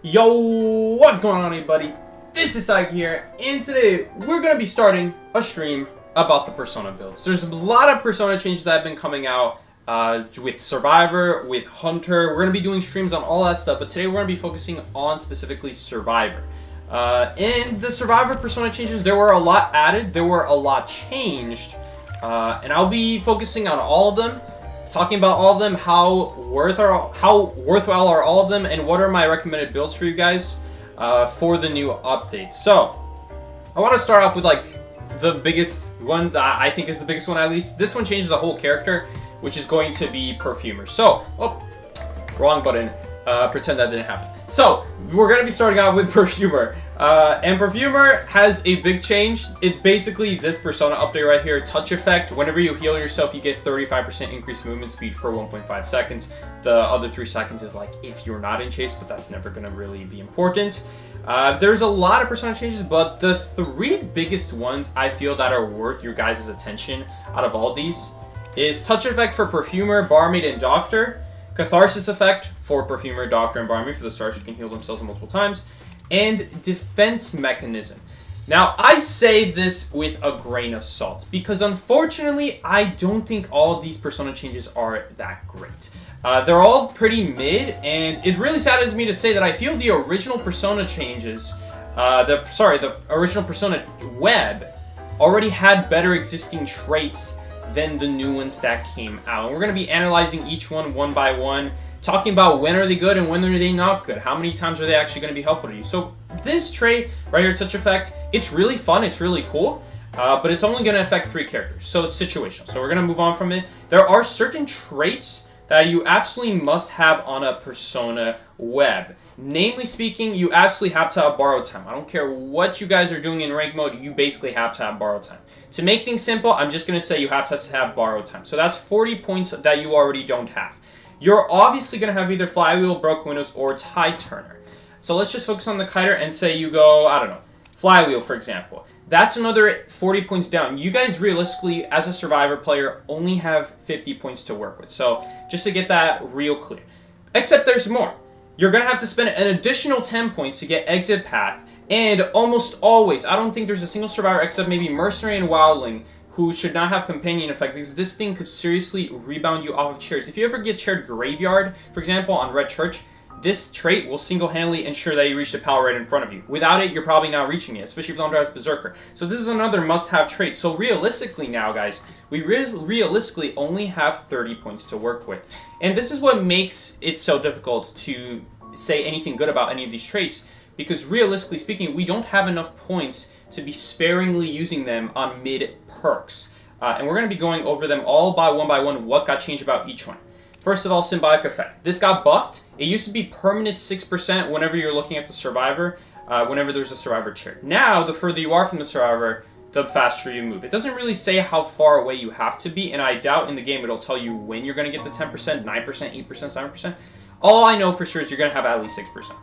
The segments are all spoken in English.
Yo, what's going on, everybody? This is Ike here, and today we're going to be starting a stream about the Persona builds. There's a lot of Persona changes that have been coming out with Survivor, with Hunter. We're going to be doing streams on all that stuff, but today we're going to be focusing on specifically Survivor. In the Survivor Persona changes, there were a lot added, there were a lot changed, and I'll be focusing on all of them. Talking about all of them, how worthwhile are all of them, and what are my recommended builds for you guys for the new update. So, I want to start off with like the biggest one that I think is the biggest one at least. This one changes the whole character, which is going to be Perfumer. So, wrong button. Pretend that didn't happen. So, we're going to be starting out with Perfumer. And Perfumer has a big change. It's basically this Persona update right here, touch effect. Whenever you heal yourself, you get 35% increased movement speed for 1.5 seconds. The other 3 seconds is like if you're not in chase, but that's never going to really be important. There's a lot of Persona changes, but the 3 biggest ones I feel that are worth your guys' attention out of all these is touch effect for Perfumer, Barmaid, and Doctor. Catharsis effect for Perfumer, Doctor, and Barmaid for the stars who can heal themselves multiple times. And defense mechanism. Now, I say this with a grain of salt because unfortunately, I don't think all of these Persona changes are that great. They're all pretty mid, and it really saddens me to say that I feel the original Persona changes, the original Persona web already had better existing traits than the new ones that came out. And we're going to be analyzing each one by one, talking about when are they good and when are they not good. How many times are they actually going to be helpful to you? So this trait right here, touch effect, it's really fun, it's really cool, but it's only going to affect 3 characters. So it's situational. So we're going to move on from it. There are certain traits that you absolutely must have on a Persona web. Namely speaking, you absolutely have to have borrow time. I don't care what you guys are doing in rank mode, you basically have to have borrow time. To make things simple, I'm just going to say you have to have borrow time. So that's 40 points that you already don't have. You're obviously going to have either Flywheel, Broken Windows, or Tide Turner. So let's just focus on the kiter and say you go, I don't know, Flywheel, for example. That's another 40 points down. You guys realistically, as a Survivor player, only have 50 points to work with. So just to get that real clear. Except there's more. You're going to have to spend an additional 10 points to get Exit Path. And almost always, I don't think there's a single Survivor except maybe Mercenary and Wildling who should not have companion effect because this thing could seriously rebound you off of chairs. If you ever get chaired Graveyard, for example, on Red Church, this trait will single-handedly ensure that you reach the pal right in front of you. Without it, you're probably not reaching it, especially if Londra has Berserker. So this is another must-have trait. So realistically now, guys, we realistically only have 30 points to work with. And this is what makes it so difficult to say anything good about any of these traits, because realistically speaking, we don't have enough points to be sparingly using them on mid-perks. And we're going to be going over them all by one, what got changed about each one. First of all, Symbiotic Effect. This got buffed. It used to be permanent 6% whenever you're looking at the Survivor, whenever there's a Survivor chair. Now, the further you are from the Survivor, the faster you move. It doesn't really say how far away you have to be, and I doubt in the game it'll tell you when you're going to get the 10%, 9%, 8%, 7%. All I know for sure is you're going to have at least 6%.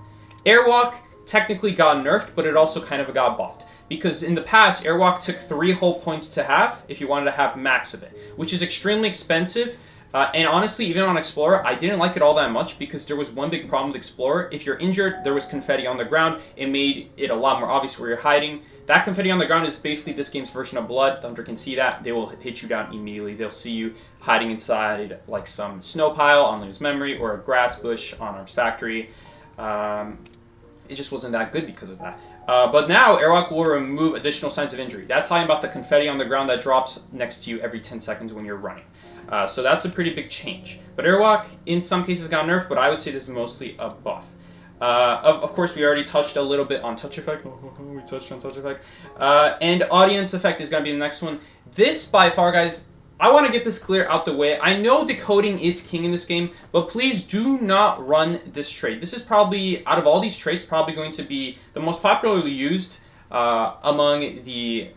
Airwalk technically got nerfed, but it also kind of got buffed. Because in the past, Airwalk took 3 whole points to have if you wanted to have max of it, which is extremely expensive. And honestly, even on Explorer, I didn't like it all that much because there was one big problem with Explorer. If you're injured, there was confetti on the ground. It made it a lot more obvious where you're hiding. That confetti on the ground is basically this game's version of blood. The hunter can see that. They will hit you down immediately. They'll see you hiding inside like some snow pile on Lose Memory or a grass bush on Arms Factory. It just wasn't that good because of that. But now, Airwalk will remove additional signs of injury. That's talking about the confetti on the ground that drops next to you every 10 seconds when you're running. So that's a pretty big change. But Airwalk, in some cases, got nerfed, but I would say this is mostly a buff. Of course, we already touched a little bit on Touch Effect. We touched on Touch Effect. And Audience Effect is going to be the next one. This, by far, guys, I want to get this clear out the way. I know decoding is king in this game, but please do not run this trait. This is probably, out of all these traits, probably going to be the most popularly used among the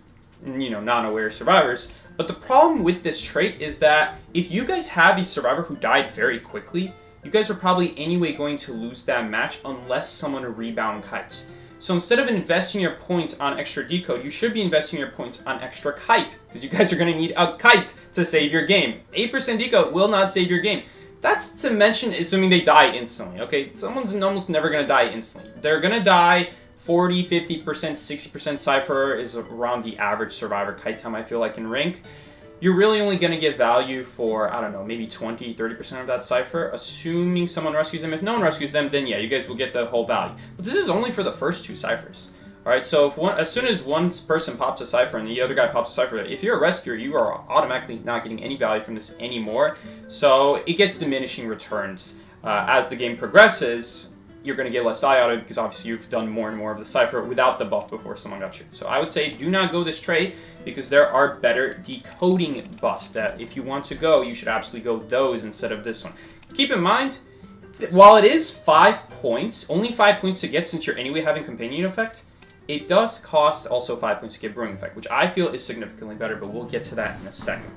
non-aware survivors. But the problem with this trait is that if you guys have a survivor who died very quickly, you guys are probably anyway going to lose that match unless someone rebound kites. So instead of investing your points on extra decode, you should be investing your points on extra kite, because you guys are going to need a kite to save your game. 8% decode will not save your game. That's to mention, assuming they die instantly. Okay, someone's almost never going to die instantly. They're going to die 40, 50%, 60% Cypher is around the average survivor kite time, I feel like, in rank. You're really only going to get value for, I don't know, maybe 20, 30% of that Cypher, assuming someone rescues them. If no one rescues them, then yeah, you guys will get the whole value. But this is only for the first 2 Cyphers. Alright, so if as soon as one person pops a Cypher and the other guy pops a Cypher, if you're a rescuer, you are automatically not getting any value from this anymore. So it gets diminishing returns. As the game progresses, you're going to get less value out of it because obviously you've done more and more of the Cypher without the buff before someone got you. So I would say do not go this trade because there are better decoding buffs that if you want to go, you should absolutely go those instead of this one. Keep in mind, while it is 5 points, only 5 points to get since you're anyway having Companion Effect, it does cost also 5 points to get Brewing Effect, which I feel is significantly better, but we'll get to that in a second.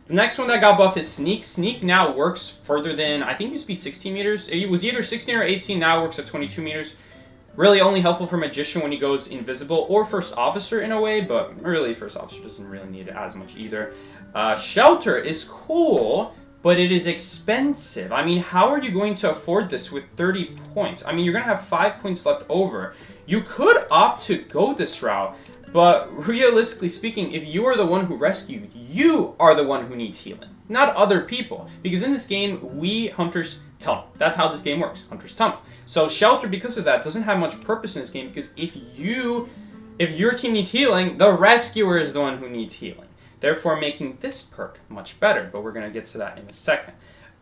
The next one that got buff is Sneak. Sneak now works further than, I think it used to be 16 meters. It was either 16 or 18, now it works at 22 meters. Really only helpful for Magician when he goes invisible, or First Officer in a way, but really First Officer doesn't really need it as much either. Shelter is cool, but it is expensive. I mean, how are you going to afford this with 30 points? I mean, you're going to have 5 points left over. You could opt to go this route, but realistically speaking, if you are the one who rescued, you are the one who needs healing, not other people. Because in this game, we hunters tunnel. That's how this game works. Hunters tunnel. So Shelter, because of that, doesn't have much purpose in this game because if your team needs healing, the rescuer is the one who needs healing. Therefore, making this perk much better. But we're going to get to that in a second.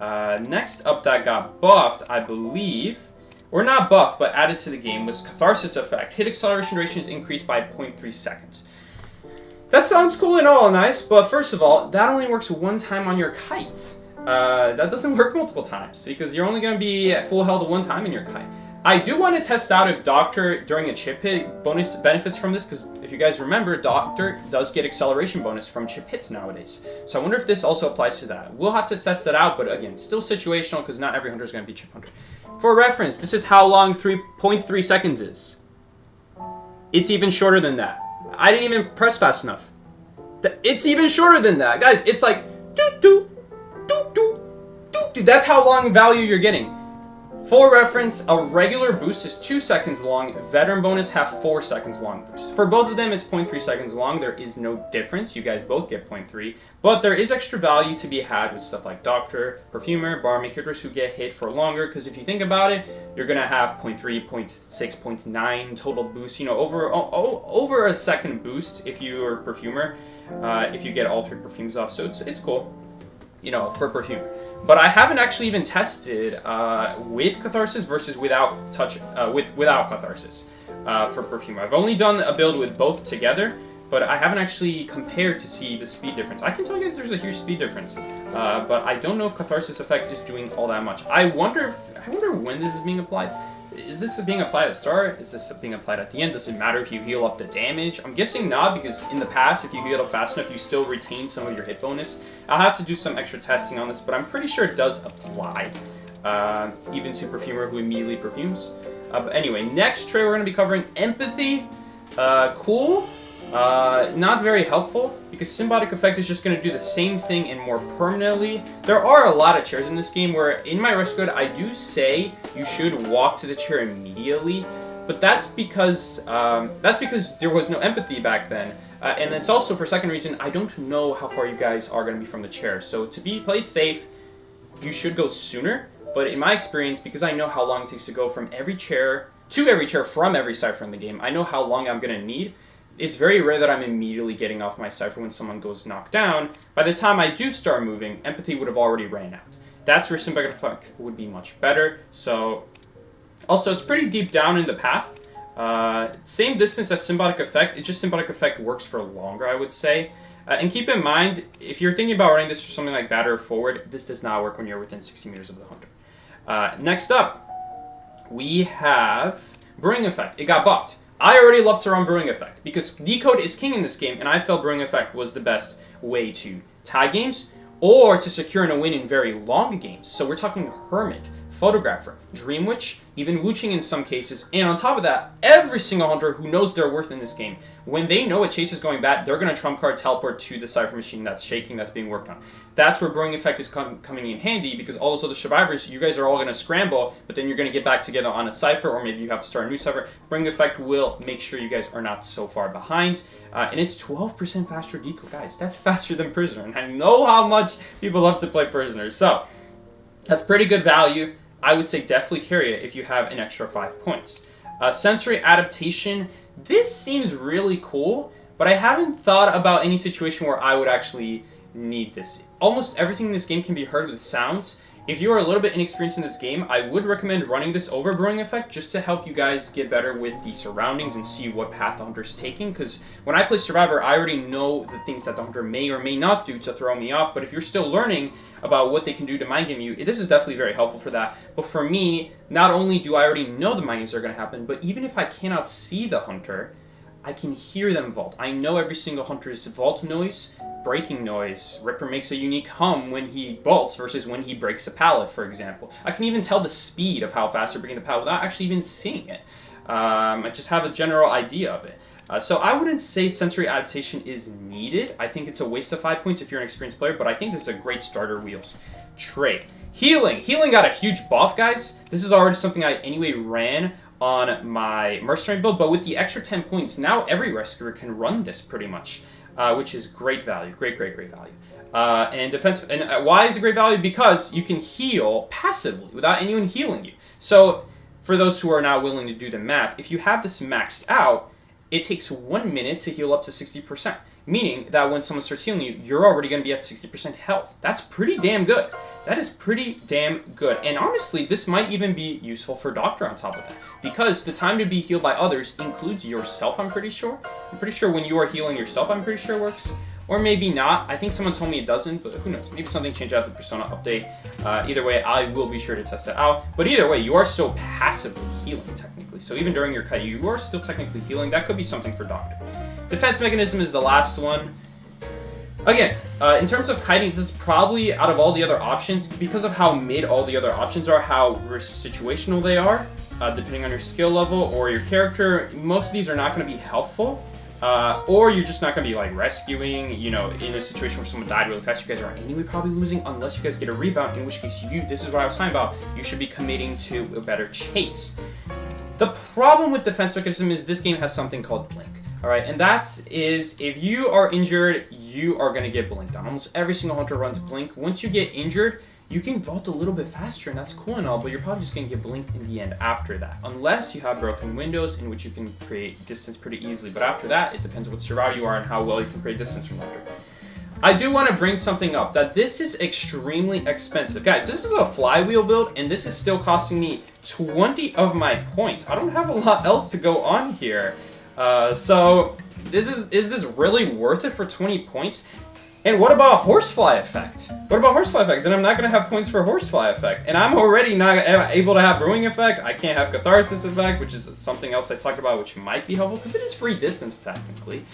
Next up that got buffed, I believe, or not buffed, but added to the game, was Catharsis effect. Hit acceleration duration is increased by 0.3 seconds. That sounds cool and all nice, but first of all, that only works one time on your kite. That doesn't work multiple times, because you're only going to be at full health one time in your kite. I do want to test out if Doctor, during a chip hit, bonus benefits from this, because if you guys remember, Doctor does get acceleration bonus from chip hits nowadays. So I wonder if this also applies to that. We'll have to test it out, but again, still situational, because not every hunter is going to be chip hunter. For reference, this is how long 3.3 seconds is. It's even shorter than that. I didn't even press fast enough. It's even shorter than that. Guys, it's like, doo-doo, doo-doo, doo-doo. That's how long value you're getting. For reference, a regular boost is 2 seconds long. Veteran bonus have 4 seconds long boost. For both of them, it's 0.3 seconds long. There is no difference. You guys both get 0.3. But there is extra value to be had with stuff like Doctor, Perfumer, Barmaid characters who get hit for longer. Because if you think about it, you're going to have 0.3, 0.6, 0.9 total boost. You know, over a second boost if you're Perfumer. If you get all 3 perfumes off. So it's cool, you know, for Perfumer. But I haven't actually even tested with Catharsis versus without without Catharsis for Perfumer. I've only done a build with both together, but I haven't actually compared to see the speed difference. I can tell you guys there's a huge speed difference, but I don't know if Catharsis effect is doing all that much. I wonder when this is being applied. Is this being applied at the start? Is this being applied at the end? Does it matter if you heal up the damage? I'm guessing not, because in the past, if you heal up fast enough, you still retain some of your hit bonus. I'll have to do some extra testing on this, but I'm pretty sure it does apply, even to Perfumer who immediately perfumes. But anyway, next trait we're going to be covering Empathy. Cool. Not very helpful, because Symbiotic Effect is just going to do the same thing and more permanently. There are a lot of chairs in this game where, in my rush code, I do say you should walk to the chair immediately, but that's because there was no empathy back then. And it's also, for second reason, I don't know how far you guys are going to be from the chair. So to be played safe, you should go sooner. But in my experience, because I know how long it takes to go from every chair to every chair from every Cypher in the game, I know how long I'm going to need. It's very rare that I'm immediately getting off my Cypher when someone goes knocked down. By the time I do start moving, Empathy would have already ran out. That's where Symbiotic Effect would be much better. So, also, it's pretty deep down in the path. Same distance as Symbiotic Effect. It's just Symbiotic Effect works for longer, I would say. And keep in mind, if you're thinking about running this for something like Batter or Forward, this does not work when you're within 60 meters of the Hunter. Next up, we have Brewing Effect. It got buffed. I already love to run Brewing Effect, because Decode is king in this game, and I felt Brewing Effect was the best way to tie games, or to secure a win in very long games. So we're talking Hermit, Photographer, Dream Witch, even Wooching in some cases, and on top of that, every single hunter who knows their worth in this game, when they know a chase is going bad, they're going to trump card teleport to the Cypher machine that's shaking, that's being worked on. That's where Brewing Effect is coming in handy, because all those other survivors, you guys are all going to scramble, but then you're going to get back together on a Cypher, or maybe you have to start a new Cypher. Brewing Effect will make sure you guys are not so far behind, and it's 12% faster deco, guys. That's faster than Prisoner, and I know how much people love to play Prisoner, so that's pretty good value. I would say definitely carry it if you have an extra 5 points. Sensory Adaptation, this seems really cool, but I haven't thought about any situation where I would actually need this. Almost everything in this game can be heard with sounds. If you are a little bit inexperienced in this game, I would recommend running this over Brewing Effect just to help you guys get better with the surroundings and see what path the hunter's taking, because when I play Survivor, I already know the things that the hunter may or may not do to throw me off, but if you're still learning about what they can do to mind game you, this is definitely very helpful for that. But for me, not only do I already know the mind games are going to happen, but even if I cannot see the hunter, I can hear them vault. I know every single hunter's vault noise, breaking noise. Ripper makes a unique hum when he vaults versus when he breaks a pallet, for example. I can even tell the speed of how fast they're breaking the pallet without actually even seeing it. I just have a general idea of it. So I wouldn't say sensory adaptation is needed. I think it's a waste of 5 points if you're an experienced player, but I think this is a great starter wheels trade. Healing. Healing got a huge buff, guys. This is already something I anyway ran on my mercenary build, but with the extra 10 points, now every rescuer can run this pretty much, which is great value. Great value. And defense. And why is it great value? Because you can heal passively without anyone healing you. So for those who are not willing to do the math, if you have this maxed out, it takes 1 minute to heal up to 60%. Meaning that when someone starts healing you, you're already going to be at 60% health. That's pretty damn good. That is pretty damn good. And honestly, this might even be useful for Doctor on top of that. Because the time to be healed by others includes yourself, I'm pretty sure. I'm pretty sure when you are healing yourself, I'm pretty sure it works. Or maybe not. I think someone told me it doesn't, but who knows? Maybe something changed after the Persona update. Either way, I will be sure to test it out. But either way, you are still passively healing, technically. So even during your cut, you are still technically healing. That could be something for Doctor. Defense mechanism is the last one. Again, in terms of kiting, this is probably out of all the other options, because of how mid all the other options are, how situational they are, depending on your skill level or your character, most of these are not going to be helpful. Or you're just not going to be like rescuing, you know, in a situation where someone died really fast. You guys are anyway probably losing unless you guys get a rebound, in which case this is what I was talking about, you should be committing to a better chase. The problem with defense mechanism is this game has something called blink. Alright, and that is, if you are injured, you are going to get blinked on. Almost every single hunter runs blink. Once you get injured, you can vault a little bit faster, and that's cool and all, but you're probably just going to get blinked in the end after that. Unless you have broken windows, in which you can create distance pretty easily. But after that, it depends on what survivor you are and how well you can create distance from the hunter. I do want to bring something up, that this is extremely expensive. Guys, this is a flywheel build, and this is still costing me 20 of my points. I don't have a lot else to go on here. So, is this really worth it for 20 points? And what about Horsefly Effect? What about Horsefly Effect? Then I'm not going to have points for Horsefly Effect. And I'm already not able to have Brewing Effect. I can't have Catharsis Effect, which is something else I talked about, which might be helpful, because it is free distance, technically.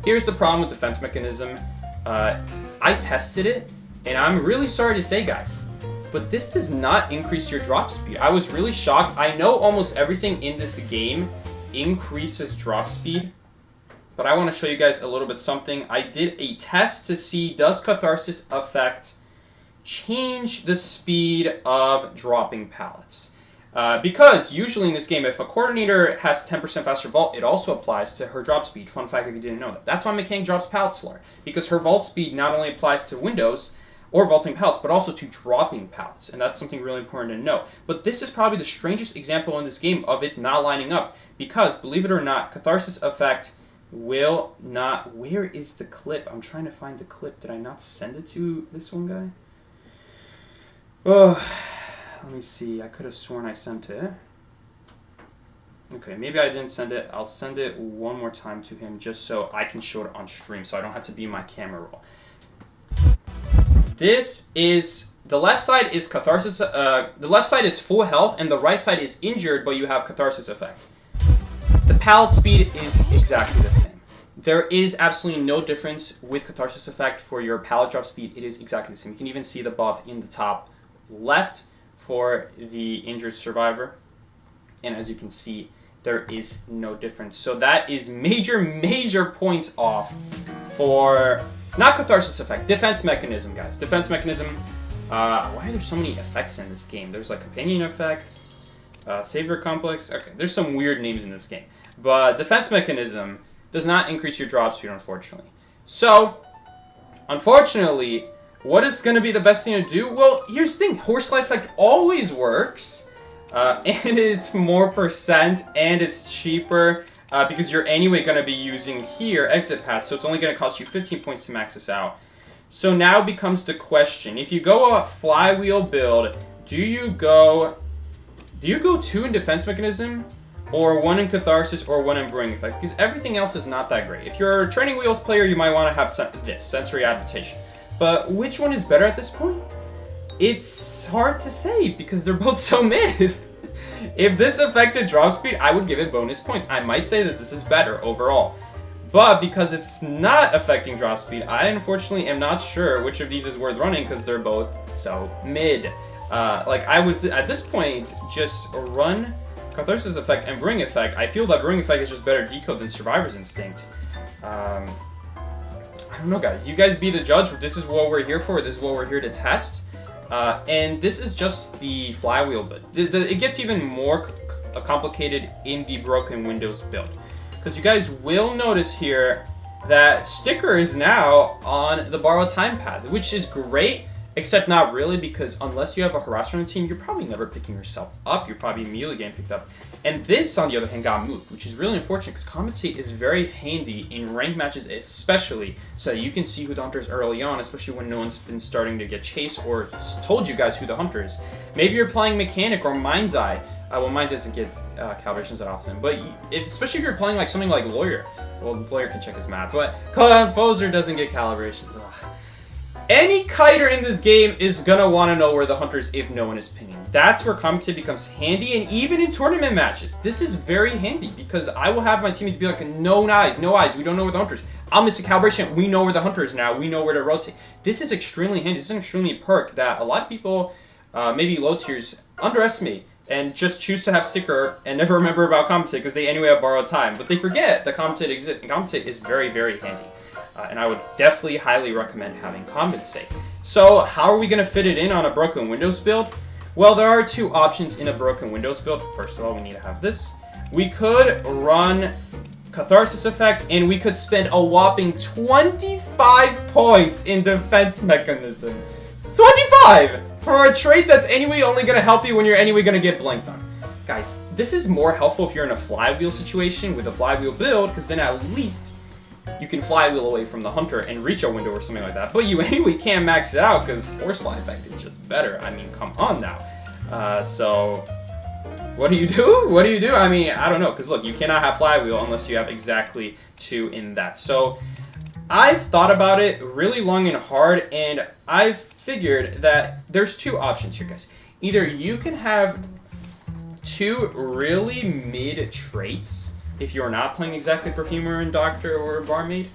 Here's the problem with Defense Mechanism. I tested it, and I'm really sorry to say, guys, but this does not increase your drop speed. I was really shocked. I know almost everything in this game increases drop speed, but I want to show you guys a little bit something. I did a test to see, does Catharsis Effect change the speed of dropping pallets? Because usually in this game, if a coordinator has 10% faster vault, it also applies to her drop speed. Fun fact if you didn't know that. That's why Mechanic drops pallets slower, because her vault speed not only applies to windows or vaulting pallets, but also to dropping pallets, and that's something really important to know. But this is probably the strangest example in this game of it not lining up, because, believe it or not, Catharsis Effect will not... Where is the clip? I'm trying to find the clip. Did I not send it to this one guy? Oh, let me see. I could have sworn I sent it. Okay, maybe I didn't send it. I'll send it one more time to him just so I can show it on stream, so I don't have to be in my camera roll. This is, the left side is Catharsis, the left side is full health, and the right side is injured, but you have Catharsis Effect. The pallet speed is exactly the same. There is absolutely no difference with Catharsis Effect for your pallet drop speed. It is exactly the same. You can even see the buff in the top left for the injured survivor. And as you can see, there is no difference. So that is major points off for, not Catharsis effect, defense mechanism, guys. Defense mechanism. Why are there so many effects in this game? There's like companion effect, savior complex. Okay, there's some weird names in this game. But defense mechanism does not increase your drop speed, unfortunately. So, unfortunately, what is going to be the best thing to do? Well, here's the thing. Horsefly effect always works. And it's more percent, and it's cheaper because you're anyway going to be using here exit path, so it's only going to cost you 15 points to max this out. So now becomes the question: if you go a flywheel build, do you go 2 in defense mechanism, or 1 in Catharsis, or 1 in Brewing effect? Because everything else is not that great. If you're a training wheels player, you might want to have this sensory adaptation. But which one is better at this point? It's hard to say because they're both so mid. If this affected drop speed, I would give it bonus points. I might say that this is better overall. But because it's not affecting drop speed, I unfortunately am not sure which of these is worth running because they're both so mid. Like I would, at this point, just run Catharsis effect and Brewing effect. I feel that Brewing effect is just better decode than Survivor's Instinct. I don't know, guys. You guys be the judge. This is what we're here for. This is what we're here to test. And this is just the flywheel build. It gets even more complicated in the Broken Windows build. Because you guys will notice here that Sticker is now on the borrowed time path, which is great, except not really, because unless you have a harasser on the team, you're probably never picking yourself up. You're probably immediately getting picked up. And this, on the other hand, got moved, which is really unfortunate, because Compensate is very handy in ranked matches, especially, so that you can see who the hunter is early on, especially when no one's been starting to get chased or told you guys who the hunter is. Maybe you're playing Mechanic or Mind's Eye. Well, mine doesn't get calibrations that often, but especially if you're playing like something like Lawyer. Well, Lawyer can check his map, but Composer doesn't get calibrations. Ugh. Any kiter in this game is gonna want to know where the hunter is if no one is pinning. That's where Commentate becomes handy, and even in tournament matches, this is very handy because I will have my teammates be like, no eyes, we don't know where the hunter is. I'll miss a calibration, we know where the hunter is now, we know where to rotate. This is extremely handy. This is an extremely perk that a lot of people, maybe low tiers, underestimate. And just choose to have Sticker and never remember about Compensate because they anyway have borrowed time. But they forget that Compensate exists, and Compensate is very, very handy. And I would definitely highly recommend having Compensate. So how are we going to fit it in on a Broken Windows build? Well, there are 2 options in a Broken Windows build. First of all, we need to have this. We could run Catharsis effect, and we could spend a whopping 25 points in defense mechanism. 25! For a trait that's anyway only going to help you when you're anyway going to get blanked on. Guys, this is more helpful if you're in a flywheel situation with a flywheel build, because then at least you can flywheel away from the hunter and reach a window or something like that. But you anyway can't max it out because Horsefly effect is just better. I mean, come on now. So, what do you do? What do you do? I mean, I don't know, because look, you cannot have flywheel unless you have exactly 2 in that. So, I've thought about it really long and hard, and I've figured that there's 2 options here, guys. Either you can have 2 really mid traits if you're not playing exactly Perfumer and Doctor or Barmaid,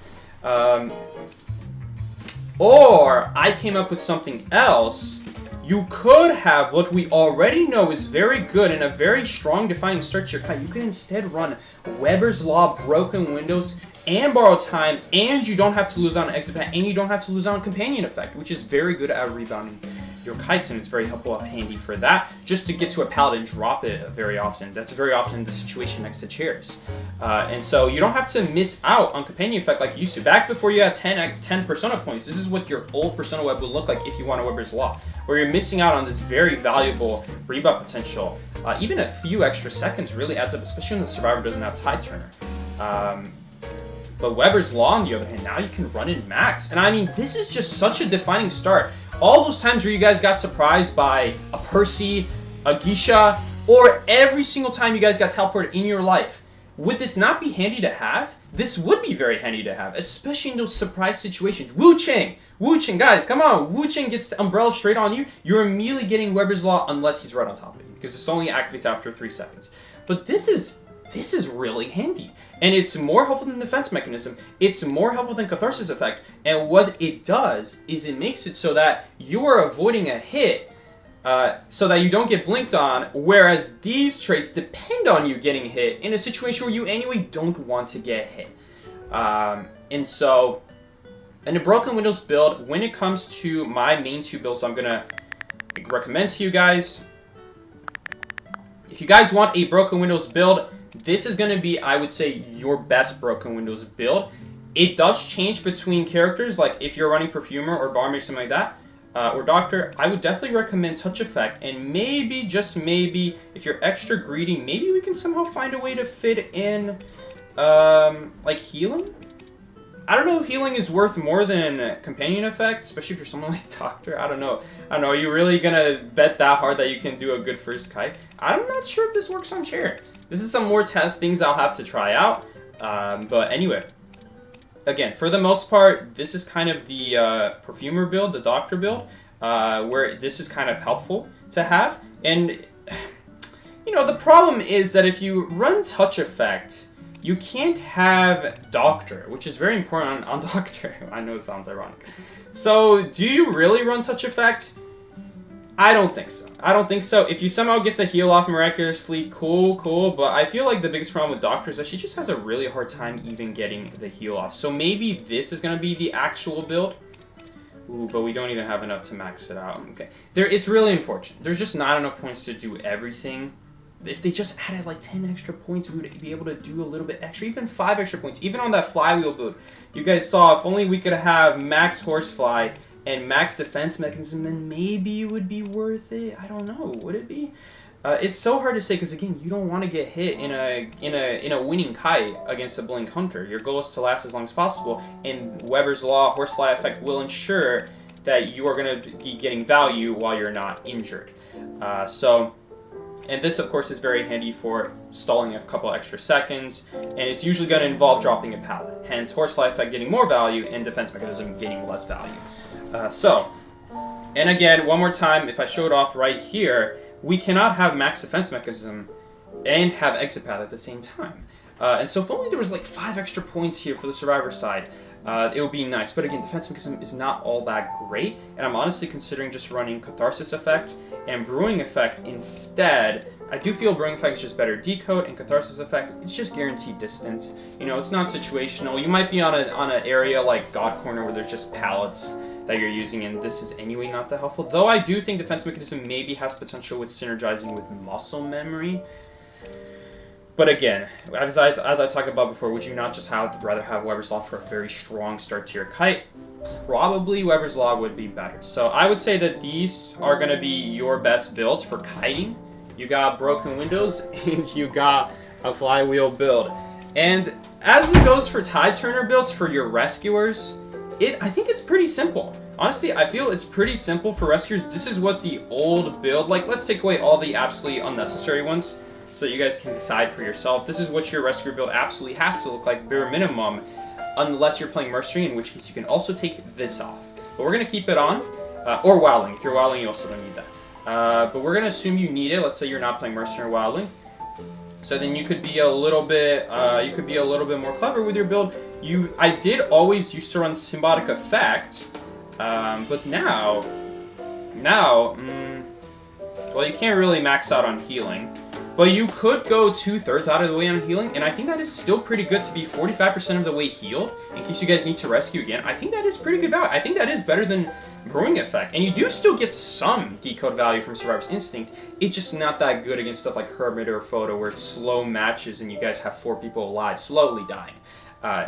or I came up with something else. You could have what we already know is very good and a very strong defining start to your kite. You can instead run Weber's Law, Broken Windows, and Borrow Time, and you don't have to lose on exit path, and you don't have to lose on Companion effect, which is very good at rebounding your kites, and it's very helpful and handy for that, just to get to a pallet and drop it very often. That's very often the situation next to chairs. And so you don't have to miss out on Companion effect like you used to. Back before you had 10 Persona points, this is what your old Persona web would look like if you want a Weber's Law, where you're missing out on this very valuable rebound potential. Even a few extra seconds really adds up, especially when the Survivor doesn't have Tide Turner. But Weber's Law, on the other hand, now you can run in max. And I mean, this is just such a defining start. All those times where you guys got surprised by a Percy, a Geisha, or every single time you guys got teleported in your life, would this not be handy to have? This would be very handy to have, especially in those surprise situations. Wu-Chang! Wu-Chang, guys, come on! Wu-Chang gets the umbrella straight on you. You're immediately getting Weber's Law unless he's right on top of you, because this only activates after 3 seconds. But this is really handy. And it's more helpful than Defense Mechanism. It's more helpful than Catharsis effect. And what it does is it makes it so that you are avoiding a hit so that you don't get blinked on, whereas these traits depend on you getting hit in a situation where you anyway don't want to get hit. And so, in a Broken Windows build, when it comes to my main 2 builds I'm going to recommend to you guys, if you guys want a Broken Windows build, this is going to be, I would say, your best Broken Windows build. It does change between characters, like if you're running Perfumer or Barmaid, something like that, or Doctor, I would definitely recommend Touch Effect, and maybe, just maybe, if you're extra greedy, maybe we can somehow find a way to fit in, like Healing? I don't know if Healing is worth more than Companion Effect, especially for someone like Doctor. I don't know. Are you really gonna bet that hard that you can do a good first kite? I'm not sure if this works on chair. This is some more test things I'll have to try out. But anyway, again, for the most part, this is kind of the Perfumer build, the Doctor build, where this is kind of helpful to have. And, you know, the problem is that if you run Touch Effect, you can't have Doctor, which is very important on Doctor. I know it sounds ironic. So, do you really run Touch Effect? I don't think so. I don't think so. If you somehow get the heal off miraculously, cool. But I feel like the biggest problem with Doctor is that she just has a really hard time even getting the heal off. So maybe this is going to be the actual build. Ooh, but we don't even have enough to max it out. Okay. It's really unfortunate. There's just not enough points to do everything. If they just added like 10 extra points, we would be able to do a little bit extra, even 5 extra points. Even on that flywheel build, you guys saw, if only we could have max Horsefly and max defense mechanism, then maybe it would be worth it. I don't know. Would it be? It's so hard to say because again, you don't want to get hit in a winning kite against a Blink Hunter. Your goal is to last as long as possible, and Weber's Law Horsefly effect will ensure that you are going to be getting value while you're not injured. And this, of course, is very handy for stalling a couple extra seconds, and it's usually going to involve dropping a pallet. Hence, Horsefly effect getting more value, and Defense Mechanism getting less value. And again, one more time, if I show it off right here, we cannot have Max Defense Mechanism and have Exit Path at the same time. And so if only there was like 5 extra points here for the Survivor side, it would be nice. But again, Defense Mechanism is not all that great, and I'm honestly considering just running Catharsis effect and Brewing effect instead. I do feel Brewing effect is just better decode, and Catharsis effect, it's just guaranteed distance. You know, it's not situational. You might be on an area like God Corner where there's just pallets that you're using, and this is anyway not that helpful. Though I do think Defense Mechanism maybe has potential with synergizing with Muscle Memory. But again, as I talked about before, would you not just rather have Weber's Law for a very strong start to your kite? Probably Weber's Law would be better. So I would say that these are going to be your best builds for kiting. You got Broken Windows, and you got a Flywheel build. And as it goes for Tide Turner builds for your Rescuers, I think it's pretty simple. Honestly, I feel it's pretty simple for Rescuers. This is what the old build, like, let's take away all the absolutely unnecessary ones, so that you guys can decide for yourself. This is what your Rescuer build absolutely has to look like, bare minimum, unless you're playing Mercenary, in which case you can also take this off. But we're going to keep it on, or Wildling. If you're Wildling, you also don't need that. But we're going to assume you need it. Let's say you're not playing Mercenary or Wildling. So then you could be a little bit, more clever with your build. I did always used to run Symbiotic Effect, but now, well, you can't really max out on healing. But you could go 2/3 out of the way on healing, and I think that is still pretty good to be 45% of the way healed, in case you guys need to rescue again. I think that is pretty good value. I think that is better than Brewing Effect. And you do still get some decode value from Survivor's Instinct. It's just not that good against stuff like Hermit or Photo, where it's slow matches and you guys have 4 people alive, slowly dying.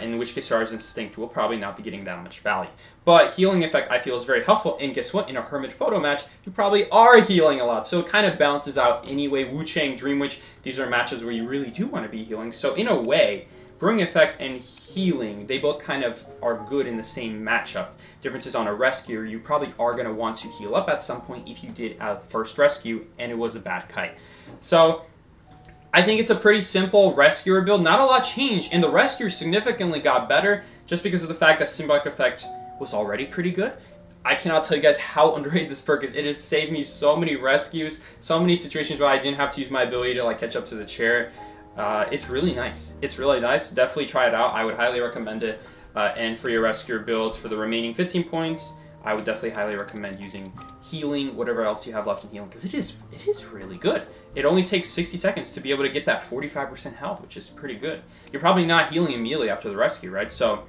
In which case Survivor's Instinct will probably not be getting that much value. But Healing Effect, I feel, is very helpful. And guess what? In a Hermit Photo match, you probably are healing a lot. So it kind of balances out anyway. Wu Chang, Dream Witch, these are matches where you really do want to be healing. So in a way, Brewing Effect and Healing, they both kind of are good in the same matchup. Difference is on a Rescuer, you probably are going to want to heal up at some point if you did a first rescue and it was a bad kite. So I think it's a pretty simple Rescuer build. Not a lot changed, and the Rescuer significantly got better just because of the fact that Symbiotic Effect was already pretty good. I cannot tell you guys how underrated this perk is. It has saved me so many rescues, so many situations where I didn't have to use my ability to like catch up to the chair. It's really nice. It's really nice. Definitely try it out. I would highly recommend it. And for your Rescuer builds, for the remaining 15 points, I would definitely highly recommend using healing, whatever else you have left in healing, because it is really good. It only takes 60 seconds to be able to get that 45% health, which is pretty good. You're probably not healing immediately after the rescue, right? So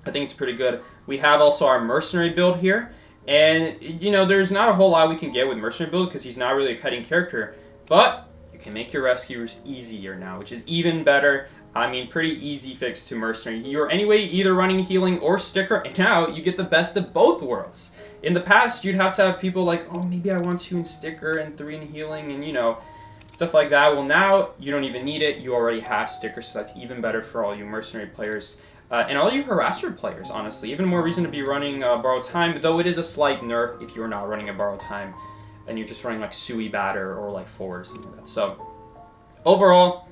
I think it's pretty good. We have also our mercenary build here, and you know, there's not a whole lot we can get with mercenary build because he's not really a cutting character, but you can make your rescuers easier now, which is even better. I mean, pretty easy fix to mercenary. You're anyway either running healing or sticker, and now you get the best of both worlds. In the past, you'd have to have people like, oh, maybe I want 2 in sticker and 3 in healing, and you know, stuff like that. Well, now you don't even need it. You already have sticker, so that's even better for all you mercenary players. And all you harasser players, honestly. Even more reason to be running borrowed time, though it is a slight nerf if you're not running a borrowed time and you're just running like Sui Batter or like Forward or something like that. So, overall,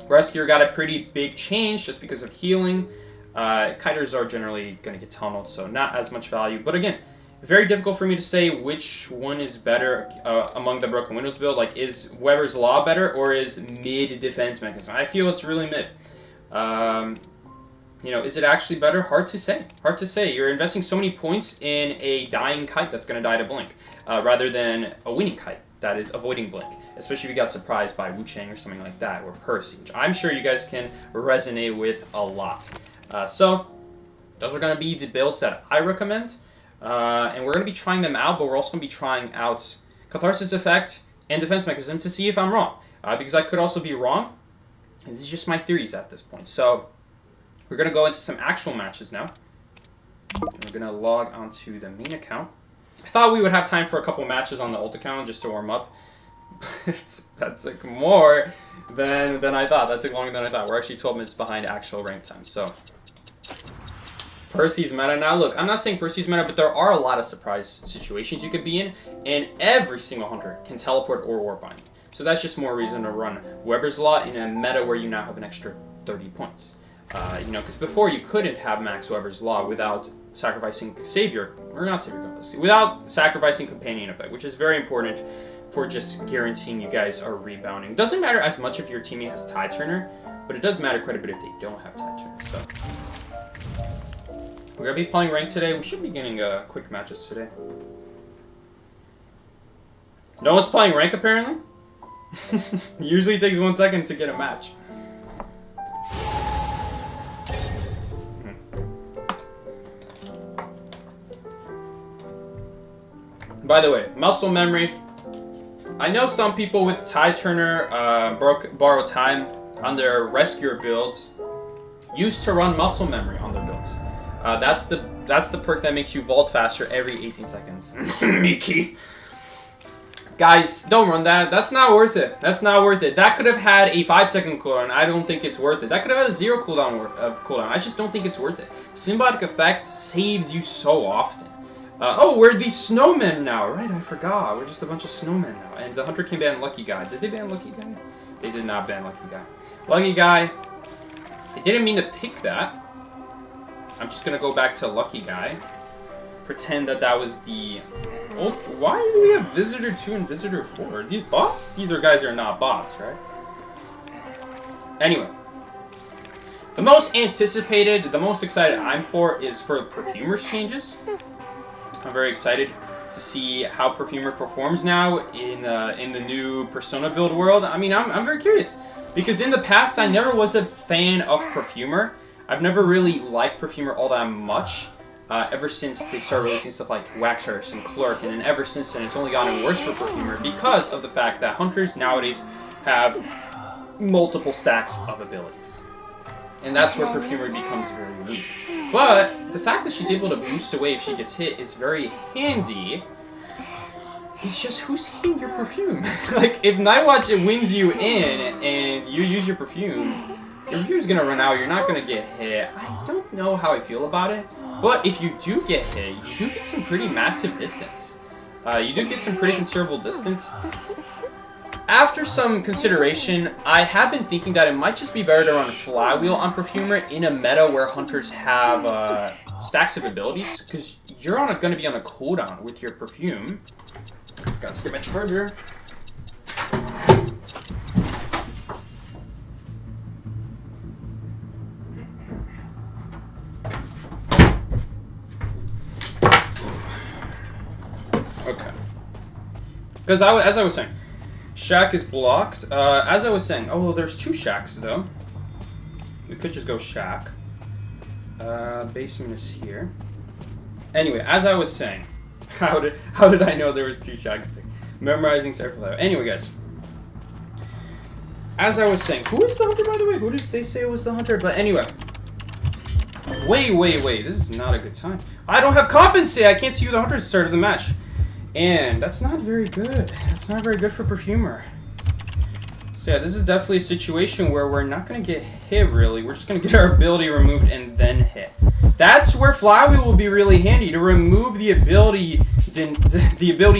Rescuer got a pretty big change just because of healing. Kiters are generally going to get tunneled, so not as much value. But again, very difficult for me to say which one is better among the Broken Windows build. Like, is Weber's Law better or is mid defense mechanism? I feel it's really mid. You know, is it actually better? Hard to say. Hard to say. You're investing so many points in a dying kite that's going to die to blink, rather than a winning kite that is avoiding blink. Especially if you got surprised by Wu Chang or something like that, or Percy, which I'm sure you guys can resonate with a lot. So, those are going to be the builds that I recommend. And we're going to be trying them out, but we're also going to be trying out Catharsis effect and defense mechanism to see if I'm wrong. Because I could also be wrong. This is just my theories at this point. So, we're going to go into some actual matches now. And we're going to log onto the main account. I thought we would have time for a couple matches on the alt account just to warm up. That took more than I thought. That took longer than I thought. We're actually 12 minutes behind actual rank time. So, Percy's meta. Now, look, I'm not saying Percy's meta, but there are a lot of surprise situations you could be in, and every single hunter can teleport or warp on you. So that's just more reason to run Weber's Law in a meta where you now have an extra 30 points. You know, because before you couldn't have Max Weber's Law without sacrificing Savior, or not Savior, without sacrificing Companion Effect, which is very important for just guaranteeing you guys are rebounding. It doesn't matter as much if your teammate has Tide Turner, but it does matter quite a bit if they don't have Tide Turner. So, we're going to be playing ranked today. We should be getting quick matches today. No one's playing rank, apparently? Usually it takes 1 second to get a match. By the way, muscle memory. I know some people with Tide Turner borrow time on their rescuer builds used to run muscle memory on their builds. That's the perk that makes you vault faster every 18 seconds. Mickey. Guys, don't run that. That's not worth it. That's not worth it. That could have had a 5-second cooldown. I don't think it's worth it. That could have had a 0 cooldown. I just don't think it's worth it. Symbiotic Effect saves you so often. Oh, we're the snowmen now, right? I forgot. We're just a bunch of snowmen now. And the hunter can ban Lucky Guy. Did they ban Lucky Guy? They did not ban Lucky Guy. Lucky Guy. I didn't mean to pick that. I'm just going to go back to Lucky Guy. Pretend that that was the... Oh, why do we have Visitor 2 and Visitor 4? Are these bots? These are guys that are not bots, right? Anyway. The most anticipated, the most excited I'm for is for Perfumer's changes. I'm very excited to see how Perfumer performs now in the new Persona build world. I mean, I'm very curious. Because in the past, I never was a fan of Perfumer. I've never really liked Perfumer all that much. Ever since they started releasing stuff like Waxers and Clerk. And then ever since then, it's only gotten worse for Perfumer because of the fact that hunters nowadays have multiple stacks of abilities. And that's where Perfumer becomes very weak. But the fact that she's able to boost away if she gets hit is very handy. It's just, who's hitting your perfume? Like, if Nightwatch it wins you in and you use your perfume's gonna run out, you're not gonna get hit. I don't know how I feel about it. But if you do get hit, you do get some pretty massive distance. You do get some pretty considerable distance. After some consideration, I have been thinking that it might just be better to run Flywheel on Perfumer in a meta where hunters have stacks of abilities, because you're going to be on a cooldown with your perfume. Gotta skip my charger. Because as I was saying, shack is blocked. As I was saying, oh, well, there's 2 shacks, though. We could just go shack. Basement is here. Anyway, as I was saying, how did I know there was 2 shacks there? Memorizing several. Anyway, guys. As I was saying, who is the hunter, by the way? Who did they say was the hunter? But anyway. Wait. This is not a good time. I don't have compensate. I can't see who the hunter is at the start of the match. And that's not very good. That's not very good for Perfumer. So yeah, this is definitely a situation where we're not going to get hit, really. We're just going to get our ability removed and then hit. That's where Flywheel will be really handy, to remove the ability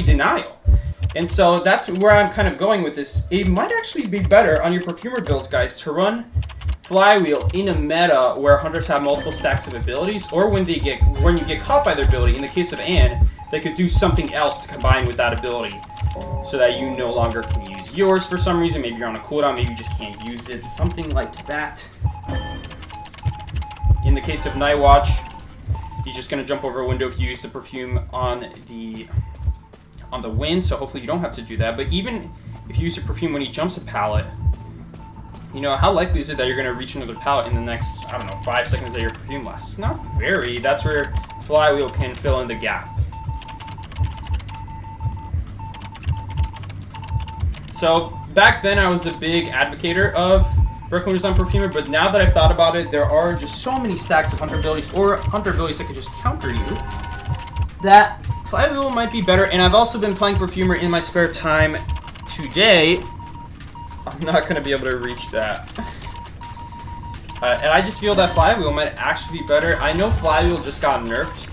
denial. And so that's where I'm kind of going with this. It might actually be better on your Perfumer builds, guys, to run Flywheel in a meta where hunters have multiple stacks of abilities, or when you get caught by their ability. In the case of Anne, they could do something else to combine with that ability, so that you no longer can use yours for some reason. Maybe you're on a cooldown, maybe you just can't use it, something like that. In the case of Night Watch, he's just going to jump over a window if you use the perfume on the wind, so hopefully you don't have to do that. But even if you use your perfume when he jumps a pallet, you know, how likely is it that you're going to reach another pallet in the next, I don't know, 5 seconds that your perfume lasts? Not very. That's where Flywheel can fill in the gap. So back then I was a big advocator of Brooklyn was on Perfumer, but now that I've thought about it, there are just so many stacks of hunter abilities, or hunter abilities that could just counter you, that Flywheel might be better. And I've also been playing Perfumer in my spare time today. I'm not going to be able to reach that. And I just feel that Flywheel might actually be better. I know Flywheel just got nerfed.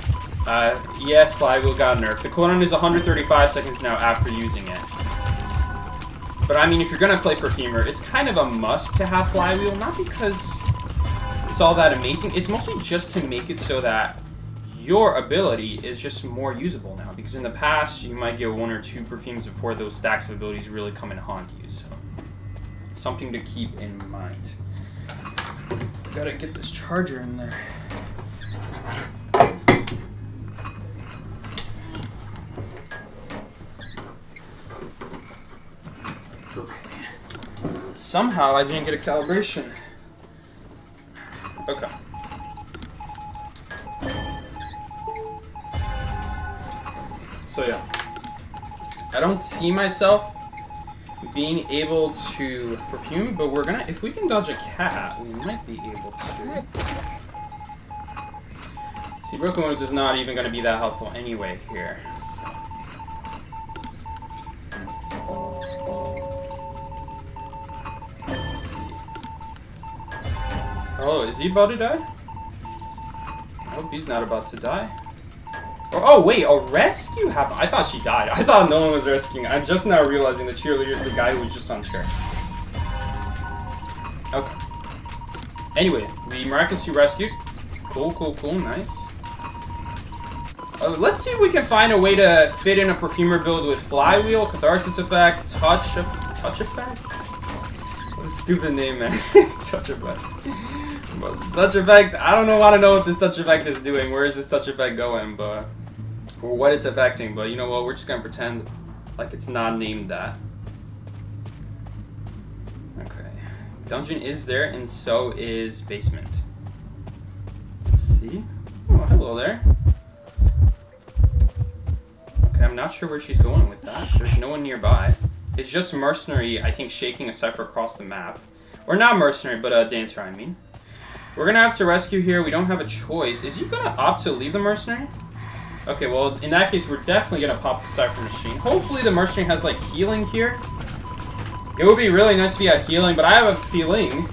Yes, Flywheel got nerfed. The cooldown is 135 seconds now after using it. But I mean, if you're going to play Perfumer, it's kind of a must to have Flywheel, not because it's all that amazing. It's mostly just to make it so that your ability is just more usable now. Because in the past, you might get 1 or 2 perfumes before those stacks of abilities really come and haunt you. So, something to keep in mind. Gotta get this charger in there. Somehow I didn't get a calibration. Okay. So yeah. I don't see myself being able to perfume, but we're gonna, if we can dodge a cat, we might be able to. See, Broken Windows is not even gonna be that helpful anyway here. So. Oh, is he about to die? I hope he's not about to die. Oh, wait, a rescue happened. I thought she died. I thought no one was rescuing. I'm just now realizing the cheerleader is the guy who was just on chair. Okay. Anyway, we miraculously rescued. Cool, nice. Let's see if we can find a way to fit in a Perfumer build with Flywheel, Catharsis effect, touch effect? What a stupid name, man. Touch effect. Touch effect, I don't want to know what this touch effect is doing. Where is this touch effect going, but or what it's affecting, but you know what, we're just gonna pretend like it's not named that. Okay. Dungeon is there, and so is basement. Let's see. Oh, hello there. Okay, I'm not sure where she's going with that. There's no one nearby. It's just Mercenary, I think, shaking a cipher across the map. Or not Mercenary, but a Dancer, I mean. We're going to have to rescue here. We don't have a choice. Is he going to opt to leave the Mercenary? Okay, well, in that case, we're definitely going to pop the Cipher Machine. Hopefully the Mercenary has, like, healing here. It would be really nice if he had healing, but I have a feeling...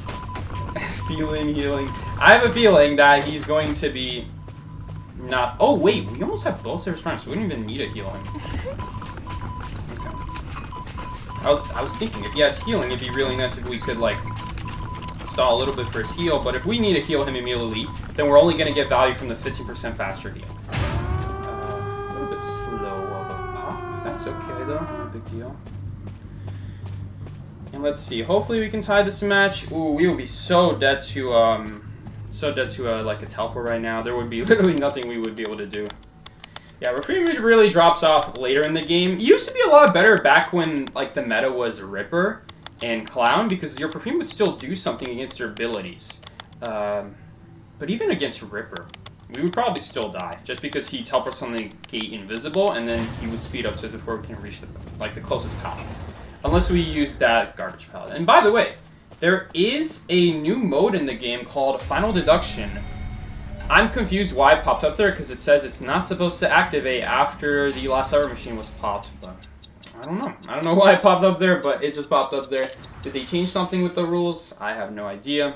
healing. I have a feeling that he's going to be... not... Oh, wait, we almost have both service primes, so we don't even need a healing. Okay. I was thinking, if he has healing, it'd be really nice if we could, like... stall a little bit for his heal, but if we need to heal him immediately, then we're only going to get value from the 15% faster heal. A little bit slow of a pop. That's okay, though. No big deal. And let's see. Hopefully we can tie this match. Ooh, we will be so dead to, like, a teleport right now. There would be literally nothing we would be able to do. Yeah, Perfumer really drops off later in the game. It used to be a lot better back when like the meta was Ripper and Clown, because your Perfume would still do something against their abilities. But even against Ripper, we would probably still die, just because he teleports on the gate invisible, and then he would speed up just before we can reach the closest pallet. Unless we use that garbage pallet. And by the way, there is a new mode in the game called Final Deduction. I'm confused why it popped up there, because it says it's not supposed to activate after the last ever machine was popped, but I don't know. I don't know why it popped up there, but it just popped up there. Did they change something with the rules? I have no idea.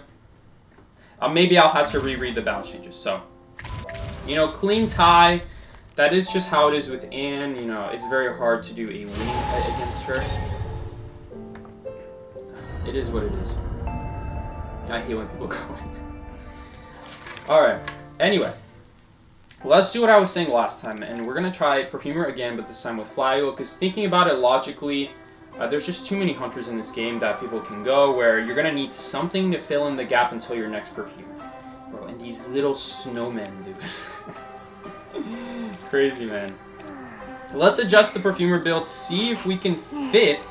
Maybe I'll have to reread the battle changes. So, you know, clean tie. That is just how it is with Anne. You know, it's very hard to do a winning fight against her. It is what it is. I hate when people go in. Alright. Anyway. Let's do what I was saying last time. And we're going to try Perfumer again, but this time with Flywheel. Because thinking about it logically, there's just too many hunters in this game that people can go where you're going to need something to fill in the gap until your next Perfumer. Bro, and these little snowmen, dude. Crazy, man. Let's adjust the Perfumer build, see if we can fit.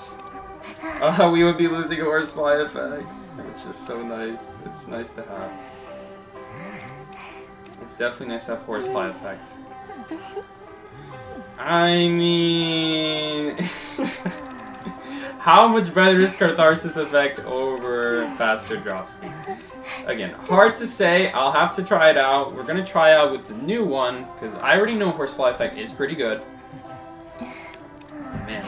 We would be losing Horsefly effect, which is so nice. It's nice to have. It's definitely nice to have Horsefly effect. I mean... How much better is Catharsis effect over faster drop speed? Again, hard to say. I'll have to try it out. We're going to try out with the new one, because I already know Horsefly effect is pretty good. Man.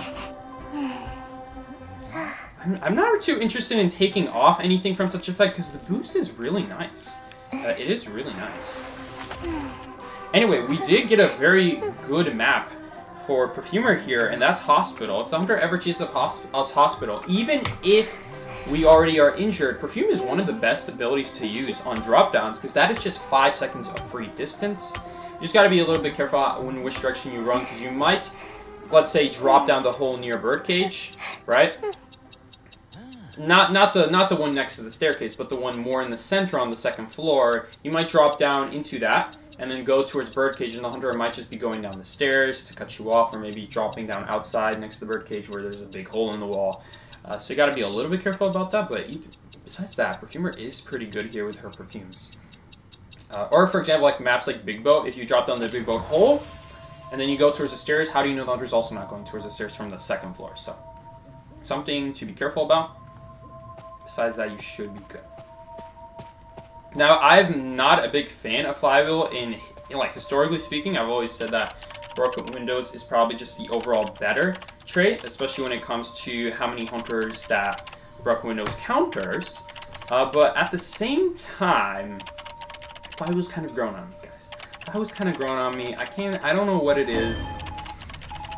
I'm not too interested in taking off anything from such effect, because the boost is really nice. It is really nice. Anyway, we did get a very good map for Perfumer here, and that's Hospital. If the hunter ever chases us Hospital, even if we already are injured, Perfume is one of the best abilities to use on drop downs, because that is just 5 seconds of free distance. You just got to be a little bit careful in which direction you run, because you might, let's say, drop down the hole near Birdcage, right? Not the one next to the staircase, but the one more in the center on the second floor. You might drop down into that, and then go towards Birdcage, and the hunter might just be going down the stairs to cut you off, or maybe dropping down outside next to the Birdcage where there's a big hole in the wall. So you got to be a little bit careful about that, but besides that, Perfumer is pretty good here with her perfumes. Or, for example, like maps like Big Boat, if you drop down the Big Boat hole, and then you go towards the stairs, how do you know the hunter's also not going towards the stairs from the second floor? So, something to be careful about. Besides that, you should be good. Now, I'm not a big fan of Flywheel in like, historically speaking. I've always said that Broken Windows is probably just the overall better trait, especially when it comes to how many hunters that Broken Windows counters. But at the same time, Flywheel's kind of grown on me, guys. Flywheel's kind of grown on me. I don't know what it is.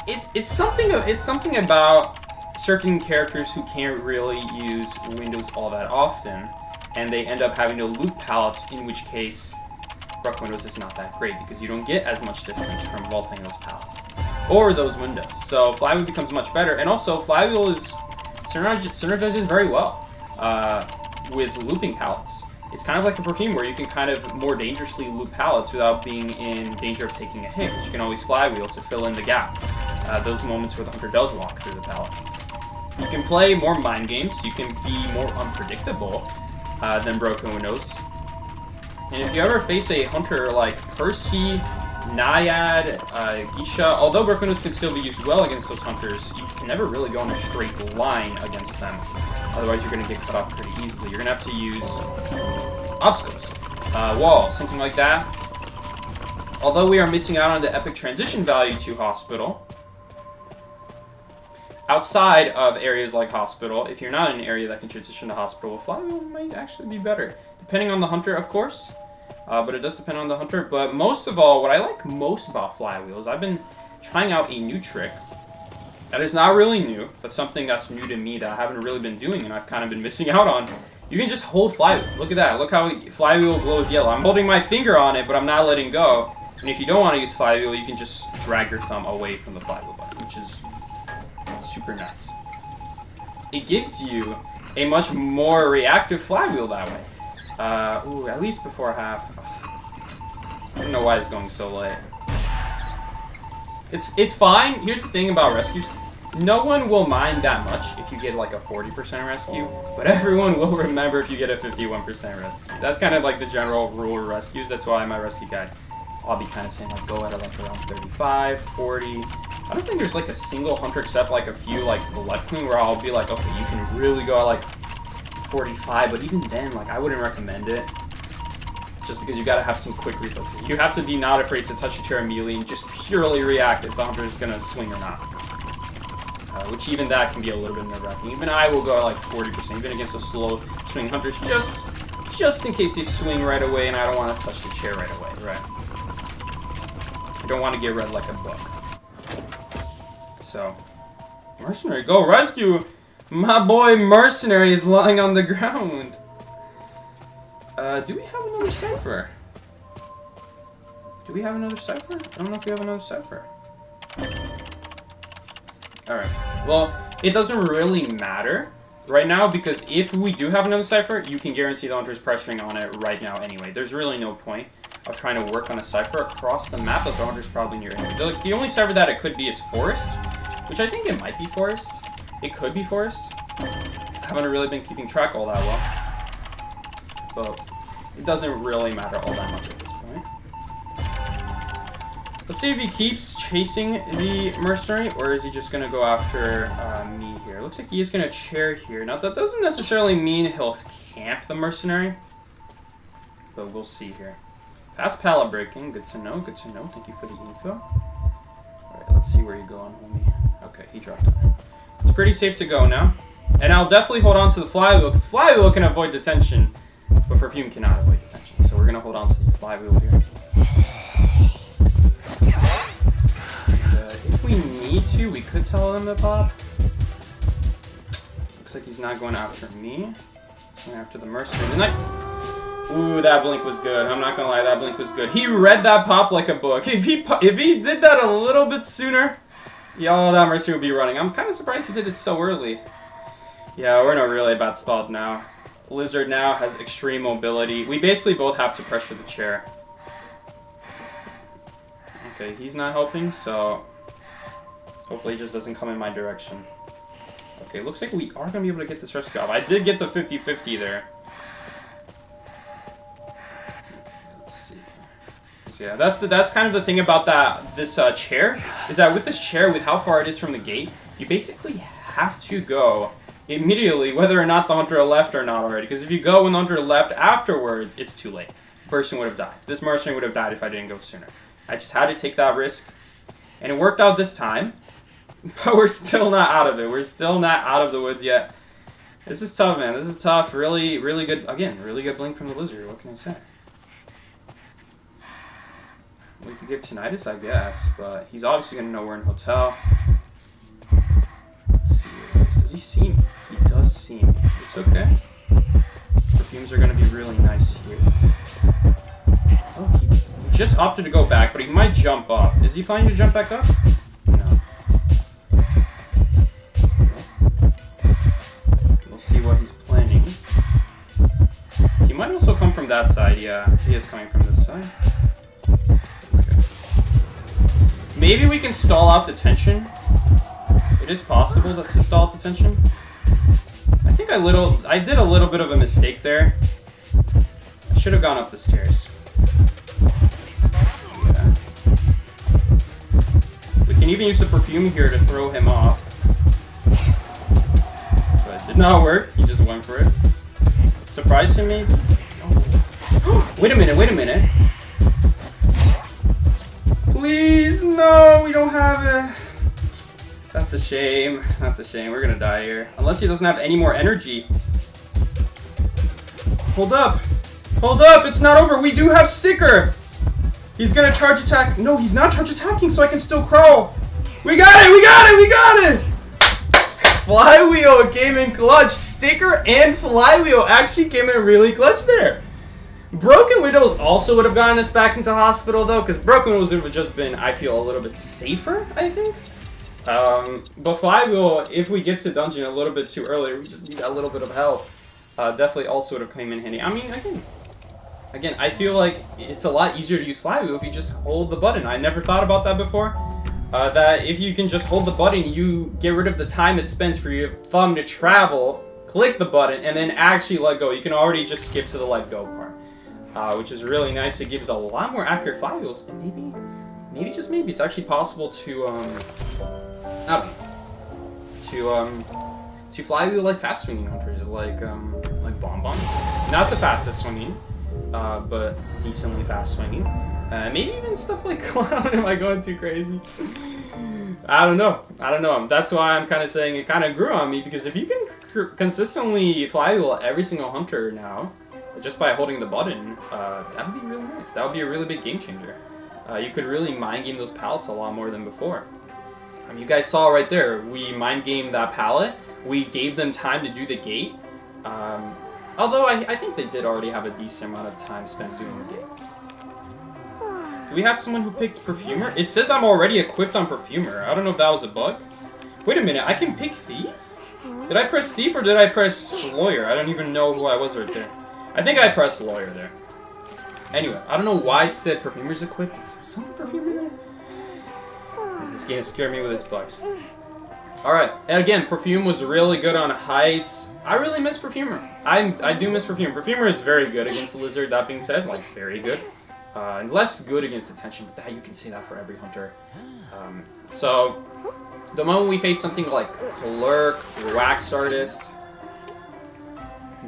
It's something about certain characters who can't really use Windows all that often, and they end up having to loop pallets, in which case Broken Windows is not that great, because you don't get as much distance from vaulting those pallets or those windows. So Flywheel becomes much better, and also Flywheel is synergizes very well with looping pallets. It's kind of like a Perfume where you can kind of more dangerously loop pallets without being in danger of taking a hit, because you can always Flywheel to fill in the gap. Those moments where the hunter does walk through the pallet. You can play more mind games, you can be more unpredictable than Broken Windows. And if you ever face a hunter like Percy, Naiad, Geisha, although Broken Windows can still be used well against those hunters, you can never really go in a straight line against them. Otherwise, you're going to get cut off pretty easily. You're going to have to use obstacles, walls, something like that. Although we are missing out on the epic transition value to Hospital, outside of areas like Hospital, if you're not in an area that can transition to Hospital, Flywheel might actually be better. Depending on the hunter, of course. But it does depend on the hunter. But most of all, what I like most about Flywheel is I've been trying out a new trick that is not really new, but something that's new to me that I haven't really been doing and I've kind of been missing out on. You can just hold Flywheel. Look at that. Look how Flywheel glows yellow. I'm holding my finger on it, but I'm not letting go. And if you don't want to use Flywheel, you can just drag your thumb away from the Flywheel button, which is super nice. It gives you a much more reactive Flywheel that way. Ooh, at least before half. I don't know why it's going so late. It's fine. Here's the thing about rescues. No one will mind that much if you get like a 40% rescue, but everyone will remember if you get a 51% rescue. That's kind of like the general rule of rescues. That's why my rescue guide, I'll be kind of saying like go at like around 35, 40. I don't think there's like a single hunter except like a few like blood clean where I'll be like, okay, you can really go at like 45, but even then, like I wouldn't recommend it. Just because you gotta have some quick reflexes. You have to be not afraid to touch a chair immediately and just purely react if the hunter is gonna swing or not. Which even that can be a little bit nerve-wracking. Even I will go at like 40%, even against the slow swing hunters, just in case they swing right away and I don't want to touch the chair right away, right? I don't want to get red like a bug. So, mercenary, go rescue! My boy mercenary is lying on the ground. Do we have another cipher? Do we have another cipher? I don't know if we have another cipher. Alright, well, it doesn't really matter right now because if we do have another cipher, you can guarantee the hunter's pressuring on it right now anyway. There's really no point of trying to work on a cipher across the map if the hunter's probably near anyway. The only cipher that it could be is forest, which I think it might be forest. It could be forest. I haven't really been keeping track all that well, but it doesn't really matter all that much at this point. Let's see if he keeps chasing the mercenary, or is he just going to go after me here. Looks like he is going to chair here. Now, that doesn't necessarily mean he'll camp the mercenary, but we'll see here. Fast pallet breaking. Good to know. Good to know. Thank you for the info. All right, let's see where you're going, homie. Okay, he dropped it. It's pretty safe to go now. And I'll definitely hold on to the flywheel, because flywheel can avoid detention, but Perfume cannot avoid detention. So we're going to hold on to the flywheel here. If we need to, we could tell him to pop. Looks like he's not going after me. He's going after the mercenary. Ooh, that blink was good. I'm not gonna lie, that blink was good. He read that pop like a book. If he did that a little bit sooner, y'all, that mercenary would be running. I'm kind of surprised he did it so early. Yeah, we're in a really bad spot now. Lizard now has extreme mobility. We basically both have to pressure the chair. Okay, he's not helping, so hopefully he just doesn't come in my direction. Okay, looks like we are going to be able to get this rescue off. I did get the 50-50 there. Let's see. So yeah, that's kind of the thing about this chair, is that with this chair, with how far it is from the gate, you basically have to go immediately, whether or not the hunter left or not already. Because if you go when the hunter left afterwards, it's too late. The person would have died. This mercenary would have died if I didn't go sooner. I just had to take that risk, and it worked out this time, but we're still not out of it. We're still not out of the woods yet. This is tough, man. This is tough. Really, really good. Again, really good blink from the lizard. What can I say? We could give tinnitus, I guess, but he's obviously going to know we're in hotel. Let's see. Does he see me? He does see me. It's okay. Perfumes are going to be really nice here. Oh, he just opted to go back, but he might jump up. Is he planning to jump back up? No. We'll see what he's planning. He might also come from that side. Yeah, he is coming from this side. Okay. Maybe we can stall out the tension. It is possible to stall out the tension. I think I did a little bit of a mistake there. I should have gone up the stairs. Can even use the perfume here to throw him off. But it did not work. He just went for it. Surprise him, maybe? Oh. Wait a minute. Please, no, we don't have it. That's a shame. That's a shame. We're gonna die here. Unless he doesn't have any more energy. Hold up. Hold up, it's not over. We do have sticker. He's gonna charge attack. No, he's not charge attacking, so I can still crawl. We got it! Flywheel came in clutch. Sticker and flywheel actually came in really clutch there. Broken windows also would have gotten us back into hospital though, because broken windows would have just been, I feel, a little bit safer, I think. But flywheel, if we get to dungeon a little bit too early, we just need a little bit of help. Definitely also would have come in handy. I mean, Again, I feel like it's a lot easier to use flywheel if you just hold the button. I never thought about that before, that if you can just hold the button, you get rid of the time it spends for your thumb to travel, click the button, and then actually let go. You can already just skip to the let go part, which is really nice. It gives a lot more accurate flywheels, and maybe just maybe it's actually possible to to flywheel like fast swinging hunters, like Bonbon. Not the fastest swinging, but decently fast swinging. Maybe even stuff like Clown. Am I going too crazy? I don't know. That's why I'm kind of saying it kind of grew on me, because if you can consistently flywheel every single hunter now, just by holding the button, that would be really nice. That would be a really big game changer. You could really mind game those pallets a lot more than before. You guys saw right there, we mind gamed that pallet. We gave them time to do the gate. Although I think they did already have a decent amount of time spent doing the gate. Do we have someone who picked Perfumer? It says I'm already equipped on Perfumer. I don't know if that was a bug. Wait a minute, I can pick Thief? Did I press Thief or did I press Lawyer? I don't even know who I was right there. I think I pressed Lawyer there. Anyway, I don't know why it said Perfumer's equipped. Is someone Perfumer there? This game scared me with its bugs. Alright, and again, Perfume was really good on heights. I really miss Perfumer. I do miss Perfume. Perfumer is very good against the Lizard, that being said, like, very good. And less good against Attention, but that, you can say that for every hunter. So, the moment we face something like Clerk, Wax Artist,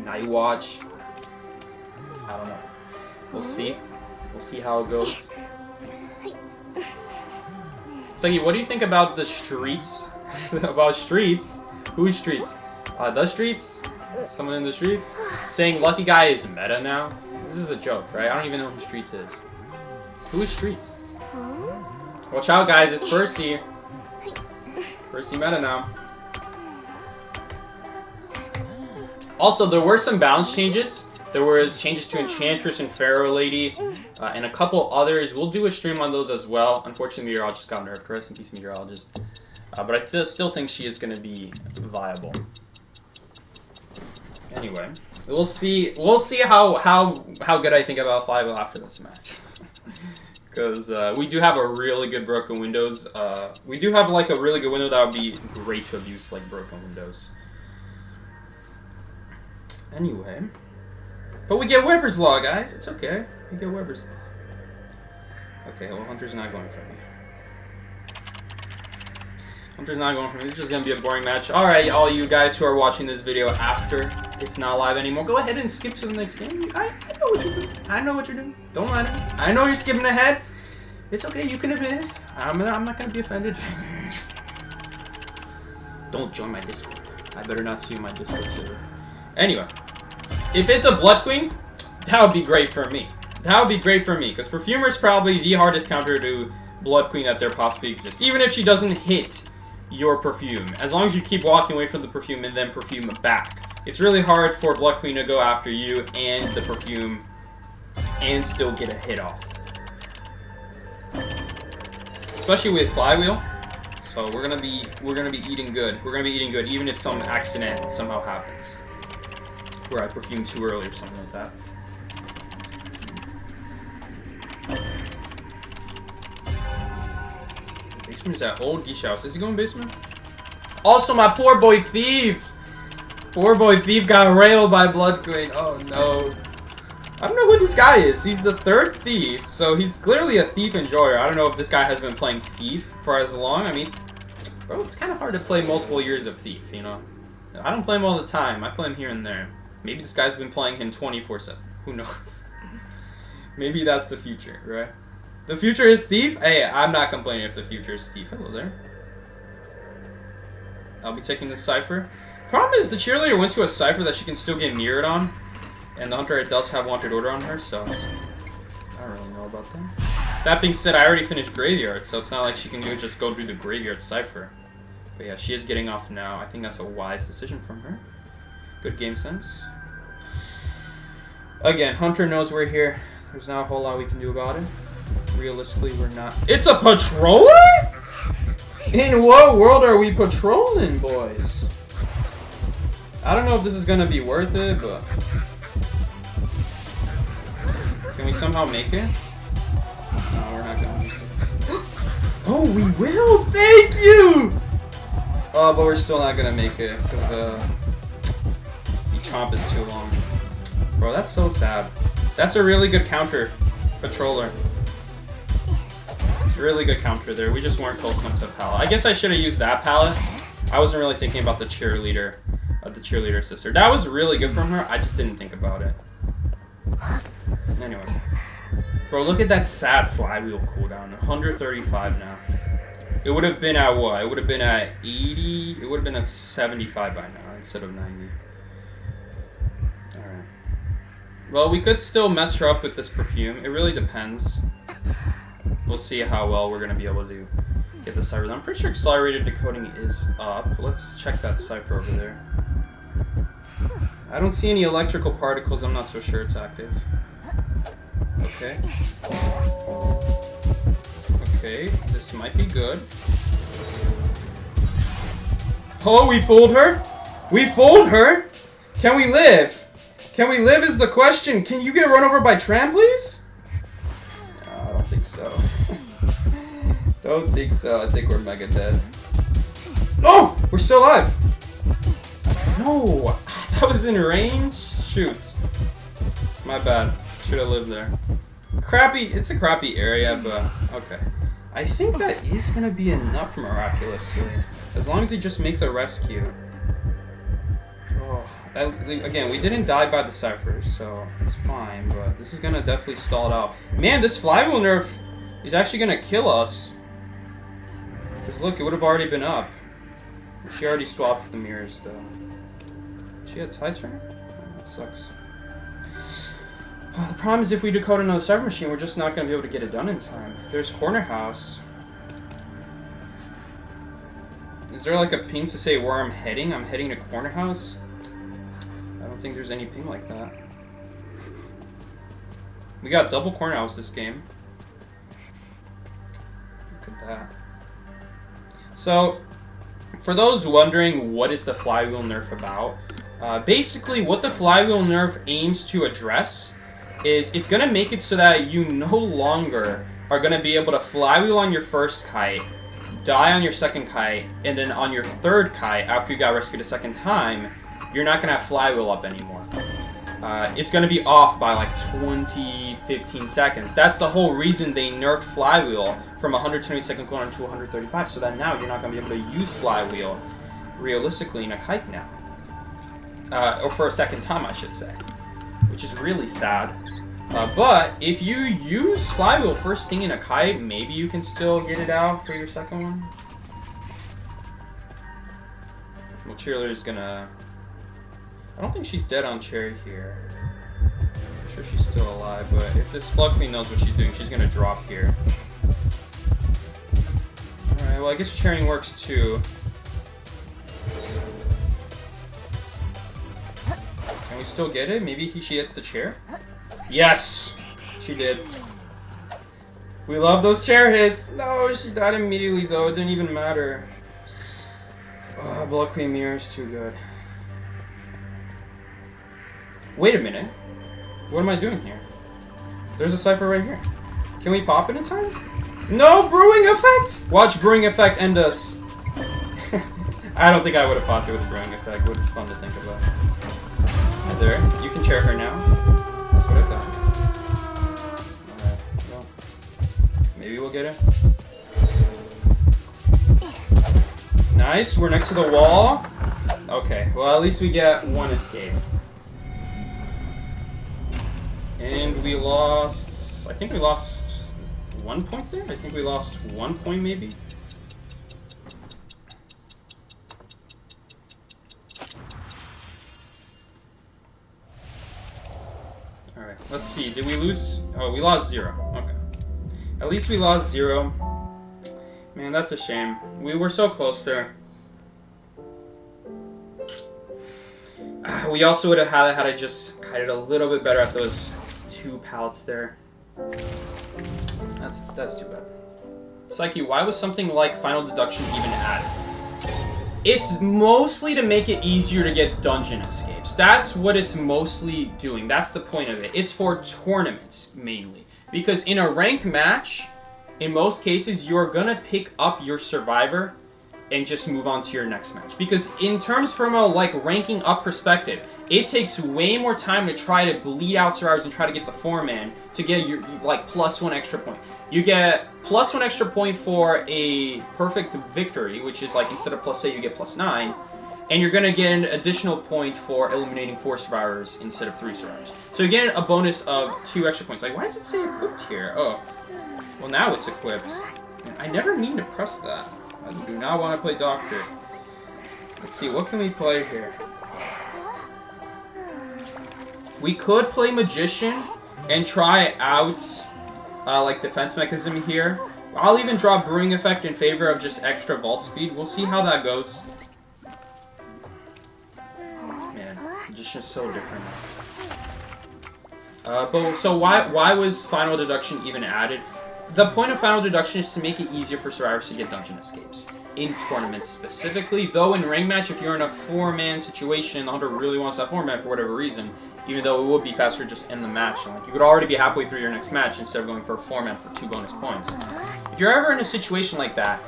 Night Watch, I don't know. We'll see. We'll see how it goes. Sagi, what do you think about the streets? About streets? Whose streets? The streets? Someone in the streets? Saying Lucky Guy is meta now? This is a joke, right? I don't even know who Streets is. Who is Streets? Watch out, guys. It's Percy. Percy meta now. Also, there were some balance changes. There was changes to Enchantress and Pharaoh Lady, and a couple others. We'll do a stream on those as well. Unfortunately, Meteorologist got nerfed. Rest in peace, Meteorologist. But I still think she is going to be viable. Anyway, we'll see. We'll see how good I think about Flywheel after this match, because we do have a really good broken windows. We do have like a really good window that would be great to abuse, like broken windows. Anyway, but we get Weber's Law, guys. It's okay. We get Weber's Law. Okay, well, Hunter's not going for me. Hunter's not going for me. This is just going to be a boring match. Alright, all you guys who are watching this video after it's not live anymore, go ahead and skip to the next game. I know what you're doing. I know what you're doing. Don't lie to me. I know you're skipping ahead. It's okay. You can admit it. I'm not going to be offended. Don't join my Discord. I better not see you in my Discord server. Anyway, if it's a Blood Queen, that would be great for me. That would be great for me, because Perfumer is probably the hardest counter to Blood Queen that there possibly exists. Even if she doesn't hit your Perfume, as long as you keep walking away from the Perfume and then Perfume back. It's really hard for Blood Queen to go after you and the Perfume and still get a hit off. Especially with Flywheel. So we're gonna be eating good. We're gonna be eating good even if some accident somehow happens. Where I Perfume too early or something like that. Basement is that old geisha house. Is he going basement? Also, my poor boy Thief! Poor boy Thief got railed by Blood Queen. Oh no. I don't know who this guy is. He's the third Thief, so he's clearly a Thief enjoyer. I don't know if this guy has been playing Thief for as long. I mean, bro, it's kind of hard to play multiple years of Thief, you know? I don't play him all the time. I play him here and there. Maybe this guy's been playing him 24/7. Who knows? Maybe that's the future, right? The future is Thief? Hey, I'm not complaining if the future is Thief. Hello there. I'll be taking this Cypher. Problem is, the cheerleader went to a Cypher that she can still get mirrored on. And the Hunter does have Wanted Order on her, so I don't really know about that. That being said, I already finished Graveyard, so it's not like she can just go through the Graveyard Cypher. But yeah, she is getting off now. I think that's a wise decision from her. Good game sense. Again, Hunter knows we're here. There's not a whole lot we can do about it. Realistically, we're not. It's a patroller? In what world are we patrolling, boys? I don't know if this is gonna be worth it, but can we somehow make it? No, we're not gonna make it. Oh, we will! Thank you! Oh, but we're still not gonna make it, because, the chomp is too long. Bro, that's so sad. That's a really good counter, Patroller. It's a really good counter there. We just weren't close enough to pallet. I guess I should have used that pallet. I wasn't really thinking about the cheerleader sister. That was really good from her. I just didn't think about it. Anyway. Bro, look at that sad flywheel cooldown. 135 now. It would have been at what? It would have been at 80. It would have been at 75 by now instead of 90. Alright. Well, we could still mess her up with this perfume. It really depends. We'll see how well we're going to be able to get the cipher. I'm pretty sure accelerated decoding is up. Let's check that cipher over there. I don't see any electrical particles. I'm not so sure it's active. Okay. Okay, this might be good. Oh, we fooled her? We fooled her? Can we live? Can we live is the question. Can you get run over by tram, please? No, I don't think so. Don't think so. I think we're mega dead. Oh! We're still alive! No! That was in range? Shoot. My bad. Should have lived there. Crappy. It's a crappy area, but okay. I think that is going to be enough miraculously. As long as they just make the rescue. Oh, again, we didn't die by the ciphers, so it's fine, but this is going to definitely stall it out. Man, this flywheel nerf is actually going to kill us. Because look, it would have already been up. She already swapped the mirrors, though. She had tie turn? Oh, that sucks. The problem is if we decode another cipher machine, we're just not going to be able to get it done in time. There's corner house. Is there like a ping to say where I'm heading? I'm heading to corner house? I don't think there's any ping like that. We got double corner house this game. Look at that. So, for those wondering what is the flywheel nerf about, basically what the flywheel nerf aims to address is it's going to make it so that you no longer are going to be able to flywheel on your first kite, die on your second kite, and then on your third kite, after you got rescued a second time, you're not going to have flywheel up anymore. It's going to be off by like 20, 15 seconds. That's the whole reason they nerfed flywheel from 120 second cooldown to 135, so that now you're not going to be able to use flywheel realistically in a kite now. Or for a second time, I should say. Which is really sad. But if you use flywheel first thing in a kite, maybe you can still get it out for your second one. Well, cheerleader's gonna... I don't think she's dead on cherry here. I'm sure she's still alive, but if this Blood Queen knows what she's doing, she's gonna drop here. Alright, well I guess cherrying works too. Can we still get it? Maybe she hits the chair? Yes! She did. We love those chair hits! No, she died immediately though. It didn't even matter. Oh, Blood Queen mirror is too good. Wait a minute. What am I doing here? There's a cipher right here. Can we pop it in time? No! Brewing effect! Watch Brewing effect end us. I don't think I would have popped it with Brewing effect, but it's fun to think about. Right there. You can chair her now. That's what I thought. Alright, well. Maybe we'll get it. Nice, we're next to the wall. Okay, well at least we get one escape. And we lost... I think we lost 1 point there? I think we lost 1 point maybe? Alright, let's see. Did we lose? Oh, we lost 0. Okay. At least we lost 0. Man, that's a shame. We were so close there. We also would have had to just kite it a little bit better at those 2 pallets there. That's too bad. Psyche, why was something like final deduction even added? It's mostly to make it easier to get dungeon escapes. That's what it's mostly doing. That's the point of it. It's for tournaments, mainly. Because in a rank match, in most cases, you're gonna pick up your survivor and just move on to your next match. Because in terms from a like ranking up perspective, it takes way more time to try to bleed out survivors and try to get the 4-man to get your like +1 extra point. You get +1 extra point for a perfect victory, which is like instead of +8 you get +9, and you're gonna get an additional point for eliminating 4 survivors instead of 3 survivors. So you get a bonus of 2 extra points. Like, why does it say equipped here? Oh, well now it's equipped. I never mean to press that. I do not want to play Doctor. Let's see, what can we play here? We could play Magician and try out like Defense Mechanism here. I'll even draw Brewing Effect in favor of just extra vault speed. We'll see how that goes. Man, Magician's so different. But so why was Final Deduction even added? The point of Final Deduction is to make it easier for survivors to get dungeon escapes. In tournaments specifically, though in Ring Match, if you're in a 4-man situation, the hunter really wants that 4-man for whatever reason, even though it would be faster to just end the match. And, like, you could already be halfway through your next match instead of going for a 4-man for 2 bonus points. If you're ever in a situation like that,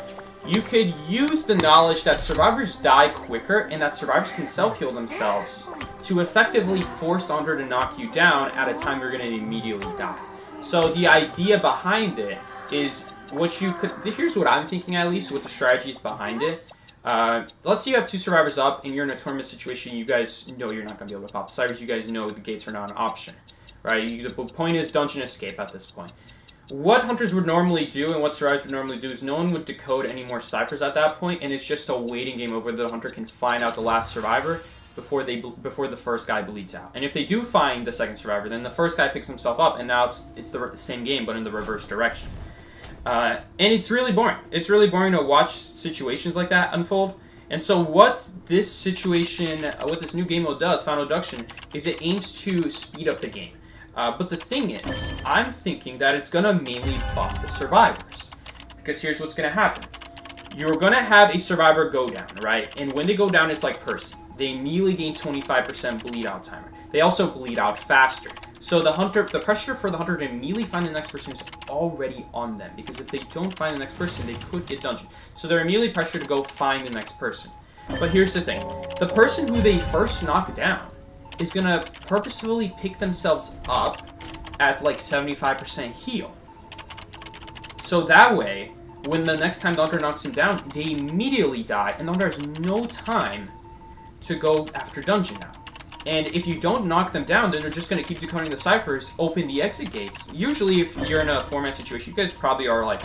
you could use the knowledge that survivors die quicker and that survivors can self-heal themselves to effectively force the hunter to knock you down at a time you're going to immediately die. So the idea behind it is what you could... Here's what I'm thinking, at least, with the strategies behind it. Let's say you have 2 survivors up and you're in a tournament situation. You guys know you're not going to be able to pop the ciphers. You guys know the gates are not an option, right? The point is dungeon escape at this point. What hunters would normally do and what survivors would normally do is no one would decode any more ciphers at that point, and it's just a waiting game of whether the hunter can find out the last survivor before the first guy bleeds out. And if they do find the second survivor, then the first guy picks himself up, and now it's the same game, but in the reverse direction. And it's really boring. It's really boring to watch situations like that unfold. And so what this situation, what this new game mode does, Final Deduction, is it aims to speed up the game. But the thing is, I'm thinking that it's going to mainly buff the survivors. Because here's what's going to happen. You're going to have a survivor go down, right? And when they go down, it's like Percy. They immediately gain 25% bleed out timer. They also bleed out faster. So the pressure for the hunter to immediately find the next person is already on them. Because if they don't find the next person, they could get dungeon. So they're immediately pressured to go find the next person. But here's the thing. The person who they first knock down is going to purposefully pick themselves up at like 75% heal. So that way, when the next time the hunter knocks him down, they immediately die, and the hunter has no time to go after dungeon now. And if you don't knock them down, then they're just going to keep decoding the ciphers, open the exit gates. Usually, if you're in a 4-man situation, you guys probably are like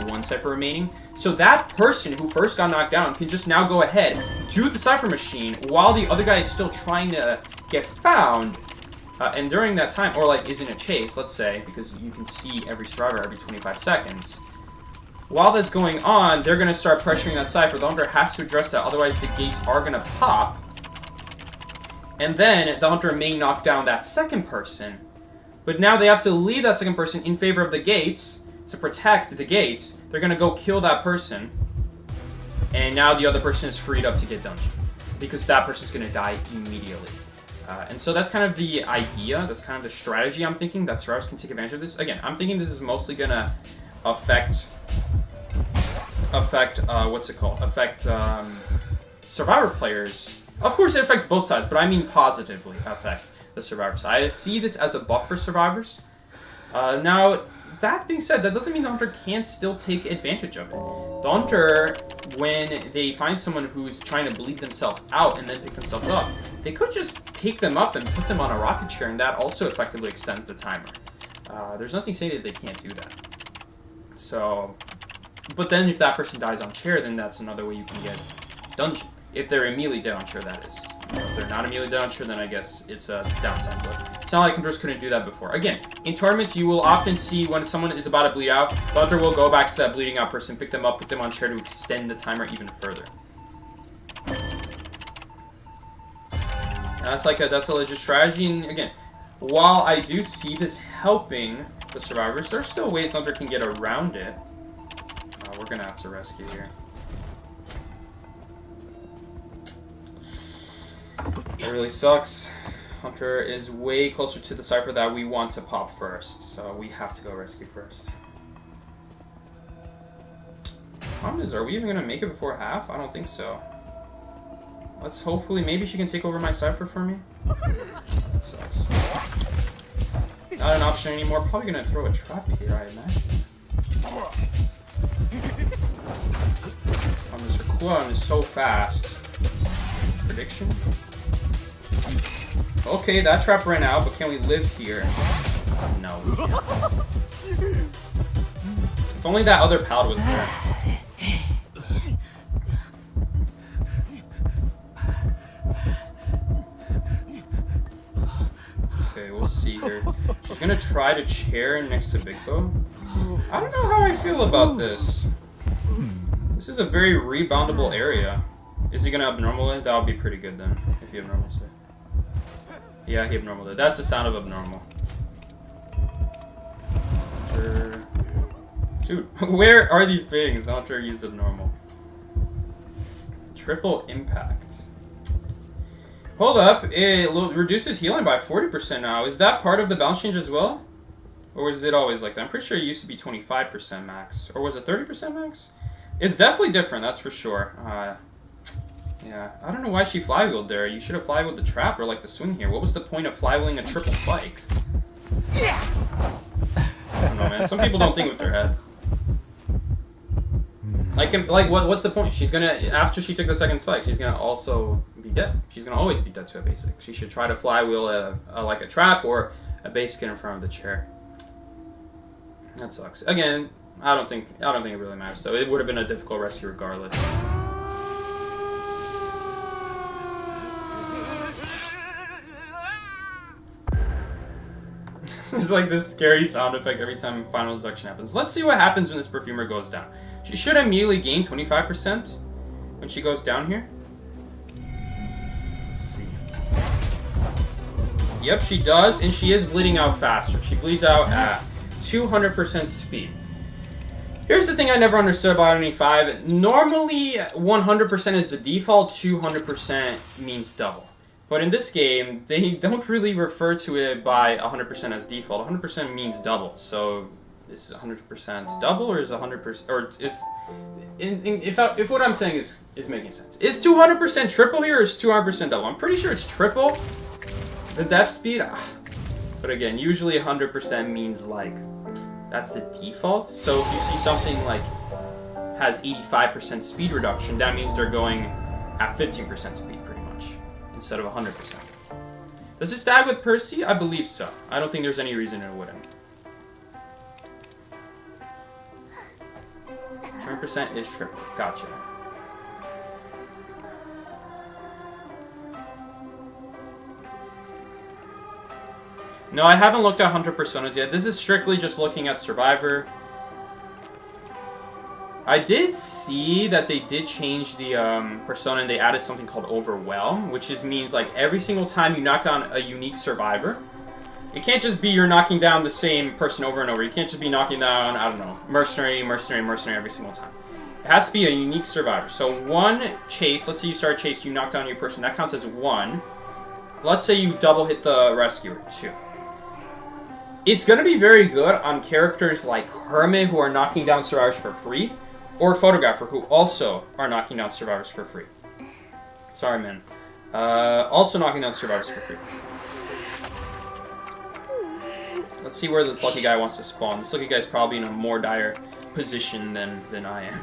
1 cipher remaining. So that person who first got knocked down can just now go ahead, do the cipher machine, while the other guy is still trying to get found. And during that time, or like is in a chase, let's say, because you can see every survivor every 25 seconds. While that's going on, they're going to start pressuring that cipher. The hunter has to address that, otherwise the gates are going to pop. And then the hunter may knock down that second person. But now they have to leave that second person in favor of the gates to protect the gates. They're going to go kill that person. And now the other person is freed up to get dungeon. Because that person's going to die immediately. And so that's kind of the idea. That's kind of the strategy I'm thinking that survivors can take advantage of this. Again, I'm thinking this is mostly going to affect survivor players. Of course it affects both sides, but I mean positively affect the survivor side. I see this as a buff for survivors. Now, that being said, that doesn't mean the hunter can't still take advantage of it. The hunter, when they find someone who's trying to bleed themselves out and then pick themselves up, they could just pick them up and put them on a rocket chair, and that also effectively extends the timer. There's nothing saying that they can't do that. So, but then if that person dies on chair, then that's another way you can get dungeon. If they're immediately dead on chair, that is. If they're not immediately dead on chair, then I guess it's a downside. But it's not like hunters couldn't do that before. Again, in tournaments, you will often see when someone is about to bleed out, the hunter will go back to that bleeding out person, pick them up, put them on chair to extend the timer even further. And that's a legit strategy. And again, while I do see this helping the survivors, there's still ways hunter can get around it. We're gonna have to rescue here. It really sucks. Hunter is way closer to the cipher that we want to pop first, so we have to go rescue first. problem is, are we even gonna make it before half? I don't think so. Let's hopefully, maybe she can take over my cipher for me. That sucks. Not an option anymore. Probably gonna throw a trap here, I imagine. Oh, Mr. Kwon is so fast. Prediction? Okay, that trap ran out, but can we live here? No. If only that other pallet was there. Okay, we'll see here. She's gonna try to chair next to Big Bo. I don't know how I feel about this. This is a very reboundable area. Is he gonna abnormal it? That would be pretty good then, if he abnormals it. Yeah, he abnormal it. That's the sound of abnormal. Dude, where are these things? Hunter used abnormal. Triple impact. Hold up, it reduces healing by 40% now. Is that part of the bounce change as well? Or is it always like that? I'm pretty sure it used to be 25% max. Or was it 30% max? It's definitely different, that's for sure. Yeah, I don't know why she flywheeled there. You should have flywheeled the trap or like the swing here. What was the point of flywheeling a triple spike? I don't know, man. Some people don't think with their head. Like what's the point? She's gonna, after she took the second spike, she's gonna also be dead. She's gonna always be dead to a basic. She should try to flywheel like a trap or a basic in front of the chair. That sucks. Again, I don't think it really matters though. It would have been a difficult rescue regardless. There's like this scary sound effect every time final deduction happens. Let's see what happens when this perfumer goes down. She should immediately gain 25% when she goes down here. Let's see. Yep, she does, and she is bleeding out faster. She bleeds out at 200% speed. Here's the thing I never understood about Enemy 5. Normally, 100% is the default, 200% means double. But in this game, they don't really refer to it by 100% as default. 100% means double. So is 100% double or is 100% or is if what I'm saying is making sense? Is 200% triple here or is 200% double? I'm pretty sure it's triple. The def speed, but again, usually 100% means like that's the default. So if you see something like has 85% speed reduction, that means they're going at 15% speed pretty much instead of 100%. Does it stag with Percy? I believe so. I don't think there's any reason it wouldn't. 20% is triple. Gotcha. No, I haven't looked at Hunter Personas yet. This is strictly just looking at Survivor. I did see that they did change the persona and they added something called Overwhelm, which means like every single time you knock down a unique survivor, it can't just be you're knocking down the same person over and over. You can't just be knocking down, I don't know, mercenary every single time. It has to be a unique survivor. So one chase, let's say you start a chase, you knock down your person, that counts as 1. Let's say you double hit the rescuer, 2. It's going to be very good on characters like Hermit who are knocking down survivors for free, or Photographer who also are knocking down survivors for free. Sorry, man. Also knocking down survivors for free. Let's see where this lucky guy wants to spawn. This lucky guy's probably in a more dire position than I am.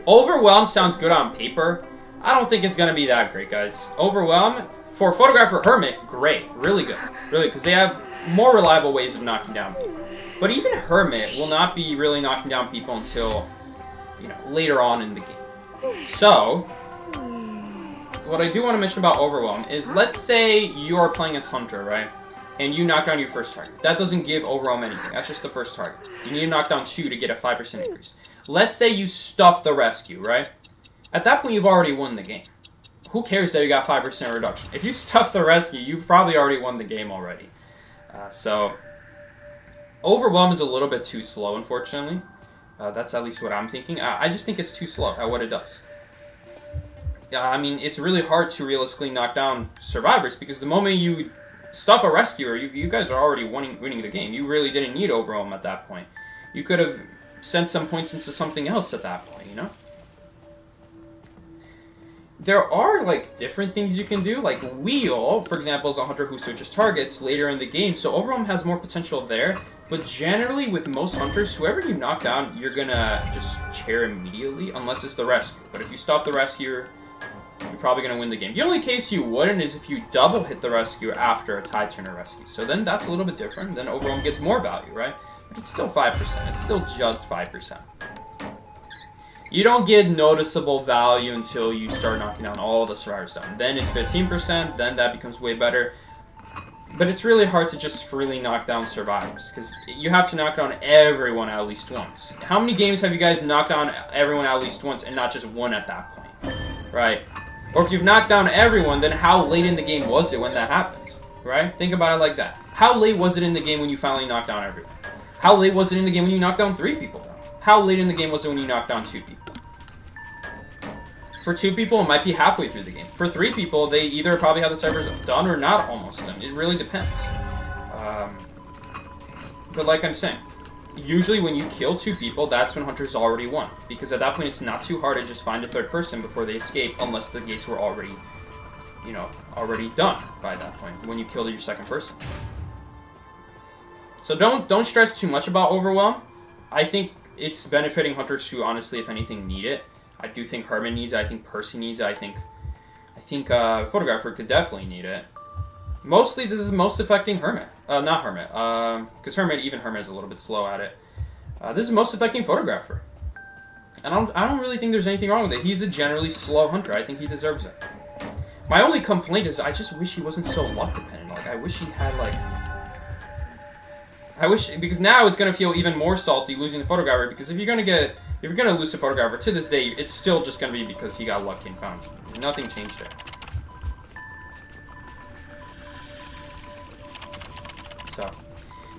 Overwhelm sounds good on paper. I don't think it's going to be that great, guys. Overwhelm, for Photographer Hermit, great. Really good. Really, because they have more reliable ways of knocking down people. But even Hermit will not be really knocking down people until, you know, later on in the game. So, what I do want to mention about Overwhelm is, let's say you're playing as Hunter, right? And you knock down your first target. That doesn't give Overwhelm anything. That's just the first target. You need to knock down 2 to get a 5% increase. Let's say you stuff the rescue, right? At that point, you've already won the game. Who cares that you got 5% reduction? If you stuff the rescue, you've probably already won the game already. So, Overwhelm is a little bit too slow, unfortunately. That's at least what I'm thinking. I just think it's too slow at what it does. I mean, it's really hard to realistically knock down survivors because the moment you stuff a rescuer, you guys are already winning the game. You really didn't need Overwhelm at that point. You could have send some points into something else at that point, you know? There are, like, different things you can do. Like, Wheel, for example, is a hunter who switches targets later in the game, so Overwhelm has more potential there. But generally, with most hunters, whoever you knock down, you're gonna just chair immediately, unless it's the rescue. But if you stop the rescue, you're probably gonna win the game. The only case you wouldn't is if you double hit the rescue after a tie turner rescue. So then that's a little bit different. Then Overwhelm gets more value, right? But it's still 5%. It's still just 5%. You don't get noticeable value until you start knocking down all the survivors down. Then it's 15%, then that becomes way better. But it's really hard to just freely knock down survivors, because you have to knock down everyone at least once. How many games have you guys knocked down everyone at least once and not just one at that point? Right? Or if you've knocked down everyone, then how late in the game was it when that happened? Right? Think about it like that. How late was it in the game when you finally knocked down everyone? How late was it in the game when you knocked down 3 people down? How late in the game was it when you knocked down 2 people? For 2 people, it might be halfway through the game. For 3 people, they either probably have the servers done or not almost done. It really depends. But like I'm saying, usually when you kill 2 people, that's when Hunter's already won. Because at that point, it's not too hard to just find a 3rd person before they escape, unless the gates were already, you know, already done by that point, when you killed your 2nd person. So don't stress too much about Overwhelm. I think it's benefiting Hunters who, honestly, if anything, need it. I do think Herman needs it. I think Percy needs it. I think Photographer could definitely need it. Mostly, this is most affecting Hermit. Not Hermit. Because even Hermit is a little bit slow at it. This is most affecting Photographer. And I don't really think there's anything wrong with it. He's a generally slow hunter. I think he deserves it. My only complaint is I just wish he wasn't so luck dependent. Like, I wish he had, like... because now it's gonna feel even more salty losing the Photographer, because if you're gonna lose the Photographer to this day, it's still just gonna be because he got lucky and found you. Nothing changed there. So,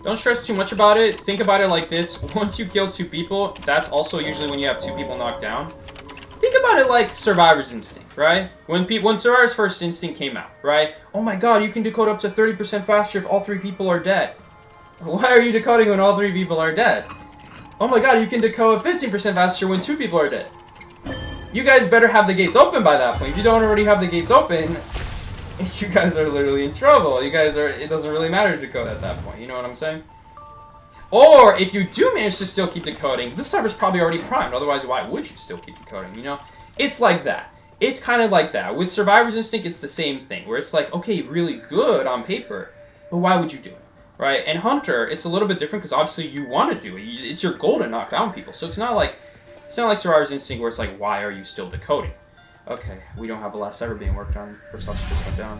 don't stress too much about it. Think about it like this: once you kill 2 people, that's also usually when you have 2 people knocked down. Think about it like Survivor's Instinct, right? When Survivor's First Instinct came out, right? Oh my God, you can decode up to 30% faster if all 3 people are dead. Why are you decoding when all 3 people are dead? Oh my God, you can decode 15% faster when 2 people are dead. You guys better have the gates open by that point. If you don't already have the gates open, you guys are literally in trouble. It doesn't really matter to decode at that point. You know what I'm saying? Or, if you do manage to still keep decoding, the server's probably already primed. Otherwise, why would you still keep decoding, you know? It's like that. It's kind of like that. With Survivor's Instinct, it's the same thing. Where it's like, okay, really good on paper, but why would you do it? Right? And Hunter, it's a little bit different because obviously you want to do it. It's your goal to knock down people. So it's not like Survivor's Instinct where it's like, why are you still decoding? Okay, we don't have a last ever being worked on. First off, just went down.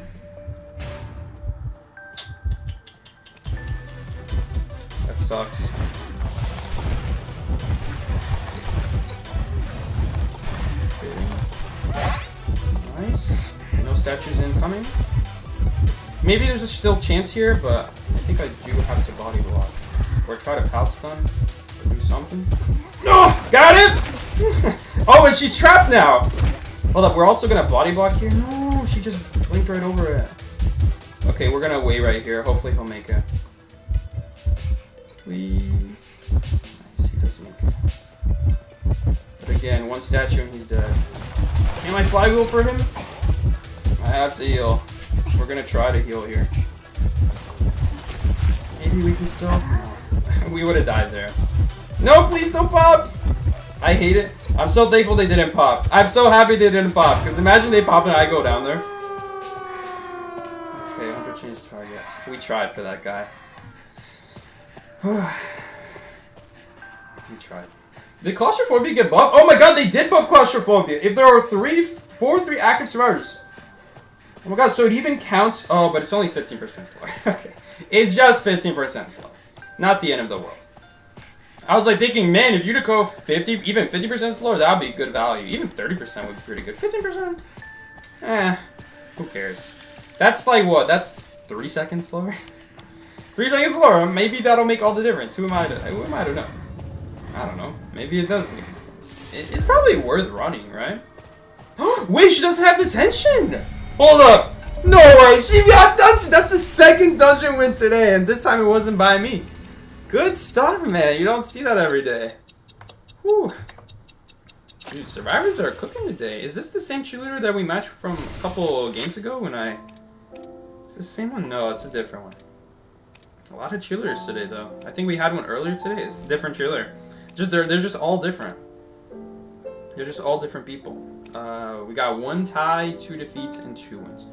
That sucks. Okay. Nice. No statues incoming. Maybe there's a still chance here, but I think I do have to body block. Or try to pout stun. Or do something. No! Got it! Oh, and she's trapped now! Hold up, we're also gonna body block here? No, she just blinked right over it. Okay, we're gonna wait right here. Hopefully he'll make it. Please. Nice, he does make it. But again, 1 statue and he's dead. Can I fly wheel for him? I have to heal. We're gonna try to heal here. Maybe we can still... We would have died there. No, please don't pop! I hate it. I'm so thankful they didn't pop. I'm so happy they didn't pop, because imagine they pop and I go down there. Okay, Hunter changed target. We tried for that guy. We tried. Did claustrophobia get buffed? Oh my God, they did buff claustrophobia! If there are 3 active survivors... Oh my God, so it even counts... Oh, but it's only 15% slower. Okay. It's just 15% slow. Not the end of the world. I was like thinking, man, if you to go 50% slower, that would be good value. Even 30% would be pretty good. 15%? Eh, who cares? That's like what? That's 3 seconds slower? 3 seconds slower. Maybe that'll make all the difference. Who am I to know? I don't know. Maybe it does make a difference. It's probably worth running, right? Wait, she doesn't have detention! Hold up! No way! She got dungeon! That's the 2nd dungeon win today, and this time it wasn't by me. Good stuff, man. You don't see that every day. Whew. Dude, survivors are cooking today. Is this the same cheerleader that we matched from a couple games ago when I... Is this the same one? No, it's a different one. A lot of cheerleaders today, though. I think we had one earlier today. It's a different cheerleader. They're just all different. They're just all different people. We got 1 tie, 2 defeats, and 2 wins.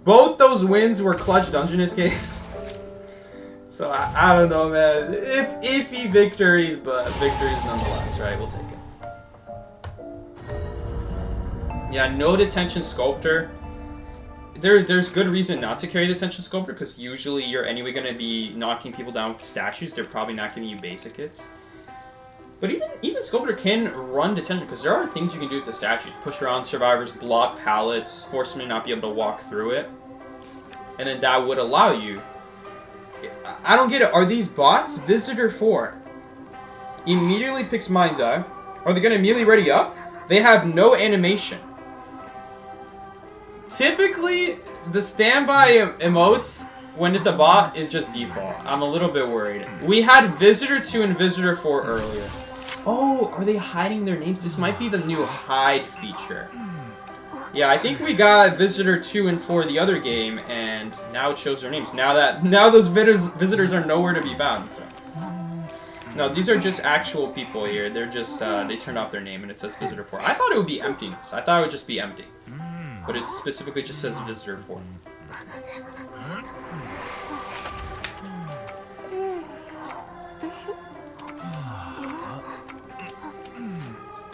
Both those wins were clutch Dungeness games. So I don't know, man. Iffy victories, but victories nonetheless, right? We'll take it. Yeah, no detention sculptor. There's good reason not to carry detention sculptor because usually you're anyway going to be knocking people down with statues. They're probably not giving you basic hits. But even sculptor can run detention because there are things you can do with the statues. Push around survivors, block pallets, force them to not be able to walk through it. And then that would allow you... I don't get it. Are these bots? Visitor 4 immediately picks Mind's Eye. Are they going to immediately ready up? They have no animation. Typically, the standby emotes, when it's a bot, is just default. I'm a little bit worried. We had Visitor 2 and Visitor 4 earlier. Oh, are they hiding their names? This might be the new hide feature. Yeah, I think we got Visitor 2 and 4 the other game, and now it shows their names. Now those visitors are nowhere to be found. So. No, these are just actual people here. They're just, they turned off their name, and it says Visitor 4. I thought it would be emptiness. I thought it would just be empty. But it specifically just says Visitor 4.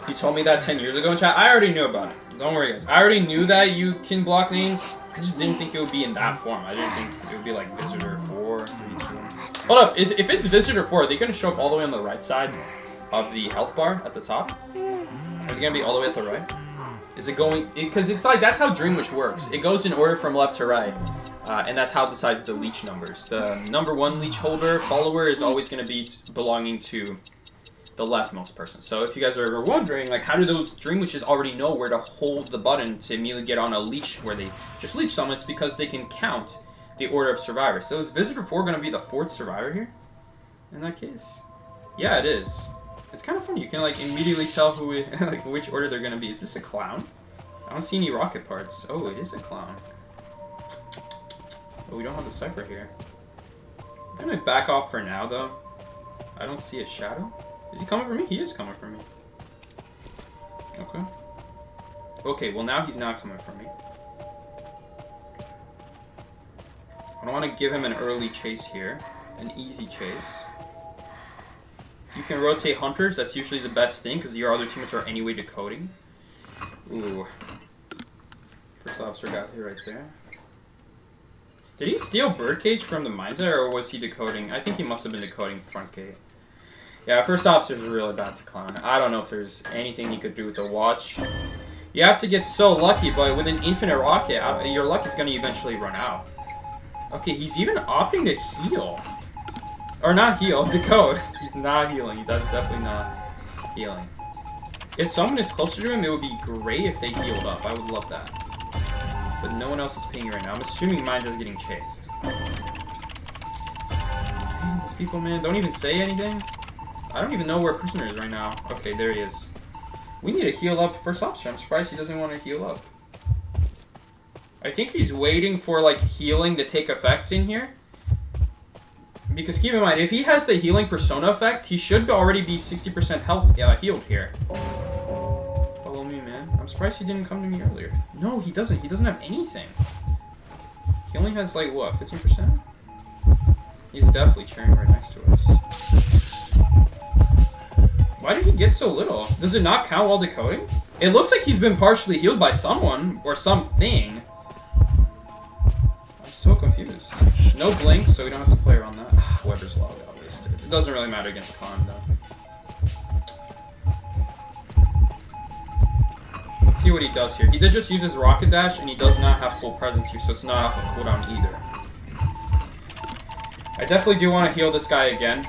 You told me that 10 years ago in chat? I already knew about it. Don't worry, guys. I already knew that you can block names. I just didn't think it would be in that form. I didn't think it would be like Visitor 4, 3, 2. Hold up. If it's Visitor 4, are they going to show up all the way on the right side of the health bar at the top? Are they going to be all the way at the right? Is it going... Because it's like, that's how Dream Witch works. It goes in order from left to right. And that's how it decides the leech numbers. The number 1 leech holder, follower, is always going to be belonging to the leftmost person. So if you guys are ever wondering, like, how do those Dream Witches already know where to hold the button to immediately get on a leech where they just leech someone? It's because they can count the order of survivors. So is Visitor 4 going to be the 4th survivor here? In that case? Yeah, it is. It's kind of funny. You can, like, immediately tell who, like, which order they're going to be. Is this a clown? I don't see any rocket parts. Oh, it is a clown. Oh, we don't have the cipher here. I'm going to back off for now, though. I don't see a shadow. Is he coming for me? He is coming for me. Okay. Okay, well, now he's not coming for me. I don't want to give him an early chase here. An easy chase. You can rotate hunters. That's usually the best thing because your other teammates are anyway decoding. Ooh. First officer got hit right there. Did he steal Birdcage from the Mind's Eye or was he decoding? I think he must have been decoding front gate. Yeah, first officer's really bad to clown. I don't know if there's anything he could do with the watch. You have to get so lucky, but with an infinite rocket, your luck is going to eventually run out. Okay, he's even opting to heal. Or not heal, decode. He's not healing. That's definitely not healing. If someone is closer to him, it would be great if they healed up. I would love that. But no one else is pinging right now. I'm assuming Mind's is getting chased. Man, these people, man, don't even say anything. I don't even know where Prisoner is right now. Okay, there he is. We need to heal up first officer. I'm surprised he doesn't want to heal up. I think he's waiting for, like, healing to take effect in here. Because keep in mind, if he has the healing persona effect, he should already be 60% health healed here. Follow me, man. I'm surprised he didn't come to me earlier. No, he doesn't. He doesn't have anything. He only has, like, what, 15%? He's definitely cheering right next to us. Why did he get so little? Does it not count while decoding? It looks like he's been partially healed by someone or something. I'm so confused. No blink, so we don't have to play around that. Weber's Law got wasted. It doesn't really matter against Khan, though. Let's see what he does here. He did just use his rocket dash, and he does not have full presence here, so it's not off of cooldown either. I definitely do want to heal this guy again.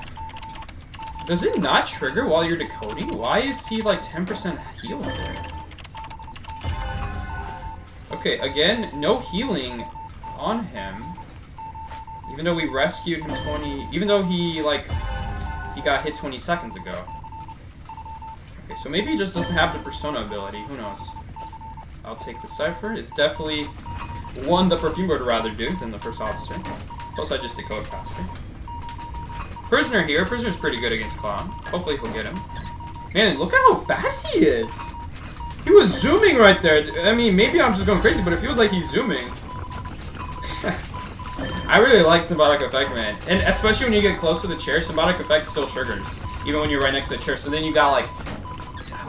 Does it not trigger while you're decoding? Why is he like 10% healed there? Okay, again, no healing on him. Even though we rescued him 20... Even though he, like... He got hit 20 seconds ago. Okay, so maybe he just doesn't have the persona ability. Who knows? I'll take the Cypher. It's definitely one the Perfumer would rather do than the first officer. Plus, I just decode faster. Prisoner here. Prisoner's pretty good against Clown. Hopefully, he'll get him. Man, look at how fast he is. He was zooming right there. I mean, maybe I'm just going crazy, but it feels like he's zooming. I really like Symbiotic Effect, man. And especially when you get close to the chair, Symbiotic Effect still triggers. Even when you're right next to the chair. So then you got like...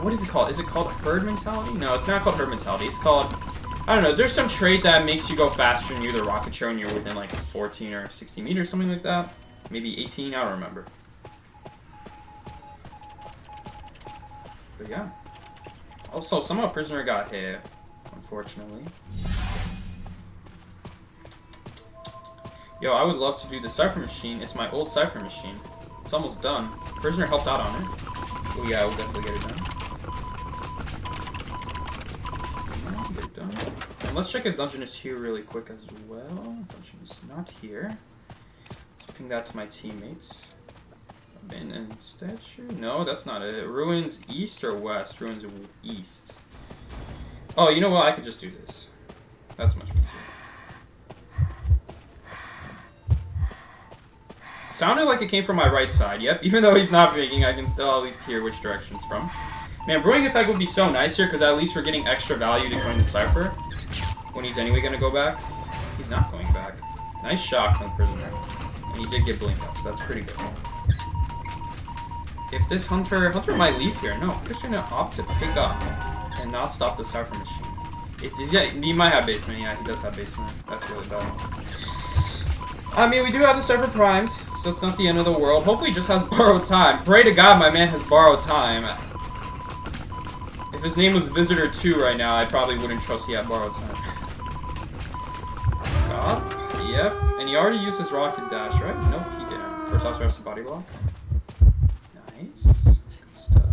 What is it called? Is it called Herd Mentality? No, it's not called Herd Mentality. It's called... I don't know. There's some trait that makes you go faster than you the rocket chair when you're within like 14 or 16 meters, something like that. Maybe 18, I don't remember. But yeah. Also, somehow Prisoner got hit, unfortunately. Yo, I would love to do the Cypher Machine. It's my old Cypher Machine. It's almost done. Prisoner helped out on it. Oh yeah, we'll definitely get it done. Get it done. And let's check if Dungeon is here really quick as well. Dungeon is not here. Let's ping that to my teammates. And statue? No, that's not it. Ruins east or west? Ruins east. Oh, you know what? I could just do this. That's much easier. Sounded like it came from my right side. Yep, even though he's not picking, I can still at least hear which direction it's from. Man, Brewing Effect would be so nice here, because at least we're getting extra value to join the Cypher. When he's anyway going to go back. He's not going back. Nice shot from Prisoner. And he did get Blink Up, so that's pretty good. If this Hunter might leave here. No, Prisoner going to opt to pick up and not stop the Cypher Machine. Yeah, he might have basement. Yeah, he does have basement. That's really bad. I mean, we do have the Cypher primed, so it's not the end of the world. Hopefully he just has borrowed time. Pray to God my man has borrowed time. If his name was Visitor 2 right now, I probably wouldn't trust he had borrowed time. God. Yep. And he already used his rocket dash, right? Nope, he didn't. First officer has a body block. Nice. Good stuff.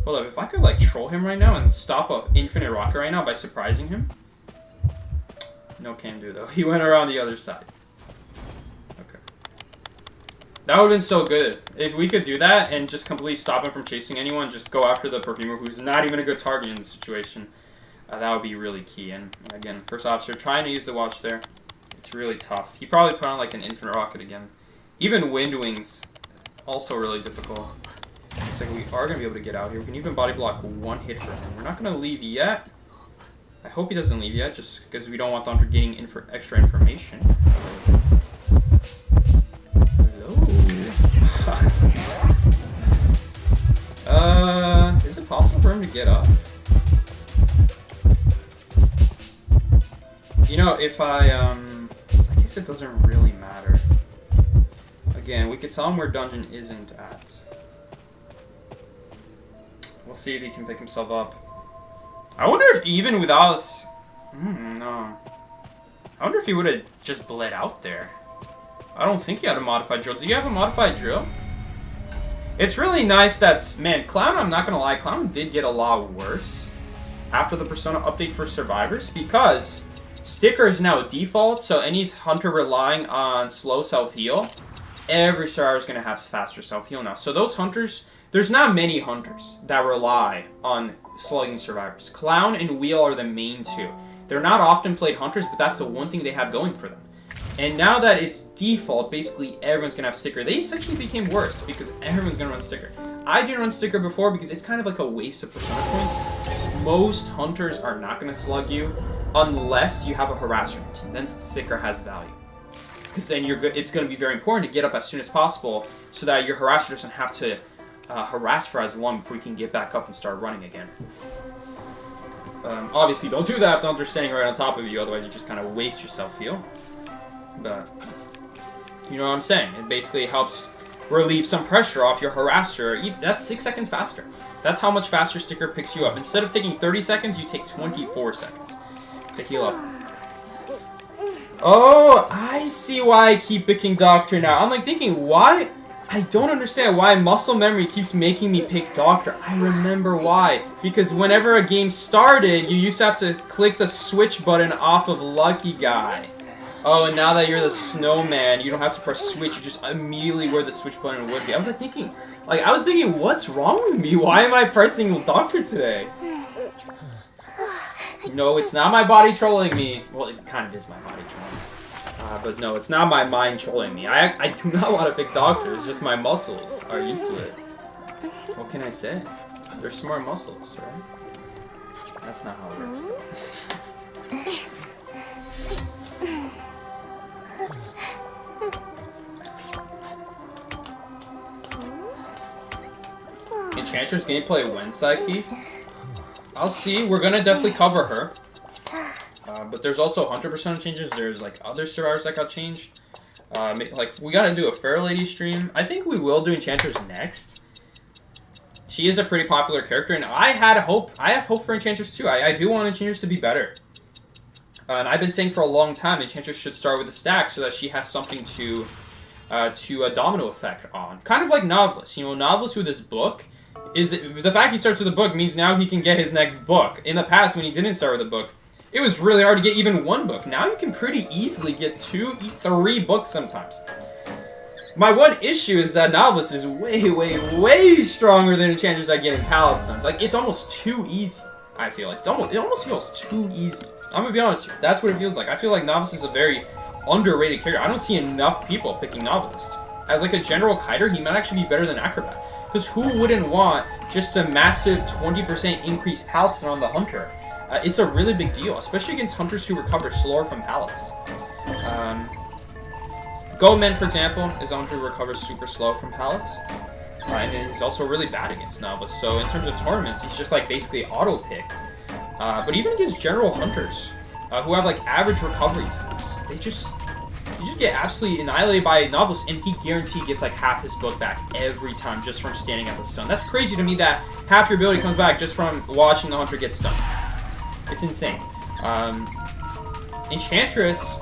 Hold up, if I could like troll him right now and stop an infinite rocket right now by surprising him. No can do though. He went around the other side. Okay. That would have been so good. If we could do that and just completely stop him from chasing anyone, just go after the Perfumer who's not even a good target in this situation. That would be really key. And again, first officer trying to use the watch there. It's really tough. He probably put on like an infinite rocket again. Even Wind Wings, also really difficult. Looks like we are going to be able to get out here. We can even body block one hit for him. We're not going to leave yet. I hope he doesn't leave yet, just because we don't want Thunder getting extra information. Hello? Is it possible for him to get up? You know, if I guess it doesn't really matter. Again, we could tell him where Dungeon isn't at. We'll see if he can pick himself up. I wonder if even without... no. I wonder if he would have just bled out there. I don't think he had a modified drill. Do you have a modified drill? It's really nice that... Man, Clown, I'm not going to lie, Clown did get a lot worse after the Persona update for Survivors, because Sticker is now default, so any Hunter relying on slow self-heal, every Survivor is going to have faster self-heal now. So those Hunters... There's not many Hunters that rely on slugging Survivors. Clown and Wheel are the main two. They're not often played Hunters, but that's the one thing they have going for them. And now that it's default, basically everyone's going to have Sticker. They essentially became worse because everyone's going to run Sticker. I didn't run Sticker before because it's kind of like a waste of Persona points. Most Hunters are not going to slug you unless you have a Harasser team. Then Sticker has value. Because then it's going to be very important to get up as soon as possible so that your Harasser doesn't have to harass for as long before you can get back up and start running again. Obviously, don't do that if Hunter's standing right on top of you, otherwise you just kind of waste your self-heal. But, you know what I'm saying? It basically helps relieve some pressure off your harasser. That's 6 seconds faster. That's how much faster Sticker picks you up. Instead of taking 30 seconds, you take 24 seconds to heal up. Oh, I see why I keep picking Doctor now. I'm like thinking, why? I don't understand why muscle memory keeps making me pick Doctor. I remember why. Because whenever a game started, you used to have to click the switch button off of Lucky Guy. Oh, and now that you're the snowman, you don't have to press switch. You just immediately where the switch button would be. I was thinking, what's wrong with me? Why am I pressing doctor today? No, it's not my body trolling me. Well, it kind of is my body trolling. But no, it's not my mind trolling me. I do not want to pick doctor. It's just my muscles are used to it. What can I say? They're smart muscles, right? That's not how it works. Enchantress gameplay when Psyche? I'll see. We're gonna definitely cover her. But there's also Hunter persona changes. There's like other survivors that got changed. Like we gotta do a Fair Lady stream. I think we will do Enchantress next. She is a pretty popular character, and I have hope for Enchantress too. I do want Enchantress to be better. And I've been saying for a long time Enchantress should start with a stack so that she has something to a domino effect on. Kind of like Novelist. You know, Novelist with this book is the fact he starts with a book means now he can get his next book. In the past, when he didn't start with a book, it was really hard to get even one book. Now you can pretty easily get 2, 3 books sometimes. My one issue is that Novelist is way, way, way stronger than Enchantress at getting palette stuns. Like, it's almost too easy, I feel like. It almost feels too easy. I'm gonna be honest here. That's what it feels like. I feel like Novelist is a very underrated character. I don't see enough people picking Novelist. As like a general kiter, he might actually be better than Acrobat. Because who wouldn't want just a massive 20% increased palette stun on the Hunter? It's a really big deal, especially against Hunters who recover slower from palettes. Goldman, for example, is a Hunter who recovers super slow from palettes. And he's also really bad against Novelist. So in terms of tournaments, he's just like basically auto pick. But even against general Hunters, who have like average recovery times, you just get absolutely annihilated by Novelist, and he guaranteed gets like half his book back every time just from standing at the stun. That's crazy to me that half your ability comes back just from watching the Hunter get stunned. It's insane. Enchantress,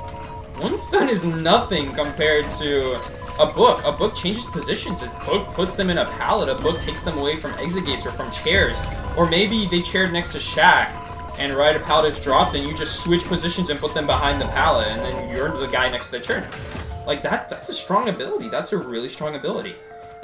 one stun is nothing compared to a book. A book changes positions. A book puts them in a pallet. A book takes them away from exit gates or from chairs. Or maybe they chaired next to Shaq, and right a pallet is dropped, and you just switch positions and put them behind the pallet, and then you're the guy next to the chair. Like, that's a strong ability. That's a really strong ability.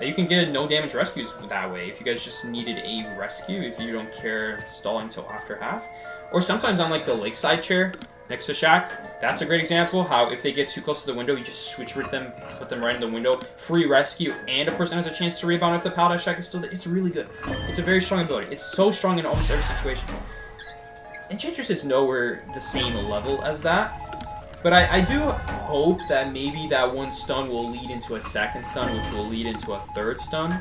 You can get no damage rescues that way if you guys just needed a rescue, if you don't care stalling until after half. Or sometimes on like the lakeside chair next to Shaq, that's a great example how if they get too close to the window, you just switch with them, put them right in the window, free rescue, and a person has a chance to rebound if the pallet Shaq is still there. It's really good. It's a very strong ability. It's so strong in almost every situation. Enchantress is nowhere the same level as that, but I do hope that maybe that one stun will lead into a second stun, which will lead into a third stun.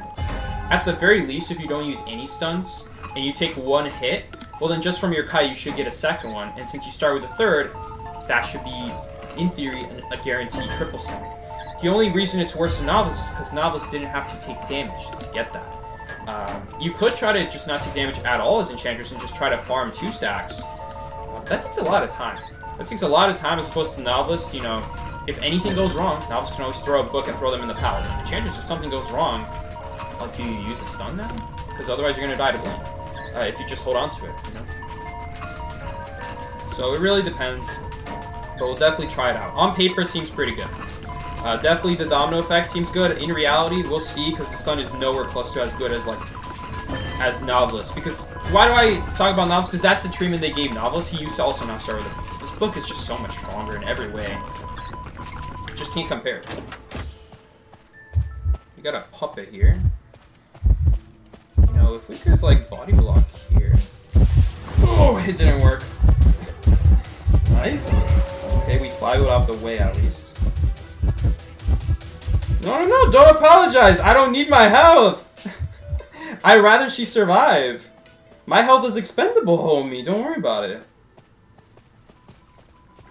At the very least, if you don't use any stuns, and you take one hit, well then just from your kite you should get a second one, and since you start with a third, that should be, in theory, a guaranteed triple stack. The only reason it's worse than Novelist is because Novelist didn't have to take damage to get that. You could try to just not take damage at all as Enchantress and just try to farm 2 stacks. That takes a lot of time. That takes a lot of time as opposed to Novelist. You know, if anything goes wrong, Novelist can always throw a book and throw them in the pallet. Enchantress, if something goes wrong, like, do you use a stun now? Because otherwise you're going to die to blink. If you just hold on to it, you know? So it really depends. But we'll definitely try it out. On paper, it seems pretty good. Definitely the domino effect seems good. In reality, we'll see, because the stun is nowhere close to as good as, like, as Novelist. Because, why do I talk about Novelist? Because that's the treatment they gave Novelist. He used to also not start with it. This book is just so much stronger in every way. Just can't compare. We got a puppet here. You know, if we could, like, body block here. Oh, it didn't work. Nice. Okay, we flywheeled out the way at least. No, don't apologize. I don't need my health. I'd rather she survive. My health is expendable, homie. Don't worry about it.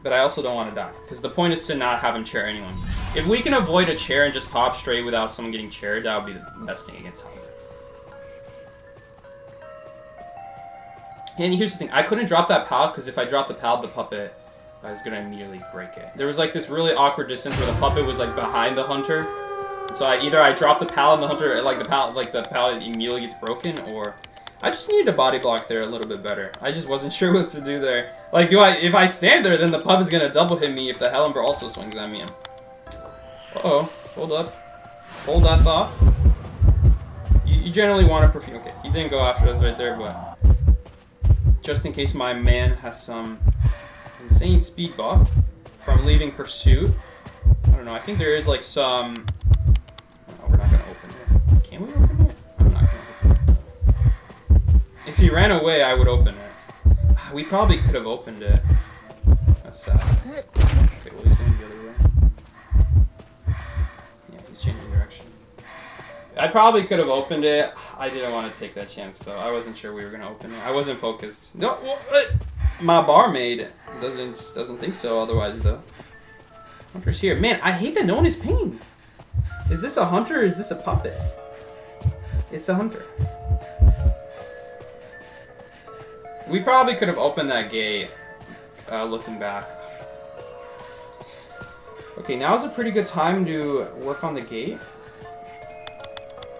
But I also don't want to die, because the point is to not have him chair anyone. If we can avoid a chair and just pop straight without someone getting chaired, that would be the best thing against him. And here's the thing, I couldn't drop that pallet because if I dropped the pallet, the puppet is going to immediately break it. There was like this really awkward distance where the puppet was like behind the hunter. So either I drop the pallet and the hunter, like the pallet immediately gets broken, or I just needed to body block there a little bit better. I just wasn't sure what to do there. Like, if I stand there, then the pub is gonna double hit me if the Hellenber also swings at me. Uh-oh. Hold up. Hold that thought. You generally want to perfume. Okay, he didn't go after us right there, but just in case my man has some insane speed buff from leaving pursuit. I don't know. I think there is like some. No, we're not gonna open it. Can we open it? I'm not gonna open it. If he ran away, I would open it. We probably could have opened it. That's sad. Okay, well he's going the other way. Yeah, he's changing direction. I probably could have opened it. I didn't want to take that chance though. I wasn't sure we were gonna open it. I wasn't focused. No, my barmaid doesn't think so. Otherwise though. Hunter's here. Man, I hate that no one is pinging. Is this a hunter or is this a puppet? It's a hunter. We probably could have opened that gate. Looking back. Okay, now's a pretty good time to work on the gate.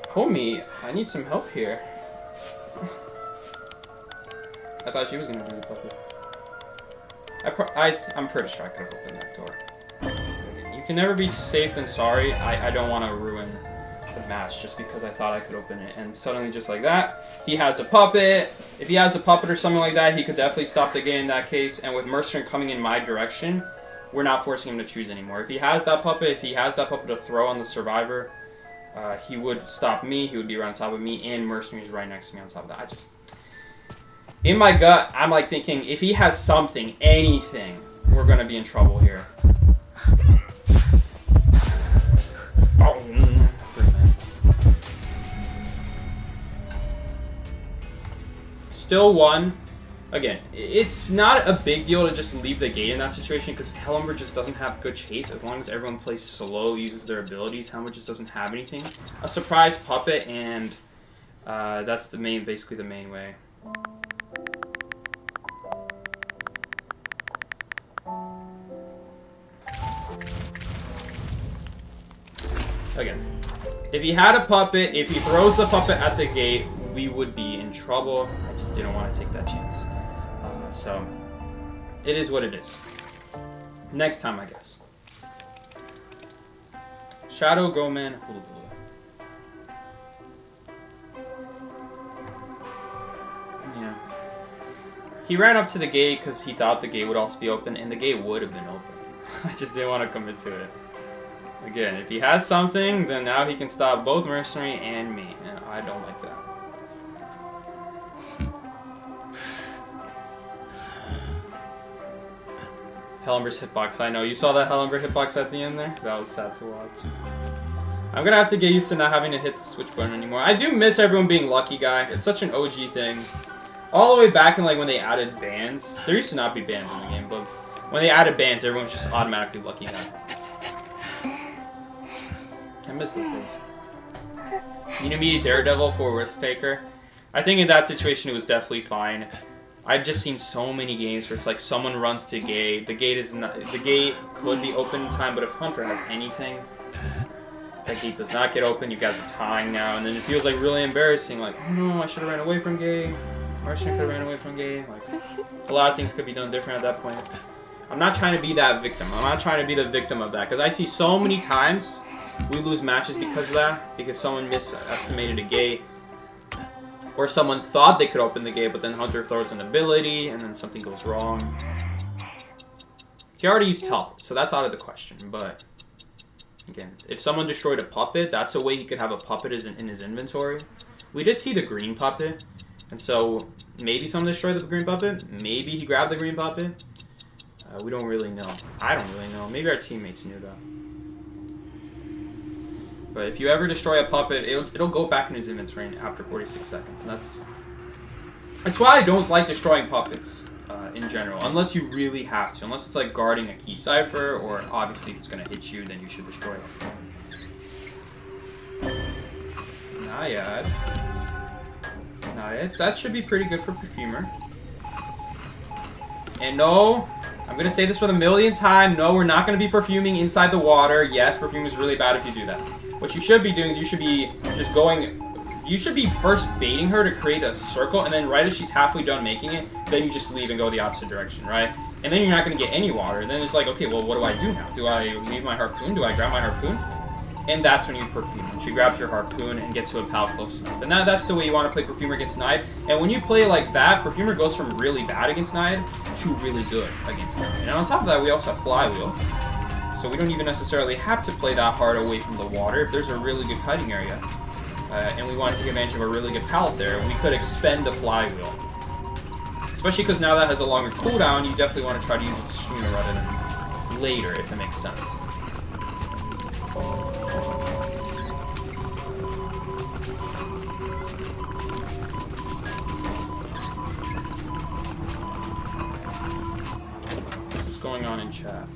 Homie, I need some help here. I thought she was gonna do the puppet. I'm pretty sure I could have opened that door. You can never be safe than sorry. I don't want to ruin the match just because I thought I could open it. And suddenly, just like that, he has a puppet. If he has a puppet or something like that, he could definitely stop the game in that case. And with Mercer coming in my direction, we're not forcing him to choose anymore. If he has that puppet, to throw on the survivor, he would stop me. He would be right on top of me, and Mercer is right next to me on top of that. In my gut, I'm like thinking, if he has something, anything, we're gonna be in trouble here. Oh, still one. Again, it's not a big deal to just leave the gate in that situation because Hellenber just doesn't have good chase as long as everyone plays slow, uses their abilities. Hellenber just doesn't have anything. A surprise puppet, and that's basically the main way. Again, if he had a puppet, if he throws the puppet at the gate, we would be in trouble. I just didn't want to take that chance. So, it is what it is. Next time, I guess. Shadow, Goman, Hula Hula. Yeah. He ran up to the gate because he thought the gate would also be open, and the gate would have been open. I just didn't want to commit to it. Again, if he has something, then now he can stop both Mercenary and me, and I don't like that. Hellenber's hitbox, I know. You saw that Hellenber hitbox at the end there? That was sad to watch. I'm gonna have to get used to not having to hit the switch button anymore. I do miss everyone being lucky guy. It's such an OG thing. All the way back in like when they added bans. There used to not be bans in the game, but when they added bans, everyone was just automatically lucky guy. I miss those days. You know me, Daredevil for risk taker. I think in that situation it was definitely fine. I've just seen so many games where it's like someone runs to gate. The gate could be open in time, but if Hunter has anything, that gate does not get open. You guys are tying now, and then it feels like really embarrassing. Like, oh no, I should have ran away from gate. Martian could have ran away from gate. Like, a lot of things could be done different at that point. I'm not trying to be that victim. I'm not trying to be the victim of that because I see so many times we lose matches because of that, because someone misestimated a gate, or someone thought they could open the gate, but then Hunter throws an ability, and then something goes wrong. He already used teleport, so that's out of the question, but again, if someone destroyed a puppet, that's a way he could have a puppet in his inventory. We did see the green puppet, and so maybe someone destroyed the green puppet, maybe he grabbed the green puppet. We don't really know. I don't really know. Maybe our teammates knew though. But if you ever destroy a puppet, it'll go back in his inventory after 46 seconds. And that's why I don't like destroying puppets in general. Unless you really have to. Unless it's like guarding a key cipher, or obviously if it's going to hit you, then you should destroy it. Naiad. Naiad. That should be pretty good for Perfumer. And no, I'm going to say this for the millionth time. No, we're not going to be perfuming inside the water. Yes, perfume is really bad if you do that. What you should be doing is you should be just going You should be first baiting her to create a circle, and then right as she's halfway done making it, then you just leave and go the opposite direction, right? And then you're not going to get any water. And then it's like, okay, well, what do I do now? Do I leave my harpoon? Do I grab my harpoon? And that's when you perfume. When she grabs your harpoon and gets to a pal close enough. And that's the way you want to play Perfumer against Nide. And when you play like that, Perfumer goes from really bad against Nide to really good against Nide. And on top of that, we also have Flywheel. So we don't even necessarily have to play that hard away from the water if there's a really good kiting area. And we want to take advantage of a really good pallet there, we could expend the Flywheel. Especially because now that has a longer cooldown, you definitely want to try to use it sooner rather than later, if it makes sense. What's going on in chat?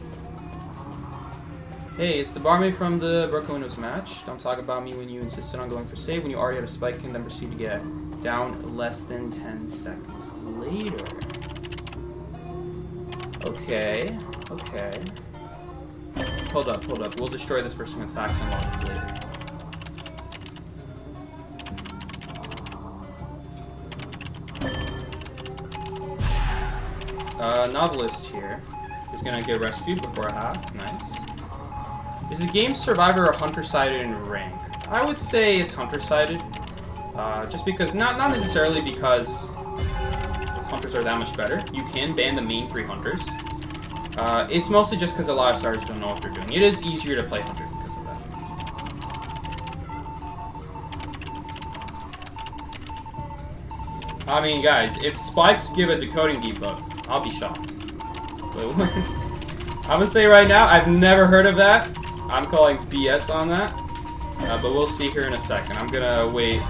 Hey, it's the barmaid from the Broken Windows match. Don't talk about me when you insisted on going for save when you already had a spike and then proceed to get down less than 10 seconds later. Okay, okay. Hold up. We'll destroy this person with facts and logic later. Novelist here is gonna get rescued before a half. Nice. Is the game Survivor or Hunter-sided in rank? I would say it's Hunter-sided. Just because, not necessarily because Hunters are that much better. You can ban the main 3 Hunters. It's mostly just because a lot of starters don't know what they're doing. It is easier to play Hunter because of that. I mean, guys, if Spikes give a decoding debuff, I'll be shocked. I'm gonna say right now, I've never heard of that. I'm calling BS on that, but we'll see here in a second. I'm gonna wait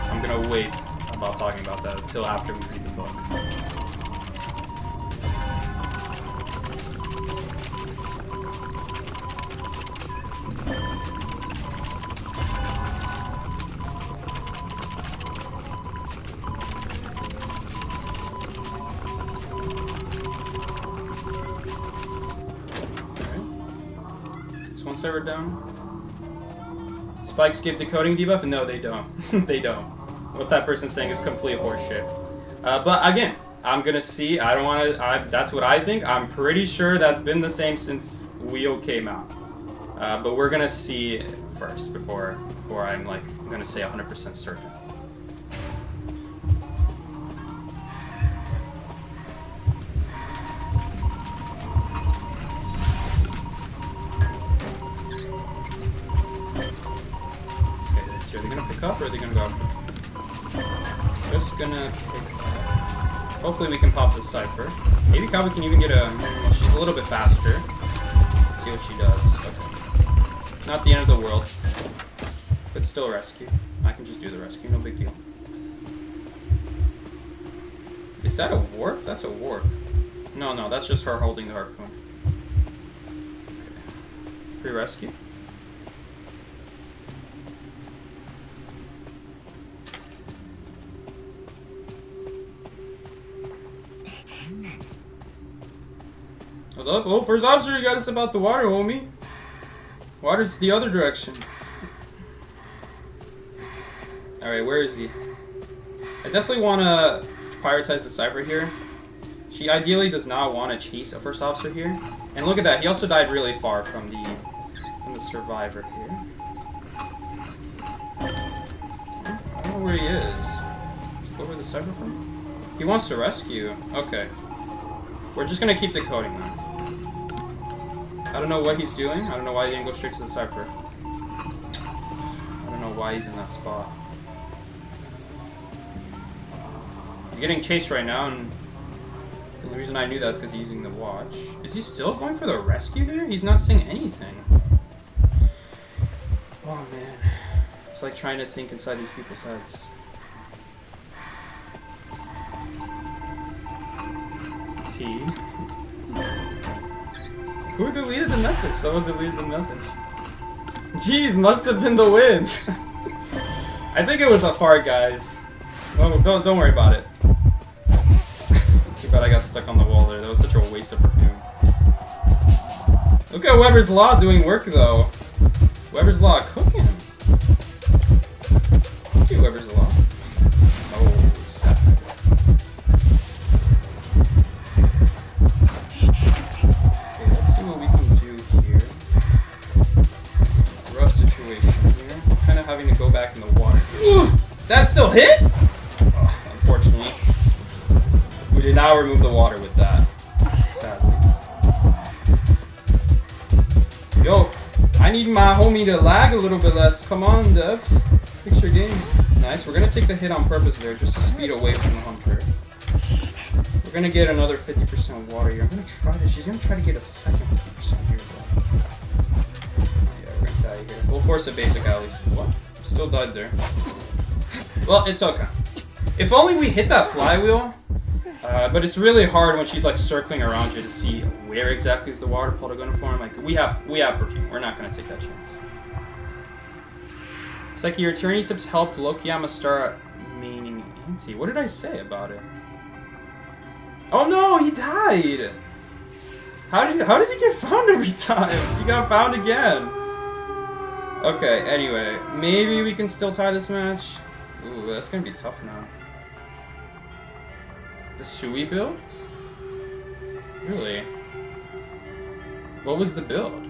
about talking about that until after we read the book. Server down. Spikes give decoding debuff? No, they don't. They don't. What that person's saying is complete horseshit. But again, I'm gonna see. I don't want to. That's what I think. I'm pretty sure that's been the same since Wheel came out. But we're gonna see first before I'm gonna say 100% certain. Are they gonna pick up or are they gonna go after? Just gonna pick up. Hopefully we can pop this Cypher. Maybe Kabu can even get a... Well, she's a little bit faster. Let's see what she does. Okay. Not the end of the world. But still a rescue. I can just do the rescue, no big deal. Is that a warp? That's a warp. No, that's just her holding the harpoon. Okay. Free rescue. Hold up. Oh, first officer, you got us about the water, homie. Water's the other direction. Alright, where is he? I definitely want to prioritize the Cypher here. She ideally does not want to chase a first officer here. And look at that, he also died really far from the survivor here. I don't know where he is. Let's go where the Cypher from? He wants to rescue. Okay. We're just going to keep decoding that. I don't know what he's doing. I don't know why he didn't go straight to the Cypher. I don't know why he's in that spot. He's getting chased right now, and the reason I knew that is because he's using the watch. Is he still going for the rescue here? He's not saying anything. Oh man. It's like trying to think inside these people's heads. T. Who deleted the message? Someone deleted the message. Jeez, must have been the wind. I think it was a fart, guys. Well, don't worry about it. Too bad I got stuck on the wall there. That was such a waste of perfume. Look at Weber's Law doing work, though. Weber's Law cooking. Thank you, Weber's Law. That still hit? Oh, unfortunately. We did not remove the water with that. Sadly. Yo, I need my homie to lag a little bit less. Come on, devs. Fix your game. Nice. We're gonna take the hit on purpose there, just to speed away from the hunter. We're gonna get another 50% water here. I'm gonna try this. She's gonna try to get a second 50% here, bro. Yeah, we're gonna die here. We'll force a basic at least. What? Still died there. Well, it's okay. If only we hit that flywheel. But it's really hard when she's like circling around you to see where exactly is the water puddle going to form. Like we have perfume. We're not gonna take that chance. It's like your attorney tips helped Lokiyama start meaning anti. What did I say about it? Oh no, he died. How does he get found every time? He got found again. Okay. Anyway, maybe we can still tie this match. Ooh, that's gonna be tough now. The Sui build? Really? What was the build?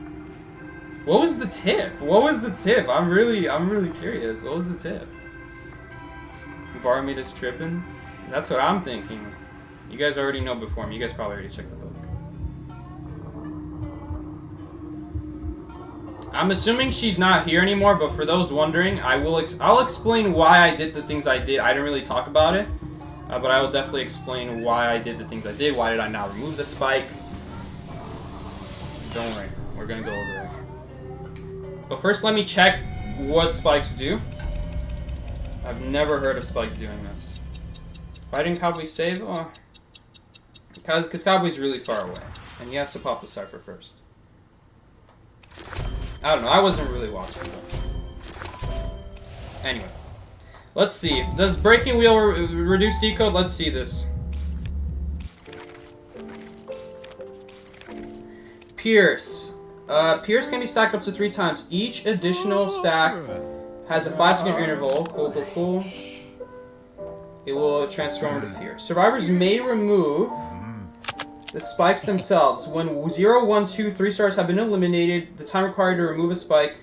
What was the tip? What was the tip? I'm really curious. What was the tip? Varmita's tripping? That's what I'm thinking. You guys already know before me. You guys probably already checked the book. I'm assuming she's not here anymore, but for those wondering, I'll explain why I did the things I did. I didn't really talk about it. But I will definitely explain why I did the things I did. Why did I not remove the spike? Don't worry. We're going to go over it. But first, let me check what spikes do. I've never heard of spikes doing this. Why didn't Cowboy save? Oh, because Cowboy's really far away. And he has to pop the cipher first. I don't know. I wasn't really watching that. Anyway. Let's see. Does breaking wheel reduce decode? Let's see this. Pierce. Pierce can be stacked up to 3 times. Each additional stack has a 5-second interval. Cool, cool, cool. It will transform to fear. Survivors may remove the spikes themselves. When 0, 1, 2, 3 stars have been eliminated, the time required to remove a spike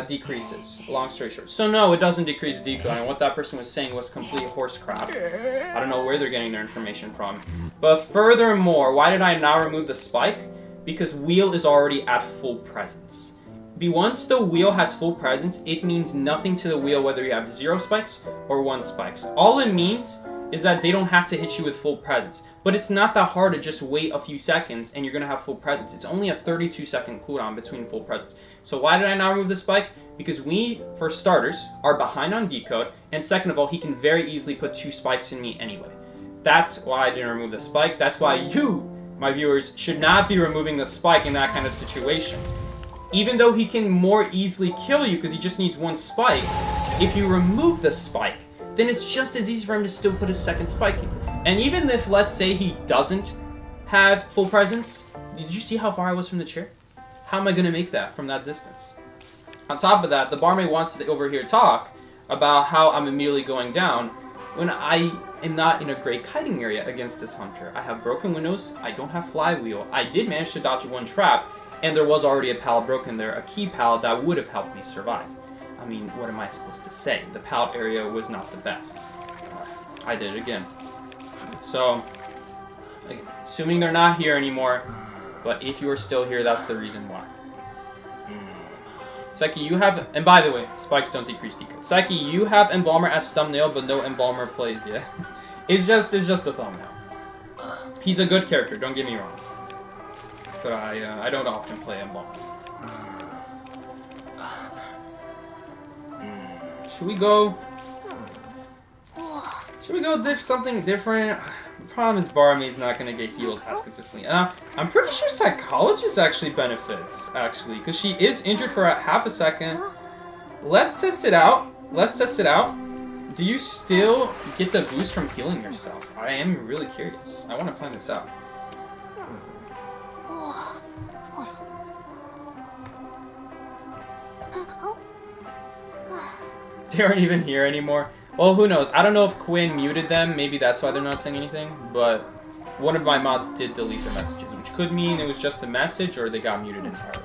decreases. Long story short. So no, it doesn't decrease decode. And what that person was saying was complete horse crap. I don't know where they're getting their information from. But furthermore, why did I not remove the spike? Because wheel is already at full presence. Once the wheel has full presence, it means nothing to the wheel whether you have 0 spikes or 1 spikes. All it means is that they don't have to hit you with full presence. But it's not that hard to just wait a few seconds and you're going to have full presence. It's only a 32-second cooldown between full presence. So why did I not remove the spike? Because we, for starters, are behind on decode. And second of all, he can very easily put 2 spikes in me anyway. That's why I didn't remove the spike. That's why you, my viewers, should not be removing the spike in that kind of situation. Even though he can more easily kill you because he just needs 1 spike, if you remove the spike, then it's just as easy for him to still put a second spike in. And even if, let's say, he doesn't have full presence, did you see how far I was from the chair? How am I going to make that from that distance? On top of that, the barmaid wants to over here talk about how I'm immediately going down when I am not in a great kiting area against this hunter. I have broken windows, I don't have flywheel. I did manage to dodge 1 trap, and there was already a pallet broken there, a key pallet that would have helped me survive. I mean, what am I supposed to say? The pallet area was not the best. I did it again. So, assuming they're not here anymore, but if you are still here, that's the reason why. Psyche, you have, and by the way, spikes don't decrease decode. Psyche, you have Embalmer as thumbnail, but no Embalmer plays yet. It's just a thumbnail. He's a good character, don't get me wrong. But I don't often play Embalmer. Should we go something different? The problem is barmaid's not gonna get healed as consistently. I'm pretty sure psychologist actually benefits, because she is injured for half a second. Let's test it out. Do you still get the boost from healing yourself? I am really curious. I want to find this out. They aren't even here anymore. Well, who knows? I don't know if Quinn muted them. Maybe that's why they're not saying anything. But one of my mods did delete the messages, which could mean it was just a message or they got muted entirely.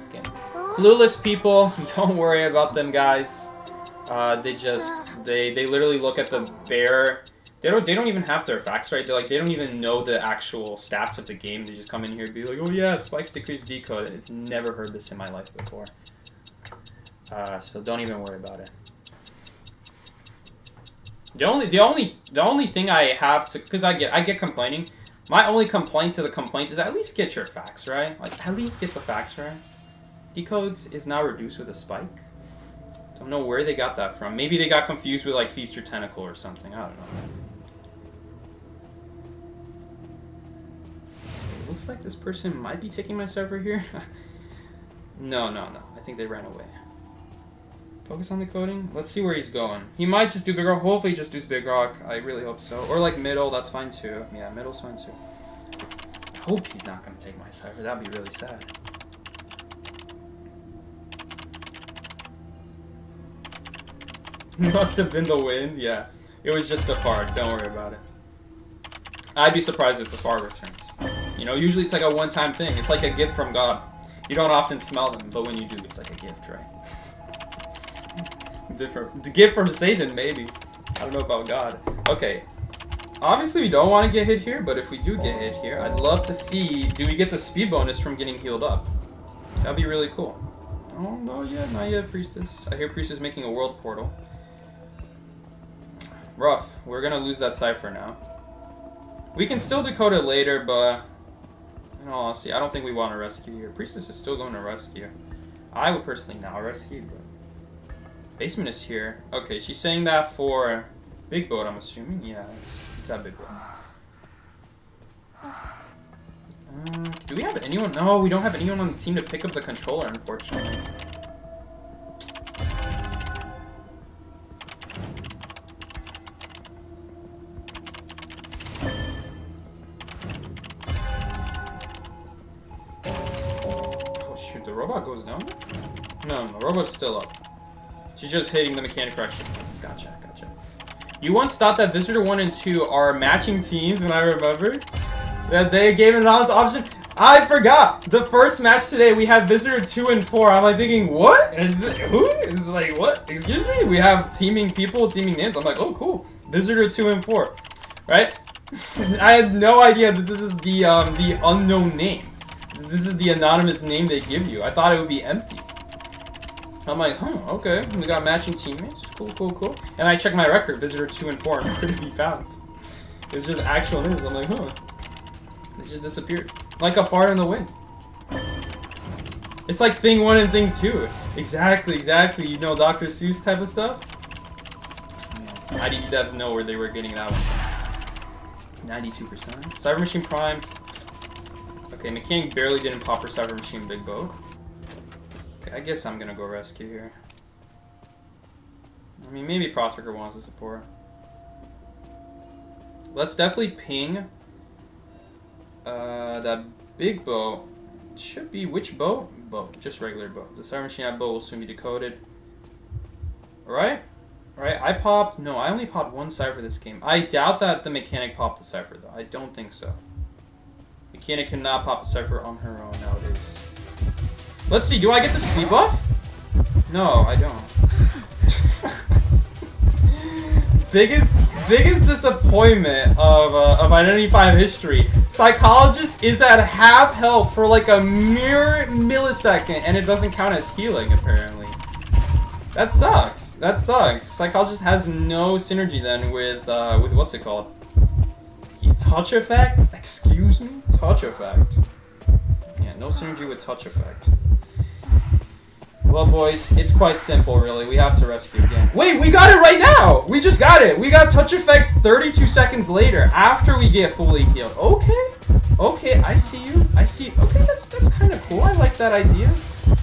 Again, Clueless people, don't worry about them, guys. They literally look at the bare. They don't even have their facts right. They don't even know the actual stats of the game. They just come in here and be like, oh yeah, spikes decrease decode. I've never heard this in my life before. So don't even worry about it. The only thing I have to, because I get complaining. My only complaint to the complaints is at least get your facts right. Like at least get the facts right. Decodes is now reduced with a spike. Don't know where they got that from. Maybe they got confused with like Feast or Tentacle or something. I don't know. It looks like this person might be taking my server here. No. I think they ran away. Focus on the coding. Let's see where he's going. He might just do Big Rock. Hopefully he just does Big Rock. I really hope so. Or like middle. That's fine too. Yeah, middle's fine too. I hope he's not going to take my cipher. That'd be really sad. Must have been the wind. Yeah. It was just a fart. Don't worry about it. I'd be surprised if the fart returns. You know, usually it's like a one-time thing. It's like a gift from God. You don't often smell them, but when you do, it's like a gift, right? Different. The gift from Satan, maybe. I don't know about God. Okay. Obviously, we don't want to get hit here, but if we do get hit here, I'd love to see, do we get the speed bonus from getting healed up? That'd be really cool. Oh, no, yeah, not yet, Priestess. I hear Priestess making a world portal. Rough. We're going to lose that cipher now. We can still decode it later, but in all honesty, I don't think we want to rescue here. Priestess is still going to rescue. I would personally now rescue, but basement is here. Okay, she's saying that for Big Boat, I'm assuming. Yeah, it's that Big Boat. Do we have anyone? No, we don't have anyone on the team to pick up the controller, unfortunately. Oh shoot, the robot goes down? No, the robot's still up. She's just hitting the mechanic fraction. Gotcha. You once thought that Visitor 1 and 2 are matching teams when I remember that they gave an honest option. I forgot. The first match today, we had Visitor 2 and 4. I'm like thinking, what? Who? It's like, what? Excuse me? We have teaming people, teaming names. I'm like, oh, cool. Visitor 2 and 4. Right? I had no idea that this is the unknown name. This is the anonymous name they give you. I thought it would be empty. I'm like, okay. We got matching teammates. Cool. And I checked my record. Visitor 2 and 4 are nowhere to be found. It's just actual news. I'm like, They just disappeared. Like a fart in the wind. It's like thing 1 and thing 2. Exactly. You know, Dr. Seuss type of stuff. IDB devs know where they were getting that one. 92%. Cyber Machine primed. Okay, Mechanic barely didn't pop her Cyber Machine Big Boat. Okay, I guess I'm gonna go rescue here. I mean, maybe Prospector wants to support. Let's definitely ping that Big Boat. Should be which boat? Boat, just regular boat. The Cyber Machine boat will soon be decoded. Right? I popped. No, I only popped one cipher this game. I doubt that the Mechanic popped the cipher though. I don't think so. Mechanic cannot pop a cipher on her own nowadays. Let's see, do I get the speed buff? No, I don't. biggest disappointment of Identity 5 history. Psychologist is at half health for like a mere millisecond, and it doesn't count as healing apparently. That sucks. Psychologist has no synergy then with what's it called? Touch effect? Excuse me? Touch effect. Yeah, no synergy with touch effect. Well, boys, it's quite simple, really. We have to rescue again. Wait, we got it right now! We just got it! We got touch effect 32 seconds later, after we get fully healed. Okay, I see you. Okay, that's kind of cool. I like that idea.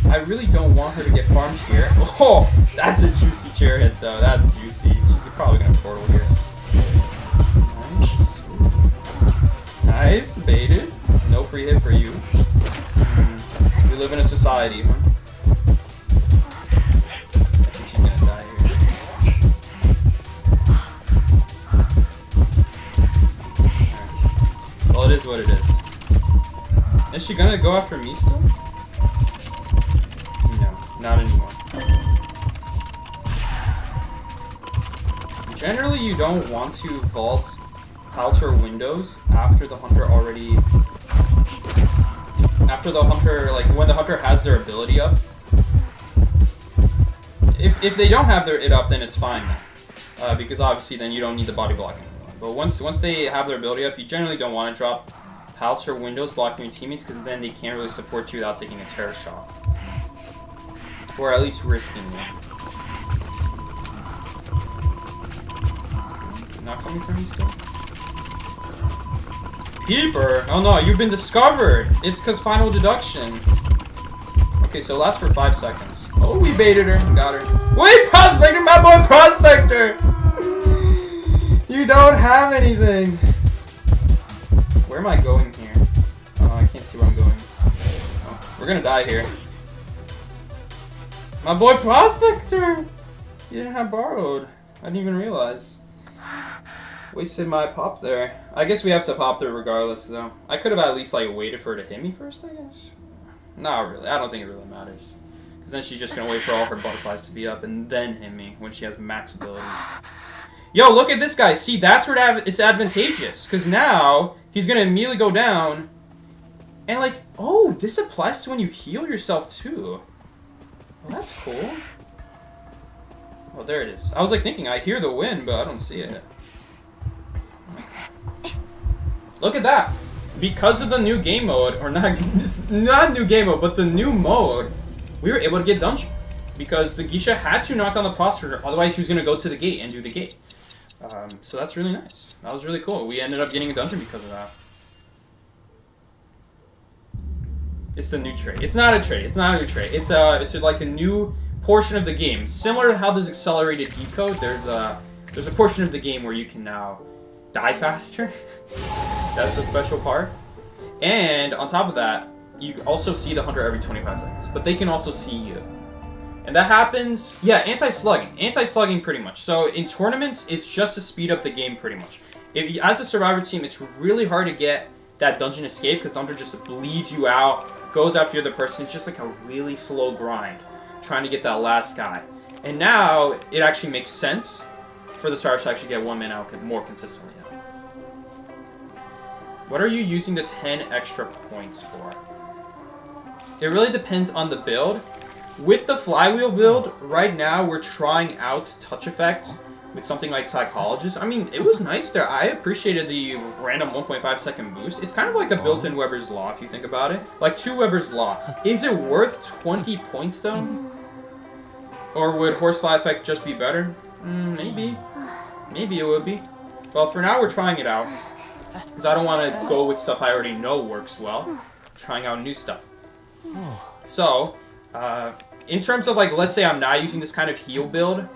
I really don't want her to get farmed here. Oh, that's a juicy chair hit, though. That's juicy. She's probably going to portal here. Nice, baited. No free hit for you. We live in a society, huh? I think she's gonna die here. Well, it is what it is. Is she gonna go after me still? Not anymore. Generally, you don't want to vault outer windows after the hunter already... After the hunter, like, when the hunter has their ability up. If they don't have it up, then it's fine then. Because obviously then you don't need the body blocking anymore. But once they have their ability up, you generally don't want to drop pallets or windows blocking your teammates, because then they can't really support you without taking a terror shot. Or at least risking one. Not coming from me still? Peeper! Oh no, you've been discovered! It's because final deduction. Okay, so it lasts for 5 seconds. Oh, we baited her. Got her. Wait, Prospector! My boy Prospector! You don't have anything! Where am I going here? Oh, I can't see where I'm going. Oh, we're gonna die here. My boy Prospector! You didn't have borrowed. I didn't even realize. Wasted my pop there. I guess we have to pop there regardless, though. I could have at least, like, waited for her to hit me first, I guess. Not really. I don't think it really matters. Because then she's just going to wait for all her butterflies to be up and then hit me when she has max abilities. Yo, look at this guy. See, that's where it's advantageous. Because now he's going to immediately go down. And, like, oh, this applies to when you heal yourself, too. Well, that's cool. Oh, there it is. I was, like, thinking, I hear the wind, but I don't see it. Look at that. Because of the new game mode, or not, it's not new game mode, but the new mode, we were able to get dungeon. Because the Geisha had to knock on the Prospector, otherwise he was going to go to the gate and do the gate. So that's really nice. That was really cool. We ended up getting a dungeon because of that. It's the new trait. It's not a trait. It's not a new trait. It's like a new portion of the game. Similar to how there's accelerated decode, there's a portion of the game where you can now die faster. That's the special part. And on top of that, you can also see the hunter every 25 seconds. But they can also see you. And that happens, yeah, anti-slugging. Anti-slugging pretty much. So in tournaments, it's just to speed up the game pretty much. If you, as a survivor team, it's really hard to get that dungeon escape because the hunter just bleeds you out, goes after the other person. It's just like a really slow grind trying to get that last guy. And now it actually makes sense for the survivors to actually get one man out more consistently now. What are you using the 10 extra points for? It really depends on the build. With the flywheel build, right now we're trying out touch effect with something like Psychologist. I mean, it was nice there. I appreciated the random 1.5 second boost. It's kind of like a built-in Weber's Law if you think about it. Like 2 Weber's Law. Is it worth 20 points though? Or would Horsefly effect just be better? Maybe. Maybe it would be. Well, for now we're trying it out. Because I don't want to go with stuff I already know works well. Trying out new stuff. So, in terms of like, let's say I'm not using this kind of heal build.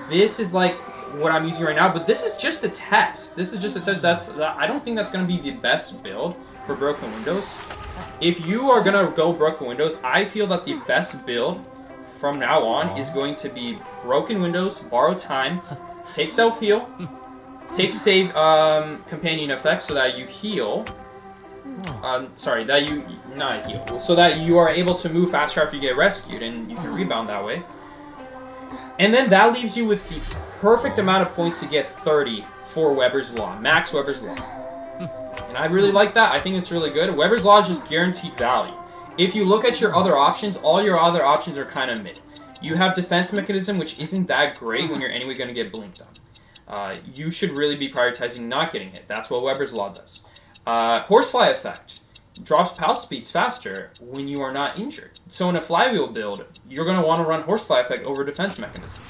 This is like what I'm using right now, but this is just a test. This is just a test. I don't think that's going to be the best build for Broken Windows. If you are going to go Broken Windows, I feel that the best build from now on is going to be Broken Windows, Borrow Time, take self-heal, take save companion effect so that you heal. Sorry, that you not heal, so that you are able to move faster after you get rescued, and you can rebound that way. And then that leaves you with the perfect amount of points to get 30 for Weber's Law, max Weber's Law. And I really like that. I think it's really good. Weber's Law is just guaranteed value. If you look at your other options, all your other options are kind of mid. You have Defense Mechanism, which isn't that great when you're anyway going to get blinked on. You should really be prioritizing not getting hit. That's what Weber's Law does. Horsefly effect drops pallet speeds faster when you are not injured. So in a flywheel build, you're going to want to run Horsefly effect over Defense Mechanism.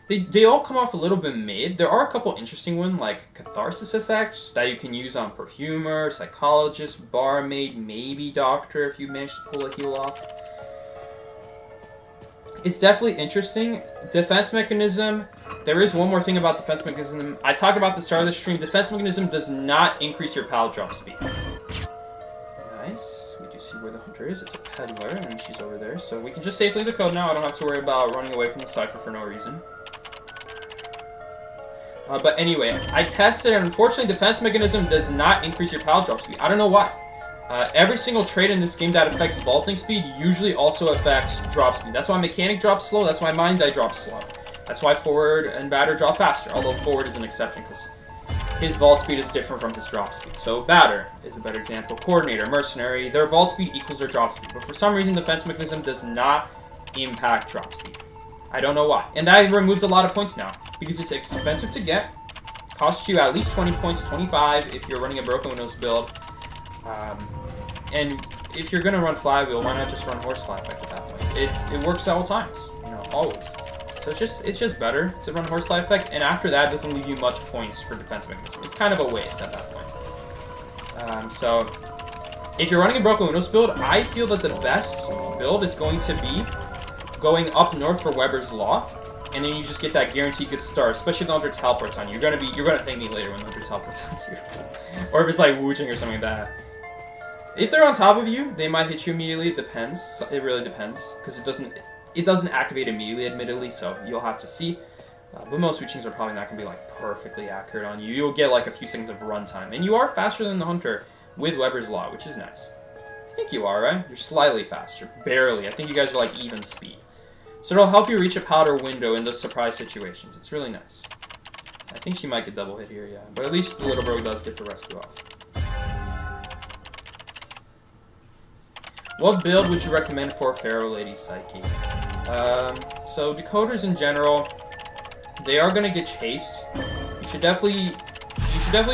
They all come off a little bit mid. There are a couple interesting ones like Catharsis effects that you can use on Perfumer, Psychologist, Barmaid, maybe Doctor if you manage to pull a heal off. It's definitely interesting. Defense Mechanism. There is one more thing about Defense Mechanism. I talk about the start of the stream. Defense Mechanism does not increase your pallet drop speed. Nice. We do see where the hunter is. It's a peddler, and she's over there. So we can just safely the code now. I don't have to worry about running away from the cipher for no reason. But anyway, I tested, and unfortunately, Defense Mechanism does not increase your pallet drop speed. I don't know why. Every single trait in this game that affects vaulting speed usually also affects drop speed. That's why Mechanic drops slow. That's why Mind's Eye drops slow. That's why Forward and Batter drop faster. Although Forward is an exception because his vault speed is different from his drop speed. So Batter is a better example. Coordinator, Mercenary, their vault speed equals their drop speed. But for some reason, Defense Mechanism does not impact drop speed. I don't know why. And that removes a lot of points now because it's expensive to get. Costs you at least 20 points, 25 if you're running a Broken Windows build. And if you're gonna run Flywheel, why not just run Horsefly Effect at that point? It works at all times, you know, always. So it's just better to run Horsefly Effect, and after that, it doesn't leave you much points for Defense Mechanism. It's kind of a waste at that point. So if you're running a Broken Windows build, I feel that the best build is going to be going up north for Weber's Law, and then you just get that guaranteed good start, especially if the Hunter teleports on you. You're gonna thank me later when the Hunter teleports on you, or if it's like Wooching or something like that. If they're on top of you, they might hit you immediately. It depends. It really depends because it doesn't activate immediately, admittedly. So you'll have to see. But most Woochings are probably not gonna be like perfectly accurate on you. You'll get like a few seconds of runtime, and you are faster than the Hunter with Weber's Law, which is nice. I think you are, right? You're slightly faster, barely. I think you guys are like even speed. So it'll help you reach a powder window in those surprise situations. It's really nice. I think she might get double hit here, yeah. But at least the little bro does get the rescue off. What build would you recommend for Pharaoh Lady Psyche? So decoders in general, they are gonna get chased. You should definitely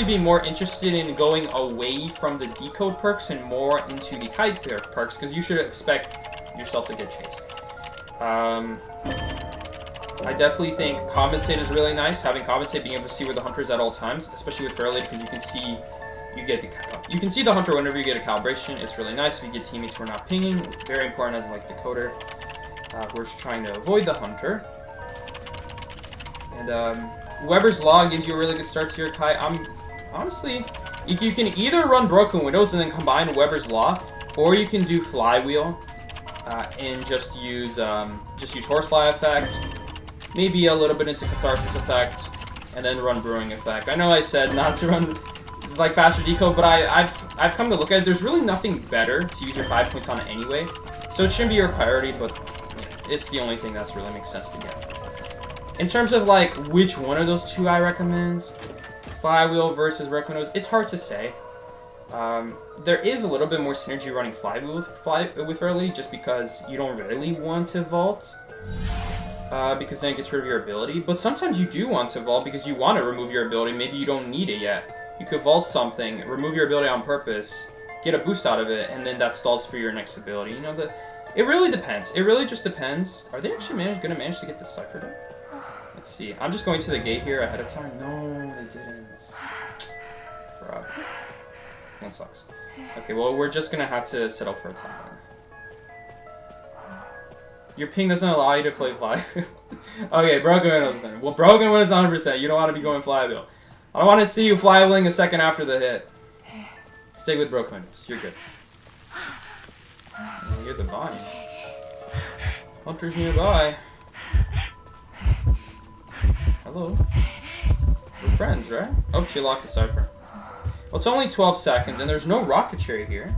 be more interested in going away from the decode perks and more into the kite perks because you should expect yourself to get chased. I definitely think Compensate is really nice. Having Compensate, being able to see where the Hunter is at all times, especially with Pharaoh Lady, because you can see the Hunter whenever you get a calibration. It's really nice if you get teammates who are not pinging. Very important as like decoder who are trying to avoid the Hunter. And Weber's Law gives you a really good start to your kite. Honestly, you can either run Broken Windows and then combine Weber's Law, or you can do Flywheel and just use Horsefly Effect, maybe a little bit into Catharsis Effect, and then run Brewing Effect. I know I said not to run like faster decode, but I've come to look at it. There's really nothing better to use your 5 points on it anyway, so it shouldn't be your priority. But it's the only thing that's really makes sense to get. In terms of like which one of those two I recommend, Flywheel versus Broken Windows, it's hard to say. There is a little bit more synergy running Flywheel with early, just because you don't really want to vault, because then it gets rid of your ability. But sometimes you do want to vault because you want to remove your ability. Maybe you don't need it yet. You could vault something, remove your ability on purpose, get a boost out of it, and then that stalls for your next ability. You know, it really depends. It really just depends. Are they actually going to manage to get this cipher done? Let's see. I'm just going to the gate here ahead of time. No, they didn't. Bruh. That sucks. Okay, well, we're just gonna have to settle for a tie then. Your ping doesn't allow you to play Fly. Okay, Broken Windows then. Well, Broken Windows 100%. You don't want to be going Flywheel. I don't want to see you Flywheeling a second after the hit. Stay with Broken Windows. You're good. Oh, you're the vine. Hunter's nearby. Hello. We're friends, right? Oh, she locked the cipher. Well, it's only 12 seconds, and there's no rocketry here.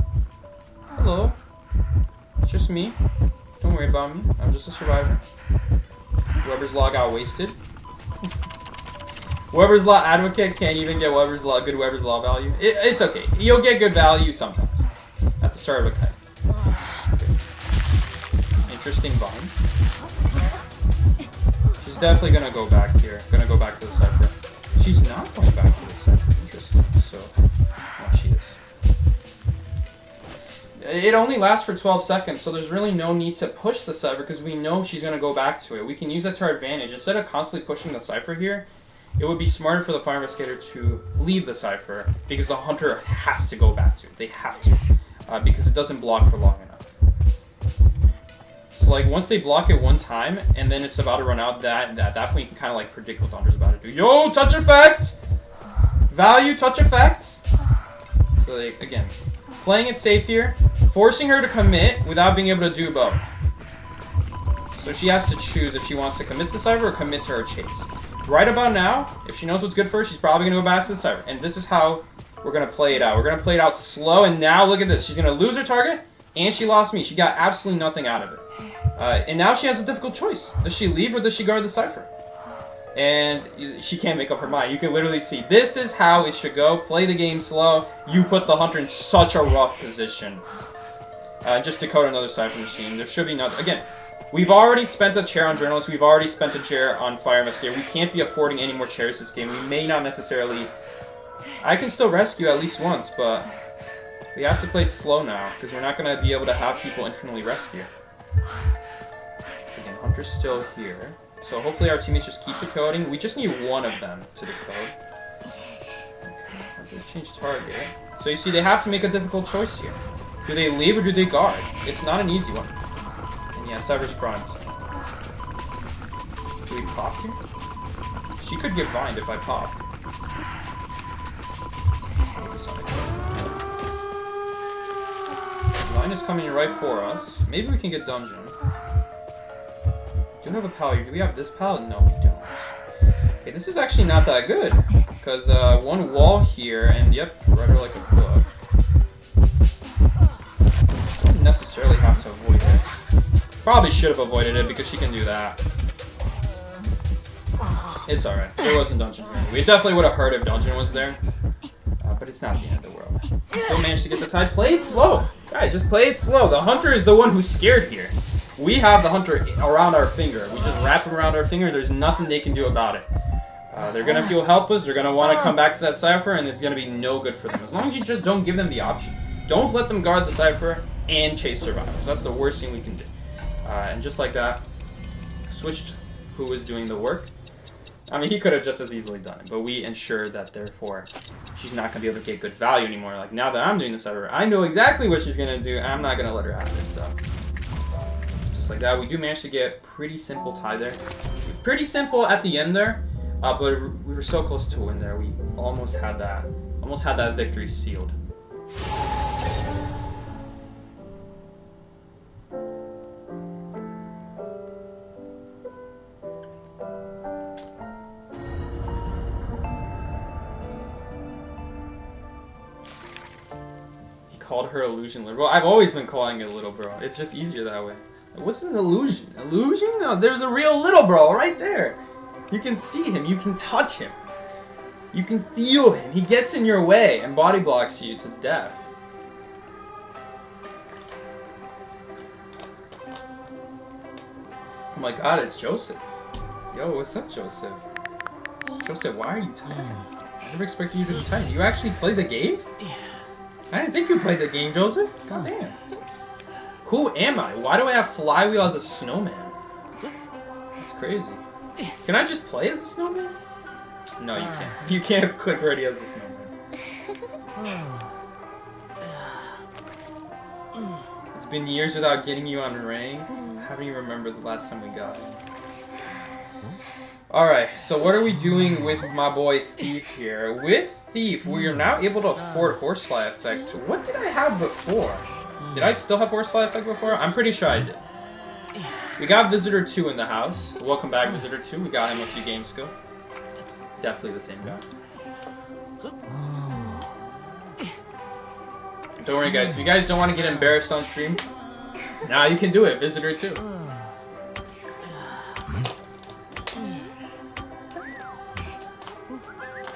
Hello. It's just me. Don't worry about me. I'm just a survivor. Weber's Law got wasted. Weber's Law Advocate can't even get good Weber's Law value. It's okay. You'll get good value sometimes. At the start of a cut. Okay. Interesting vine. She's definitely going to go back here. Going to go back to the cipher. She's not going back to the cipher. Interesting. So, well, she is. It only lasts for 12 seconds, so there's really no need to push the cipher because we know she's going to go back to it. We can use that to our advantage. Instead of constantly pushing the cipher here, it would be smarter for the Fire Investigator to leave the cipher because the Hunter has to go back to it. They have to, because it doesn't block for long enough. So, like, once they block it one time, and then it's about to run out, at that point, you can kind of, like, predict what the Hunter's about to do. Yo, touch effect! Value, touch effect! So, like, again, playing it safe here, forcing her to commit without being able to do both. So she has to choose if she wants to commit to the cipher or commit to her chase. Right about now, if she knows what's good for her, she's probably going to go back to the cipher. And this is how We're going to play it out. We're going to play it out slow, and now look at this. She's going to lose her target, and she lost me. She got absolutely nothing out of it. And now she has a difficult choice. Does she leave or does she guard the cipher? And she can't make up her mind. You can literally see, this is how it should go. Play the game slow. You put the hunter in such a rough position. Just decode another cipher machine. There should be nothing. Again, we've already spent a chair on journalists. We've already spent a chair on fire investigator. We can't be affording any more chairs this game. We may not necessarily... I can still rescue at least once, but we have to play it slow now, because we're not going to be able to have people infinitely rescue. Again, hunter's still here. So hopefully our teammates just keep decoding. We just need one of them to decode. Okay, let's change target. So you see, they have to make a difficult choice here. Do they leave or do they guard? It's not an easy one. And yeah, Cyber's primed. Do we pop here? She could get vined if I pop. Vine is coming right for us. Maybe we can get dungeon. Do we have a pallet here? Do we have this pallet? No, we don't. Okay, this is actually not that good. Because one wall here, and yep, read her like a book. Don't necessarily have to avoid it. Probably should have avoided it because she can do that. It's alright. There wasn't dungeon here. We definitely would have heard if dungeon was there. But it's not the end of the world. Still managed to get the tide. Play it slow. Guys, just play it slow. The hunter is the one who's scared here. We have the hunter around our finger. We just wrap him around our finger. There's nothing they can do about it. They're going to feel helpless. They're going to want to come back to that cipher, and it's going to be no good for them. As long as you just don't give them the option. Don't let them guard the cipher and chase survivors. That's the worst thing we can do. And just like that, switched who was doing the work. I mean, he could have just as easily done it, but we ensured that, therefore, she's not going to be able to get good value anymore. Like, now that I'm doing the cipher, I know exactly what she's going to do, and I'm not going to let her have it, so. Just like that, we do manage to get pretty simple tie there. Pretty simple at the end there, but we were so close to a win there. We almost had that victory sealed. Called her illusion little. Well, I've always been calling it little bro. It's just easier that way. What's an illusion? Illusion? No, there's a real little bro right there. You can see him. You can touch him. You can feel him. He gets in your way and body blocks you to death. Oh my god, it's Joseph. Yo, what's up, Joseph? Joseph, why are you typing? I never expected you to be typing. You actually play the games? I didn't think you played the game, Joseph. God damn. Who am I? Why do I have Flywheel as a snowman? That's crazy. Can I just play as a snowman? No, you can't. You can't click ready as a snowman. It's been years without getting you on rank. How do you remember the last time we got it? Alright, so what are we doing with my boy Thief here? With Thief, we are now able to afford Horsefly Effect. What did I have before? Did I still have Horsefly Effect before? I'm pretty sure I did. We got Visitor 2 in the house. Welcome back, Visitor 2. We got him a few games ago. Definitely the same guy. Don't worry, guys. If you guys don't want to get embarrassed on stream, now you can do it. Visitor 2.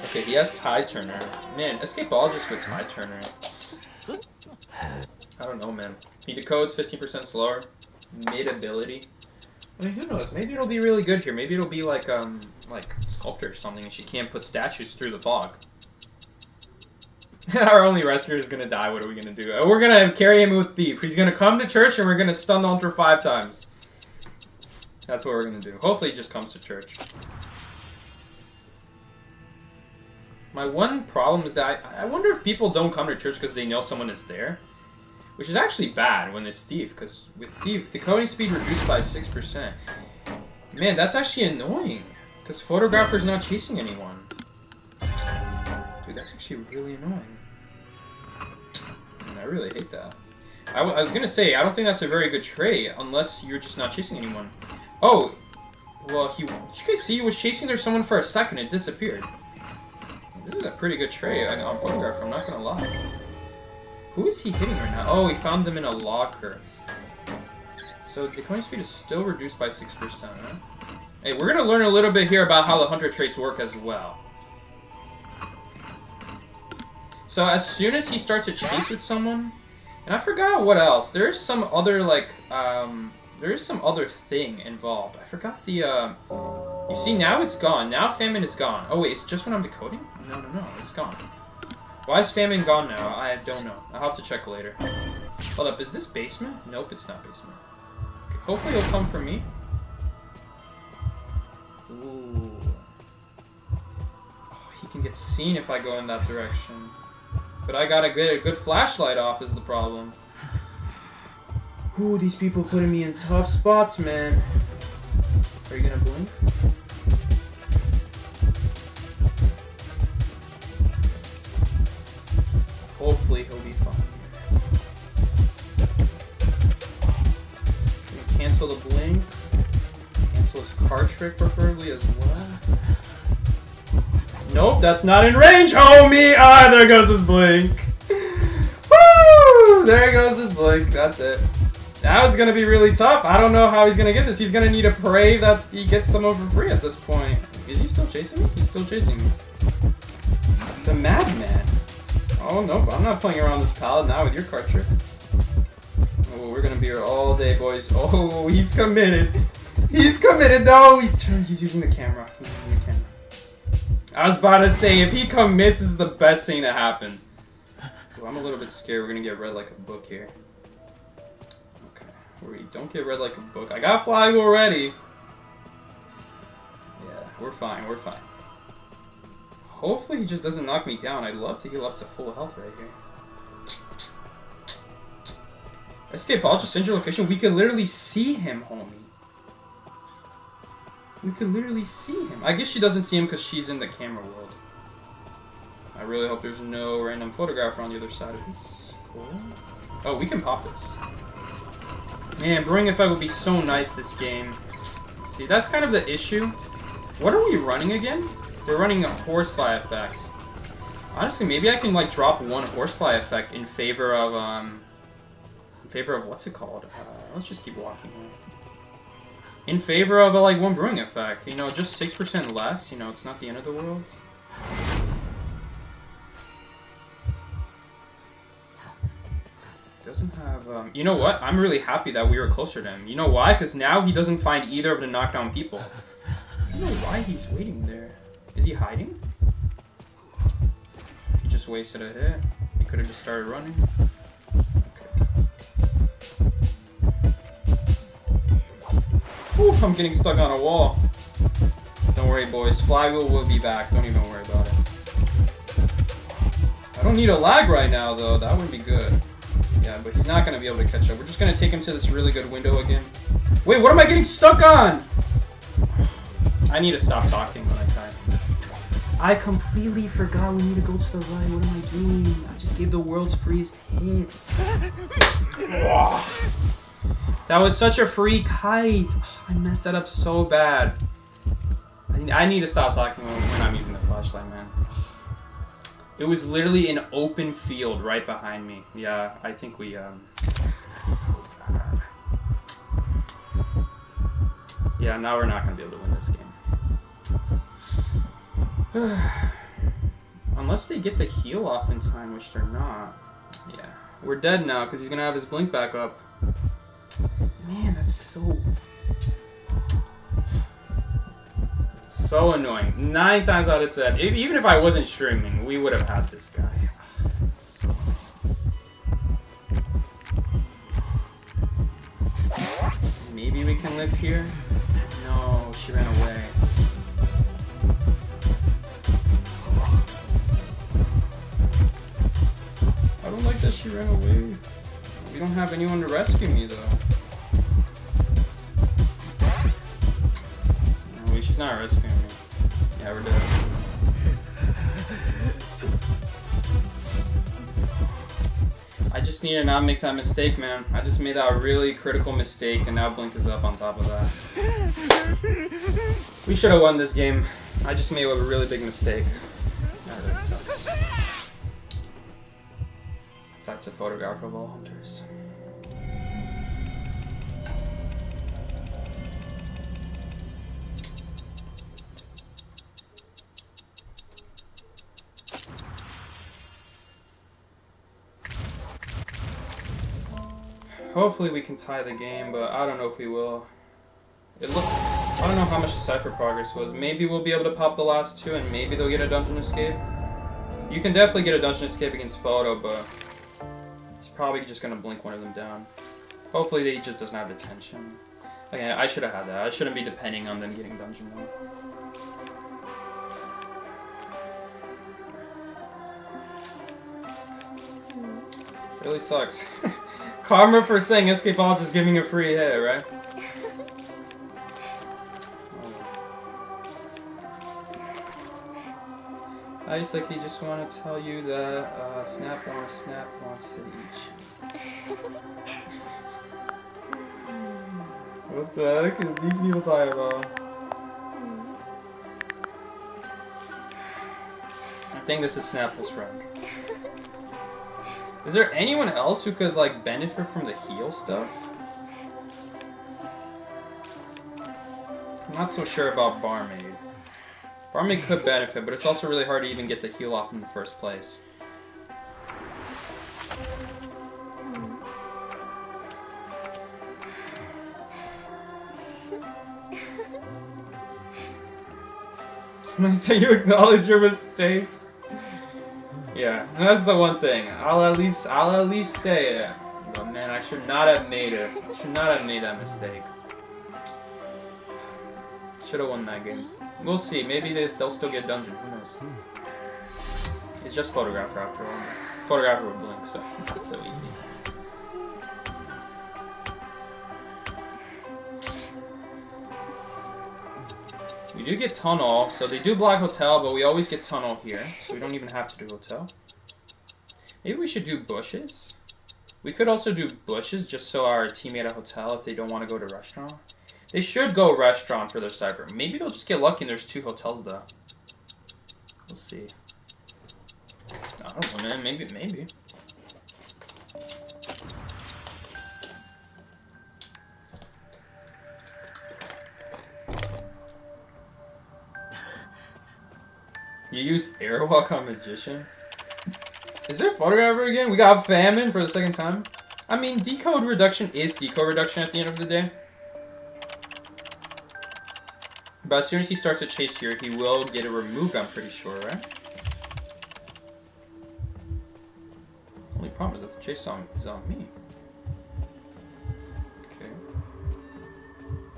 Okay, he has Tide Turner. Man, Escape Ball just with Tide Turner. I don't know, man. He decodes 15% slower. Mid ability. I mean, who knows? Maybe it'll be really good here. Maybe it'll be like Sculptor or something, and she can't put statues through the fog. Our only rescuer is gonna die. What are we gonna do? We're gonna carry him with Thief. He's gonna come to church, and we're gonna stun the Hunter 5 times. That's what we're gonna do. Hopefully, he just comes to church. My one problem is that I wonder if people don't come to church because they know someone is there. Which is actually bad when it's Thief, because with Thief, decoding speed reduced by 6%. Man, that's actually annoying, because Photographer's not chasing anyone. Dude, that's actually really annoying. Man, I really hate that. I was going to say, I don't think that's a very good trait, unless you're just not chasing anyone. Oh, well, did you guys see he was chasing there someone for a second, it disappeared. This is a pretty good trade on photograph, I'm not gonna lie. Who is he hitting right now? Oh, he found them in a locker. So the coin speed is still reduced by 6%, huh? Hey, we're gonna learn a little bit here about how the hunter traits work as well. So as soon as he starts a chase with someone, and I forgot what else. There's some other like there is some other thing involved. I forgot the you see now it's gone. Now famine is gone. Oh wait, it's just when I'm decoding? No, it's gone. Why is famine gone now? I don't know. I'll have to check later. Hold up, is this basement? Nope, it's not basement. Okay, hopefully he'll come for me. Ooh. Oh, he can get seen if I go in that direction. But I gotta get a good flashlight off is the problem. Ooh, these people putting me in tough spots, man. Are you gonna blink? Hopefully he'll be fine. Gonna cancel the blink. Cancel his card trick preferably as well. Nope, that's not in range, homie! Ah, there goes his blink. Woo! There goes his blink. That's it. Now it's gonna be really tough. I don't know how he's gonna get this. He's gonna need to pray that he gets some over free at this point. Is he still chasing me? He's still chasing me. The madman. Oh nope, I'm not playing around this pallet now with your card trick. Oh, we're gonna be here all day, boys. Oh, he's committed. He's committed. No, he's using the camera. He's using the camera. I was about to say, if he commits, this is the best thing to happen. Ooh, I'm a little bit scared. We're gonna get read like a book here. Okay, don't get read like a book. I got flywheel ready. Yeah, we're fine. We're fine. Hopefully he just doesn't knock me down. I'd love to heal up to full health right here. Escape all, just change your location. We could literally see him, homie. We could literally see him. I guess she doesn't see him because she's in the camera world. I really hope there's no random photographer on the other side of this. Cool. Oh, we can pop this. Man, Brewing effect would be so nice this game. See, that's kind of the issue. What are we running again? We're running a horsefly effect. Honestly, maybe I can like drop one horsefly effect in favor of what's it called? Let's just keep walking here. In favor of like one Brewing effect, you know, just 6% less. You know, it's not the end of the world. Doesn't have. You know what? I'm really happy that we were closer to him. You know why? Because now he doesn't find either of the knockdown people. I don't know why he's waiting there. Is he hiding? He just wasted a hit. He could have just started running. Whew, I'm getting stuck on a wall. Don't worry, boys. Flywheel will be back. Don't even worry about it. I don't need a lag right now, though. That would be good. Yeah, but he's not going to be able to catch up. We're just going to take him to this really good window again. Wait, what am I getting stuck on? I need to stop talking when I type. I completely forgot we need to go to the right. What am I doing? I just gave the world's freest hit. That was such a free kite. I messed that up so bad. I need to stop talking when I'm using the flashlight, man. It was literally an open field right behind me. Yeah, I think we, so bad. Yeah, now we're not going to be able to win this game. Unless they get the heal off in time, which they're not. Yeah, we're dead now because he's going to have his blink back up. Man, that's so annoying. 9 times out of 10. Even if I wasn't streaming, we would have had this guy. So... Maybe we can live here? No, she ran away. I don't like that she ran away. We don't have anyone to rescue me, though. No, she's not rescuing me. Yeah, we're dead. I just need to not make that mistake, man. I just made that really critical mistake, and now Blink is up on top of that. We should have won this game. I just made a really big mistake. sucks. That's a photograph of all hunters. Hopefully we can tie the game, but I don't know if we will. I don't know how much the Cypher progress was. Maybe we'll be able to pop the last two and maybe they'll get a dungeon escape. You can definitely get a dungeon escape against Photo, but he's probably just going to blink one of them down. Hopefully he just doesn't have detention. Okay, I should have had that. I shouldn't be depending on them getting dungeon though. Really sucks. Karma for saying escape all, just giving a free hit, right? I just like, he just want to tell you that Snap wants Sage. What the heck is these people talking about? I think this is Snapple's friend. Is there anyone else who could, like, benefit from the heal stuff? I'm not so sure about Barmaid. Barmaid could benefit, but it's also really hard to even get the heal off in the first place. It's nice that you acknowledge your mistakes. Yeah, that's the one thing. I'll at least say it. But man, I should not have made it. I should not have made that mistake. Should have won that game. We'll see. Maybe they'll still get dungeon. Who knows? It's just Photographer after all. Photographer with Blink, so that's so easy. We do get Tunnel, so they do block Hotel, but we always get Tunnel here, so we don't even have to do Hotel. Maybe we should do Bushes. We could also do Bushes just so our teammate at Hotel, if they don't want to go to Restaurant. They should go Restaurant for their Cypher. Maybe they'll just get lucky and there's 2 hotels though. We'll see. I don't know, man. Maybe. You used Airwalk on Magician? Is there a Photographer again? We got Famine for the second time? I mean, decode reduction is decode reduction at the end of the day. But as soon as he starts to chase here, he will get it removed, I'm pretty sure, right? Only problem is that the chase is on me. Okay.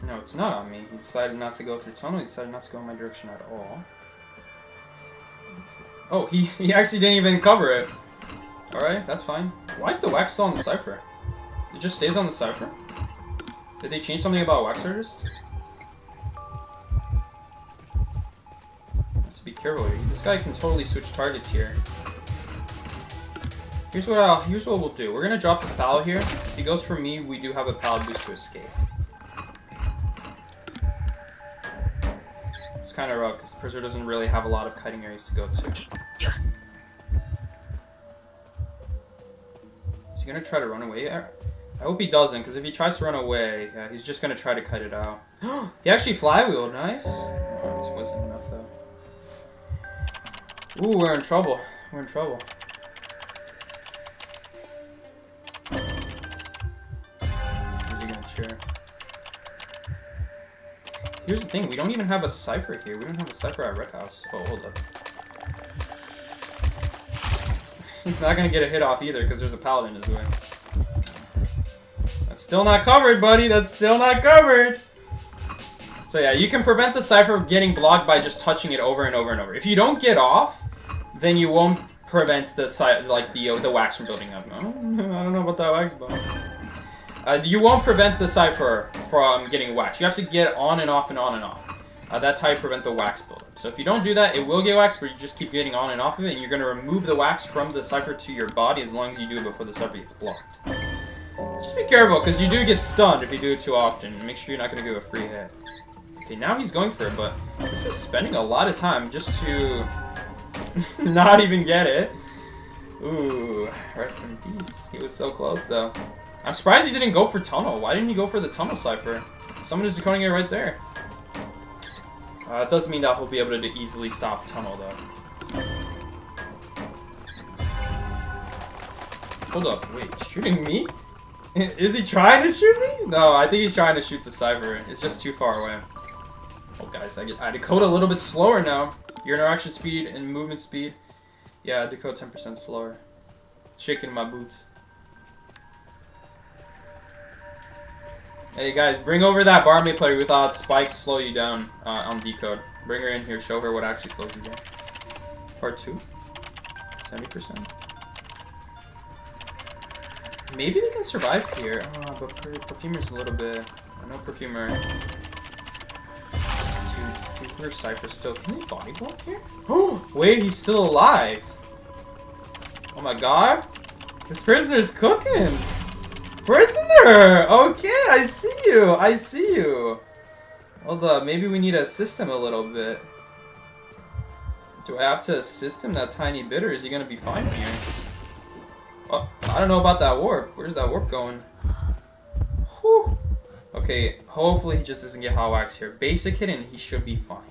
No, it's not on me. He decided not to go through tunnel. He decided not to go in my direction at all. Oh, he actually didn't even cover it. Alright, that's fine. Why is the wax still on the Cypher? It just stays on the Cypher? Did they change something about Wax Artist? Let's be careful here. This guy can totally switch targets here. Here's what we'll do. We're gonna drop this pal here. If he goes for me, we do have a pal boost to escape. It's kind of rough because the Prisoner doesn't really have a lot of kiting areas to go to. Is he gonna try to run away? I hope he doesn't, because if he tries to run away, yeah, he's just gonna try to kite it out. He actually flywheeled, nice. Oh, it wasn't enough though. Ooh, we're in trouble. We're in trouble. Where's he gonna chair? Here's the thing, we don't even have a Cypher here. We don't have a Cypher at Red House. Oh, hold up. He's not gonna get a hit off either because there's a Paladin in his way. That's still not covered, buddy. That's still not covered. So yeah, you can prevent the Cypher from getting blocked by just touching it over and over and over. If you don't get off, then you won't prevent the wax from building up. I don't know about that wax, but you won't prevent the Cypher from getting wax. You have to get on and off and on and off. That's how you prevent the wax buildup. So if you don't do that, it will get wax, but you just keep getting on and off of it, and you're going to remove the wax from the Cypher to your body as long as you do it before the Cypher gets blocked. Just be careful, because you do get stunned if you do it too often. Make sure you're not going to give a free hit. Okay, now he's going for it, but this is spending a lot of time just to Not even get it. Ooh, rest in peace. He was so close, though. I'm surprised he didn't go for tunnel. Why didn't he go for the tunnel cipher? Someone is decoding it right there. It doesn't mean that he'll be able to easily stop tunnel, though. Hold up, wait, shooting me? Is he trying to shoot me? No, I think he's trying to shoot the cipher. It's just too far away. Oh, guys, I decode a little bit slower now. Your interaction speed and movement speed. Yeah, I decode 10% slower. Shaking my boots. Hey, guys, bring over that barmaid player who thought spikes slow you down on decode. Bring her in here, show her what actually slows you down. Part 2. 70%. Maybe they can survive here. Oh, but Perfumer's a little bit... I know Perfumer... It's too... We're Cypher still. Can they body block here? Oh! Wait, he's still alive! Oh my god! This prisoner's cooking! Prisoner! Okay, I see you! I see you! Hold up, maybe we need to assist him a little bit. Do I have to assist him that tiny bit, or is he gonna be fine here? Oh, I don't know about that warp. Where's that warp going? Whew. Okay, hopefully he just doesn't get hot wax here. Basic hit and he should be fine.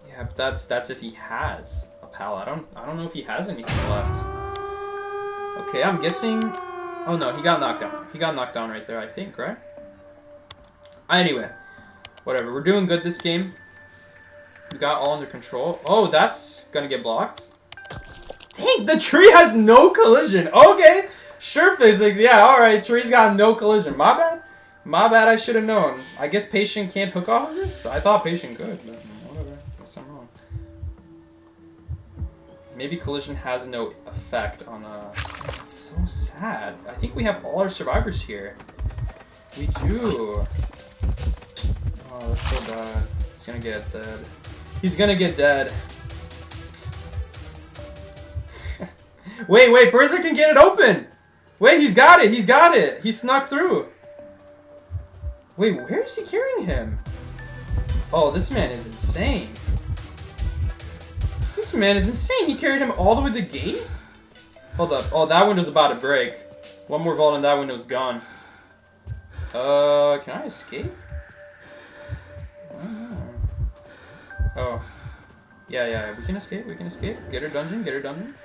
Yeah, but that's if he has a pal. I don't know if he has anything left. Okay, I'm guessing. Oh no, he got knocked down. He got knocked down right there, I think, right? Anyway, whatever. We're doing good this game. We got all under control. Oh, that's gonna get blocked. Dang, the tree has no collision. Okay, sure physics. Yeah, alright, tree's got no collision. My bad. My bad, I should have known. I guess Patient can't hook off of this? I thought Patient could, but whatever. I guess I'm wrong. Maybe collision has no effect on It's so sad. I think we have all our survivors here. We do. Oh, that's so bad. He's gonna get dead. He's gonna get dead. Wait, Berserk can get it open! Wait, he's got it! He's got it! He snuck through! Wait, where is he carrying him? Oh, this man is insane. This man is insane! He carried him all the way to the gate? Hold up. Oh, that window's about to break. One more vault and that window's gone. Can I escape? Oh. Yeah, we can escape, we can escape. Get her dungeon, get her dungeon.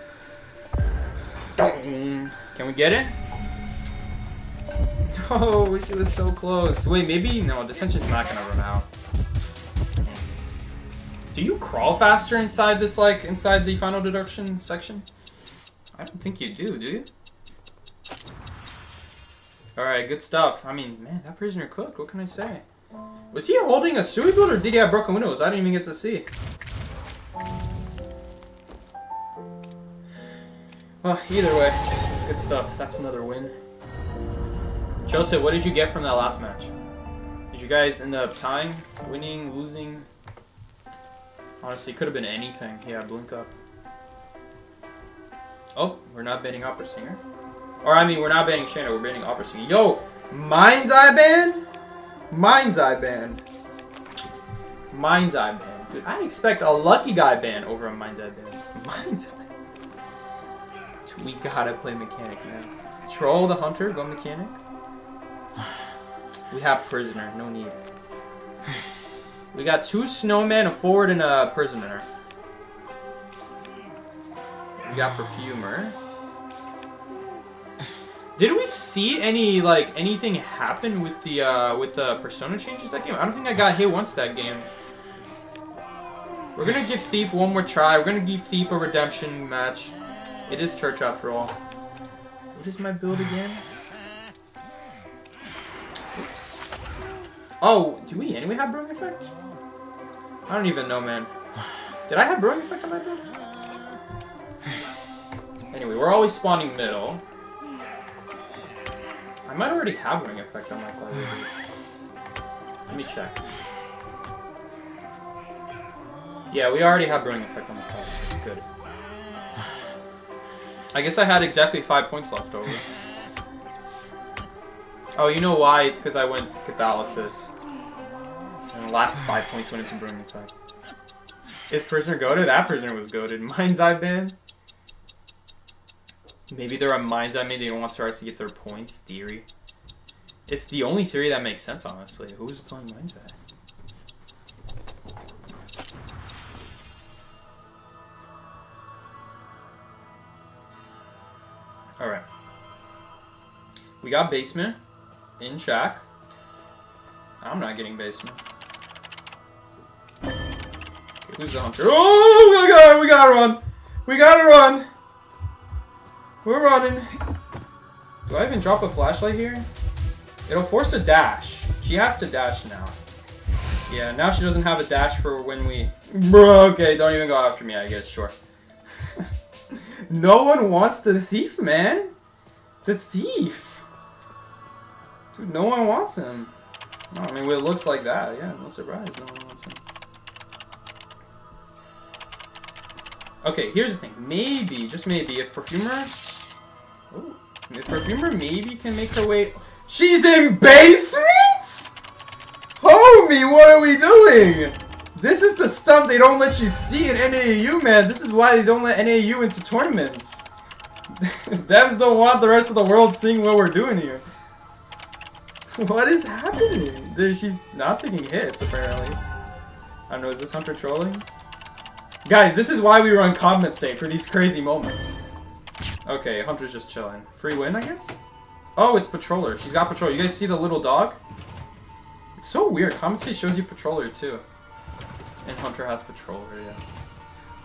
Can we get it? Oh, she was so close. Wait, maybe... No, detention's not gonna run out. Do you crawl faster inside this, like, inside the final deduction section? I don't think you do you? Alright, good stuff. I mean, man, that prisoner cooked. What can I say? Was he holding a sewage build or did he have broken windows? I didn't even get to see. Well, either way, good stuff. That's another win. Joseph, what did you get from that last match? Did you guys end up tying, winning, losing? Honestly, could have been anything. Yeah, blink up. Oh, we're not banning Opera Singer. Or, I mean, we're not banning Shayna, we're banning Opera Singer. Yo, Mind's Eye ban? Mind's Eye ban. Mind's Eye ban. Dude, I expect a Lucky Guy ban over a Mind's Eye ban. Mind's Eye. We gotta play Mechanic now. Troll the Hunter, go Mechanic. We have Prisoner, no need. We got 2 Snowmen, a Forward, and a Prisoner. We got Perfumer. Did we see any, like, anything happen with the persona changes that game? I don't think I got hit once that game. We're gonna give Thief one more try. We're gonna give Thief a redemption match. It is church after all. What is my build again? Oops. Oh, do we anyway have Brewing Effect? I don't even know, man. Did I have Brewing Effect on my build? Anyway, we're always spawning middle. I might already have Brewing Effect on my fire. Let me check. Yeah, we already have Brewing Effect on the fire. Good. I guess I had exactly 5 points left over. Oh, you know why? It's because I went Catharsis. And the last 5 points went into Brewing Effect. Is prisoner goated? That prisoner was goated. Mind's Eye ban? Maybe they're a Mind's Eye. Maybe they don't want Stars to get their points. Theory. It's the only theory that makes sense, honestly. Who's playing Mind's Eye? Alright. We got basement in Shack. I'm not getting basement. Okay, who's the hunter? Oh my god, we gotta run! We gotta run! We're running. Do I even drop a flashlight here? It'll force a dash. She has to dash now. Yeah, now she doesn't have a dash for when we... Bro, okay, don't even go after me, I guess, sure. No one wants the thief, man. The thief. Dude, no one wants him. No, I mean, when it looks like that, yeah, no surprise, no one wants him. Okay, here's the thing. Maybe, just maybe, if Perfumer... Oh, if Perfumer maybe can make her way... She's in basements?! Homie, what are we doing? This is the stuff they don't let you see in NAU, man. This is why they don't let NAU into tournaments. Devs don't want the rest of the world seeing what we're doing here. What is happening? Dude, she's not taking hits, apparently. I don't know, is this Hunter trolling? Guys, this is why we run compensate for these crazy moments. Okay, Hunter's just chilling. Free win, I guess? Oh, it's Patroller. She's got Patroller. You guys see the little dog? It's so weird. Compensate shows you Patroller, too. And Hunter has Patroller, yeah.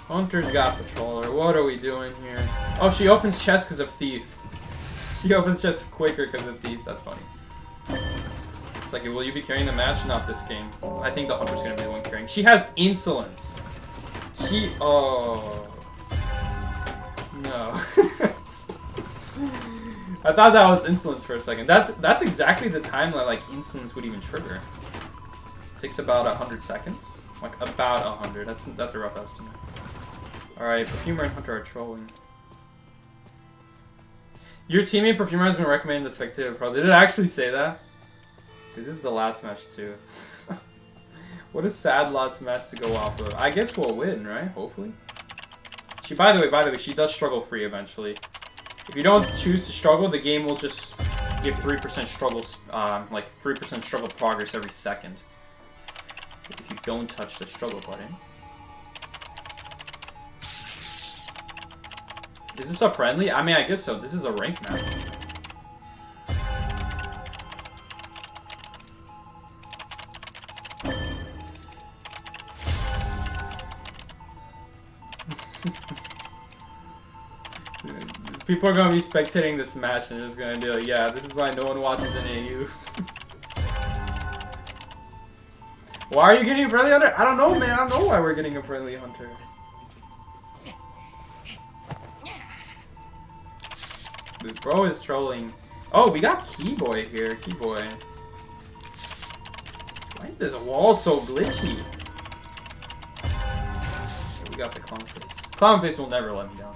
Hunter's got Patroller. What are we doing here? Oh, she opens chest because of Thief. She opens chest quicker because of Thief. That's funny. It's like, will you be carrying the match? Not this game. I think the Hunter's going to be the one carrying. She has insolence. She... Oh... No. I thought that was insolence for a second. That's exactly the time that, like, insolence would even trigger. It takes about 100 seconds. Like, about 100. That's a rough estimate. Alright, Perfumer and Hunter are trolling. Your teammate Perfumer has been recommended to Spectator Pro. Did it actually say that? Dude, this is the last match, too. What a sad last match to go off of. I guess we'll win, right? Hopefully. She, by the way, she does struggle free eventually. If you don't choose to struggle, the game will just give 3% struggles, like 3% struggle progress every second. If you don't touch the struggle button. Is this a friendly? I mean, I guess so. This is a ranked match. People are gonna be spectating this match and just gonna be like, yeah, this is why no one watches NAU. Why are you getting a friendly hunter? I don't know, man. I don't know why we're getting a friendly hunter. Dude, bro is trolling. Oh, we got Keyboy here. Keyboy. Why is this wall so glitchy? We got the Clownface. Clownface will never let me down.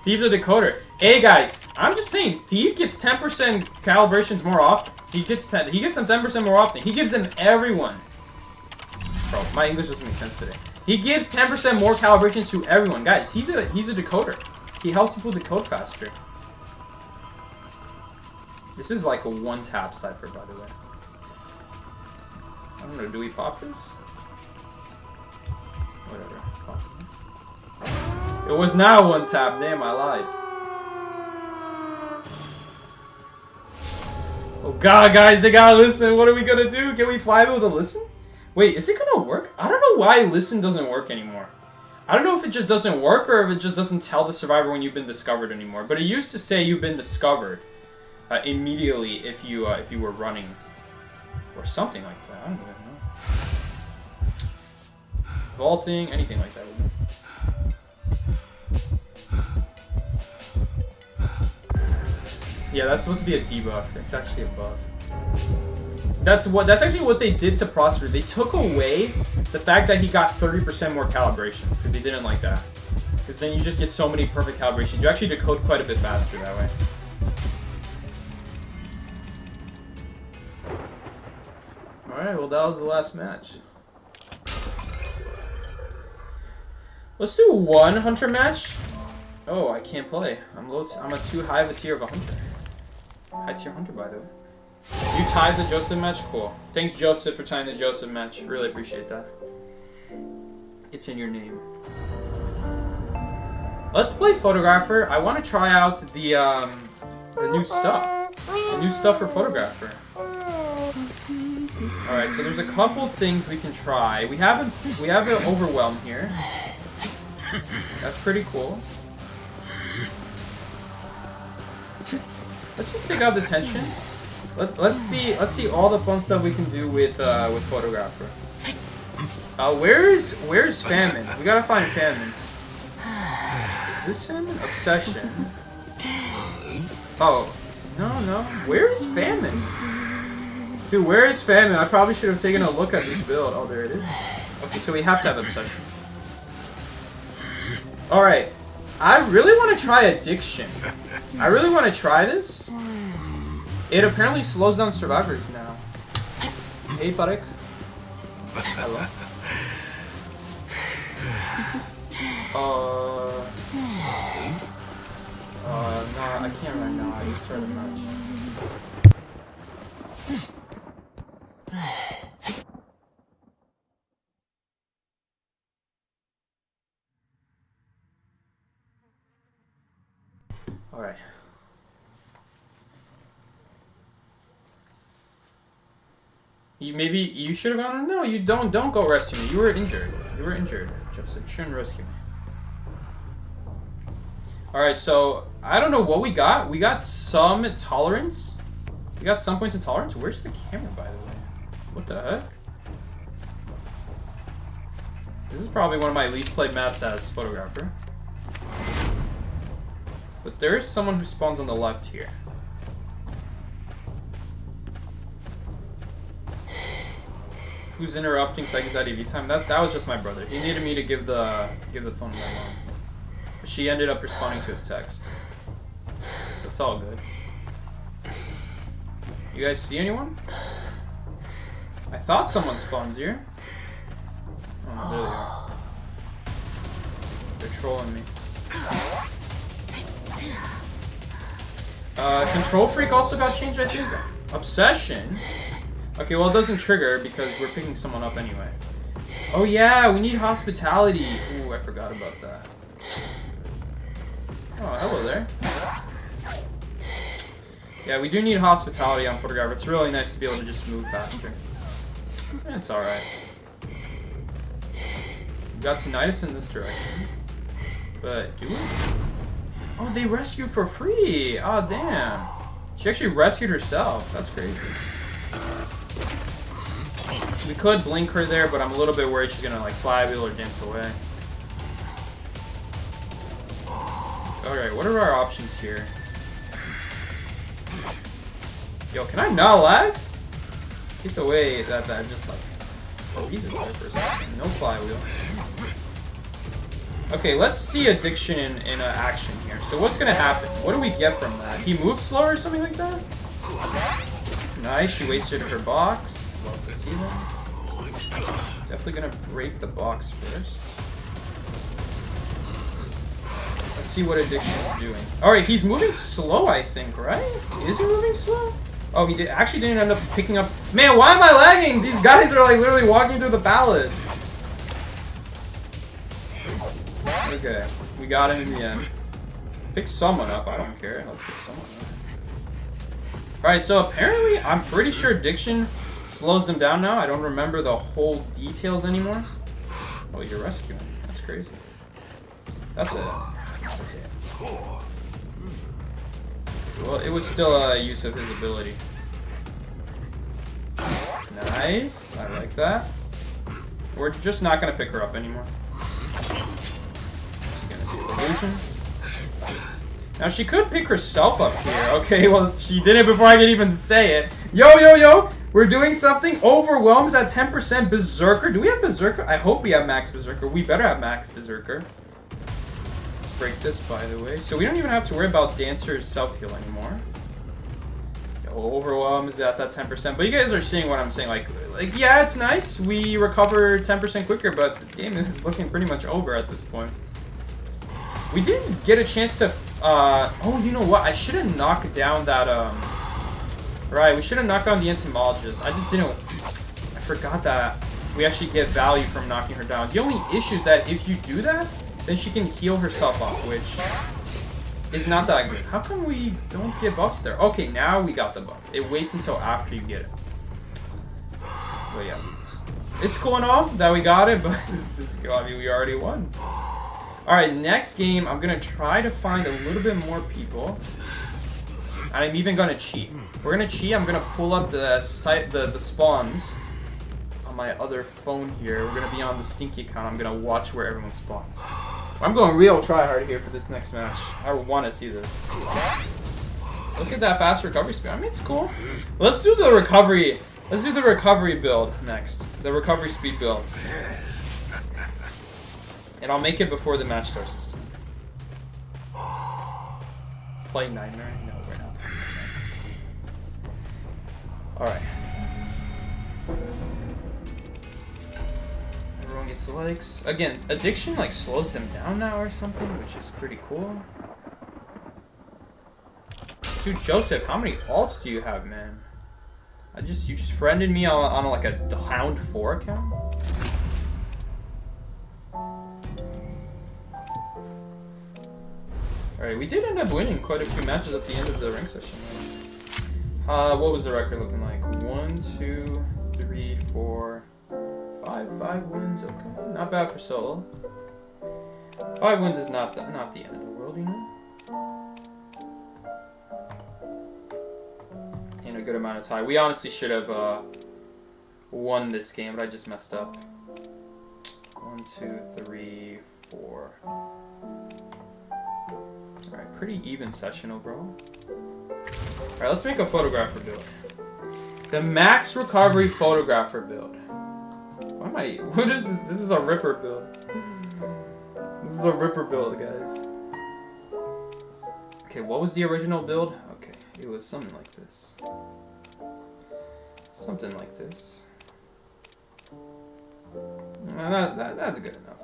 Thief the Decoder. Hey guys, I'm just saying, Thief gets 10% calibrations more often. He gets them 10% more often. He gives them everyone. Bro, my English doesn't make sense today. He gives 10% more calibrations to everyone. Guys, he's a decoder. He helps people decode faster. This is like a one-tap cipher, by the way. I don't know, do we pop this? Whatever. Pop it. It was not one tap. Damn, I lied. Oh god, guys, they gotta listen. What are we gonna do? Can we fly with a listen? Wait, is it gonna work? I don't know why listen doesn't work anymore. I don't know if it just doesn't work or if it just doesn't tell the survivor when you've been discovered anymore. But it used to say you've been discovered immediately if you were running or something like that. I don't even know. Vaulting, anything like that. Yeah, that's supposed to be a debuff. It's actually a buff. That's actually what they did to Prosper. They took away the fact that he got 30% more calibrations because they didn't like that. Because then you just get so many perfect calibrations. You actually decode quite a bit faster that way. Alright, well that was the last match. Let's do one hunter match. Oh, I can't play. I'm a too high of a tier of a hunter. High tier hunter, by the way. You tied the Joseph match? Cool. Thanks, Joseph, for tying the Joseph match. Really appreciate that. It's in your name. Let's play Photographer. I want to try out the new stuff. The new stuff for Photographer. Alright, so there's a couple things we can try. We have an Overwhelm here. That's pretty cool. Let's just take out the tension. Let's see all the fun stuff we can do with Photographer. Where's Famine? We gotta find Famine. Is this Famine? Obsession. Oh, no. Where is Famine? Dude, where is Famine? I probably should have taken a look at this build. Oh, there it is. Okay, so we have to have Obsession. Alright. I really want to try Addiction. I really want to try this. It apparently slows down survivors now. Hey, Parek. Hello. No, I can't right now. I just started the match. Alright. Maybe you should have gone. No, you don't go rescue me. You were injured. Joseph. You shouldn't rescue me. Alright, so I don't know what we got. We got some tolerance. We got some points of tolerance. Where's the camera, by the way? What the heck? This is probably one of my least played maps as Photographer. But there's someone who spawns on the left here. Who's interrupting Psyche's IDV time? That was just my brother. He needed me to give the phone to my mom. But she ended up responding to his text. So it's all good. You guys see anyone? I thought someone spawns here. Oh, no, there they are. They're trolling me. Control Freak also got changed, I think. Obsession? Okay, well it doesn't trigger because we're picking someone up anyway. Oh yeah, we need Hospitality. Ooh, I forgot about that. Oh, hello there. Yeah, we do need Hospitality on Photographer. It's really nice to be able to just move faster. It's alright. We got Tinnitus in this direction. But, do we? Oh, they rescued for free! Oh, damn. She actually rescued herself. That's crazy. We could blink her there, but I'm a little bit worried she's gonna, like, fly wheel or dance away. Alright, what are our options here? Yo, can I not lag? Hate the way that just, like, freezes there for a second. No flywheel. Okay, let's see Addiction in action here. So what's gonna happen? What do we get from that? He moves slower or something like that? Nice, she wasted her box. Love to see that. Definitely gonna break the box first. Let's see what Addiction is doing. Alright, he's moving slow, I think, right? Is he moving slow? Oh, he actually didn't end up picking up... Man, why am I lagging? These guys are, like, literally walking through the pallets. Okay, we got him in the end. Pick someone up, I don't care. Let's pick someone up. Alright, so apparently, I'm pretty sure Addiction slows them down now. I don't remember the whole details anymore. Oh, you're rescuing. That's crazy. That's it. Well, it was still a use of his ability. Nice. I like that. We're just not going to pick her up anymore. She's going to do illusion. Now, she could pick herself up here. Okay, well, she did it before I could even say it. Yo! We're doing something. Overwhelms at 10%. Berserker. Do we have Berserker? I hope we have Max Berserker. We better have Max Berserker. Let's break this, by the way. So we don't even have to worry about Dancer's self-heal anymore. Yo, overwhelm is at that 10%. But you guys are seeing what I'm saying. Like yeah, it's nice. We recover 10% quicker, but this game is looking pretty much over at this point. We didn't get a chance to... oh, you know what? I should have knocked down that... Right, we should have knocked down the entomologist. I just didn't... I forgot that we actually get value from knocking her down. The only issue is that if you do that, then she can heal herself off, which is not that good. How come we don't get buffs there? Okay, now we got the buff. It waits until after you get it. But yeah. It's cool and all that we got it, but I mean, we already won. Alright, next game, I'm going to try to find a little bit more people. And I'm even going to cheat. We're going to cheat. I'm going to pull up the spawns on my other phone here. We're going to be on the Stinky account. I'm going to watch where everyone spawns. I'm going real try hard here for this next match. I want to see this. Look at that fast recovery speed. I mean, it's cool. Let's do the recovery. Let's do the recovery build next. The recovery speed build. And I'll make it before the match starts this time. Play Nightmare? No, we're not. Alright. Everyone gets the likes. Again, addiction like slows them down now or something, which is pretty cool. Dude, Joseph, how many alts do you have, man? You just friended me on like a Hound 4 account? Alright, we did end up winning quite a few matches at the end of the rank session. What was the record looking like? 1, 2, 3, 4, 5 wins. Okay, not bad for solo. 5 wins is not the end of the world, you know. In a good amount of time. We honestly should have won this game, but I just messed up. 1, 2, 3, 4. Alright, pretty even session overall. Alright, let's make a photographer build. The max recovery photographer build. Why am I... What is this? This is a ripper build. This is a ripper build, guys. Okay, what was the original build? Okay, it was something like this. Something like this. That's good enough.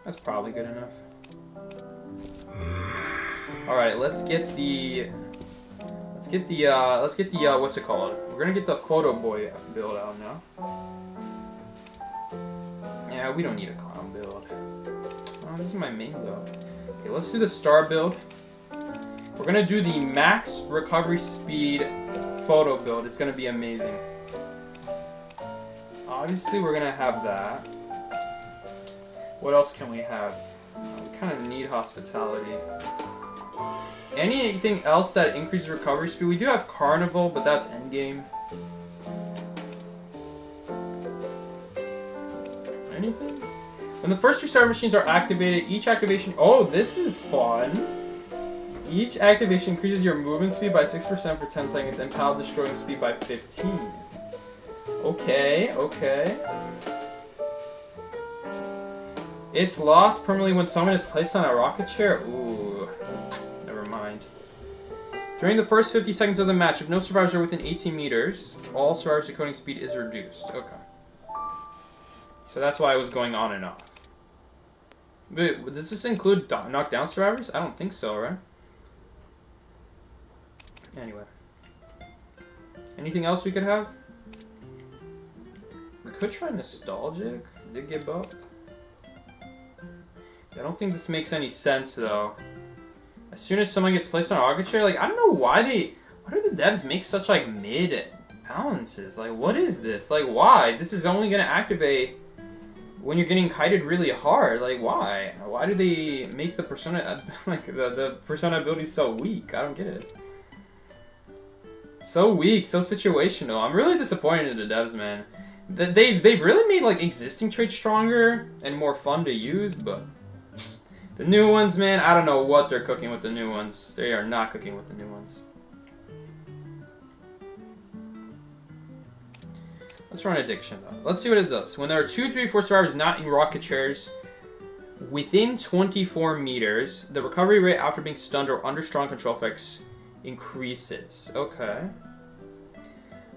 That's probably good enough. All right, let's get the what's it called? We're gonna get the photo boy build out now. Yeah, we don't need a clown build. Oh, this is my main though. Okay, let's do the star build. We're gonna do the max recovery speed photo build. It's gonna be amazing. Obviously, we're gonna have that. What else can we have? We kind of need hospitality. Anything else that increases recovery speed? We do have Carnival, but that's endgame. Anything? When the first 2 starter machines are activated, each activation... Oh, this is fun. Each activation increases your movement speed by 6% for 10 seconds and pallet destroying speed by 15. Okay, okay. It's lost permanently when someone is placed on a rocket chair. Ooh, never mind. During the first 50 seconds of the match, if no survivors are within 18 meters, all survivors' decoding speed is reduced. Okay. So that's why it was going on and off. But does this include knockdown survivors? I don't think so, right? Anyway. Anything else we could have? We could try nostalgic. Did it get buffed? I don't think this makes any sense though. As soon as someone gets placed on a rocket chair, like I don't know why do the devs make such like mid balances? Like what is this? Like why? This is only gonna activate when you're getting kited really hard. Like why? Why do they make the persona like the persona ability so weak? I don't get it. So weak, so situational. I'm really disappointed in the devs, man. They've really made like existing traits stronger and more fun to use, but the new ones, man, I don't know what they're cooking with the new ones. They are not cooking with the new ones. Let's run addiction though. Let's see what it does. When there are 2, 3, 4 survivors not in rocket chairs within 24 meters, the recovery rate after being stunned or under strong control effects increases. Okay.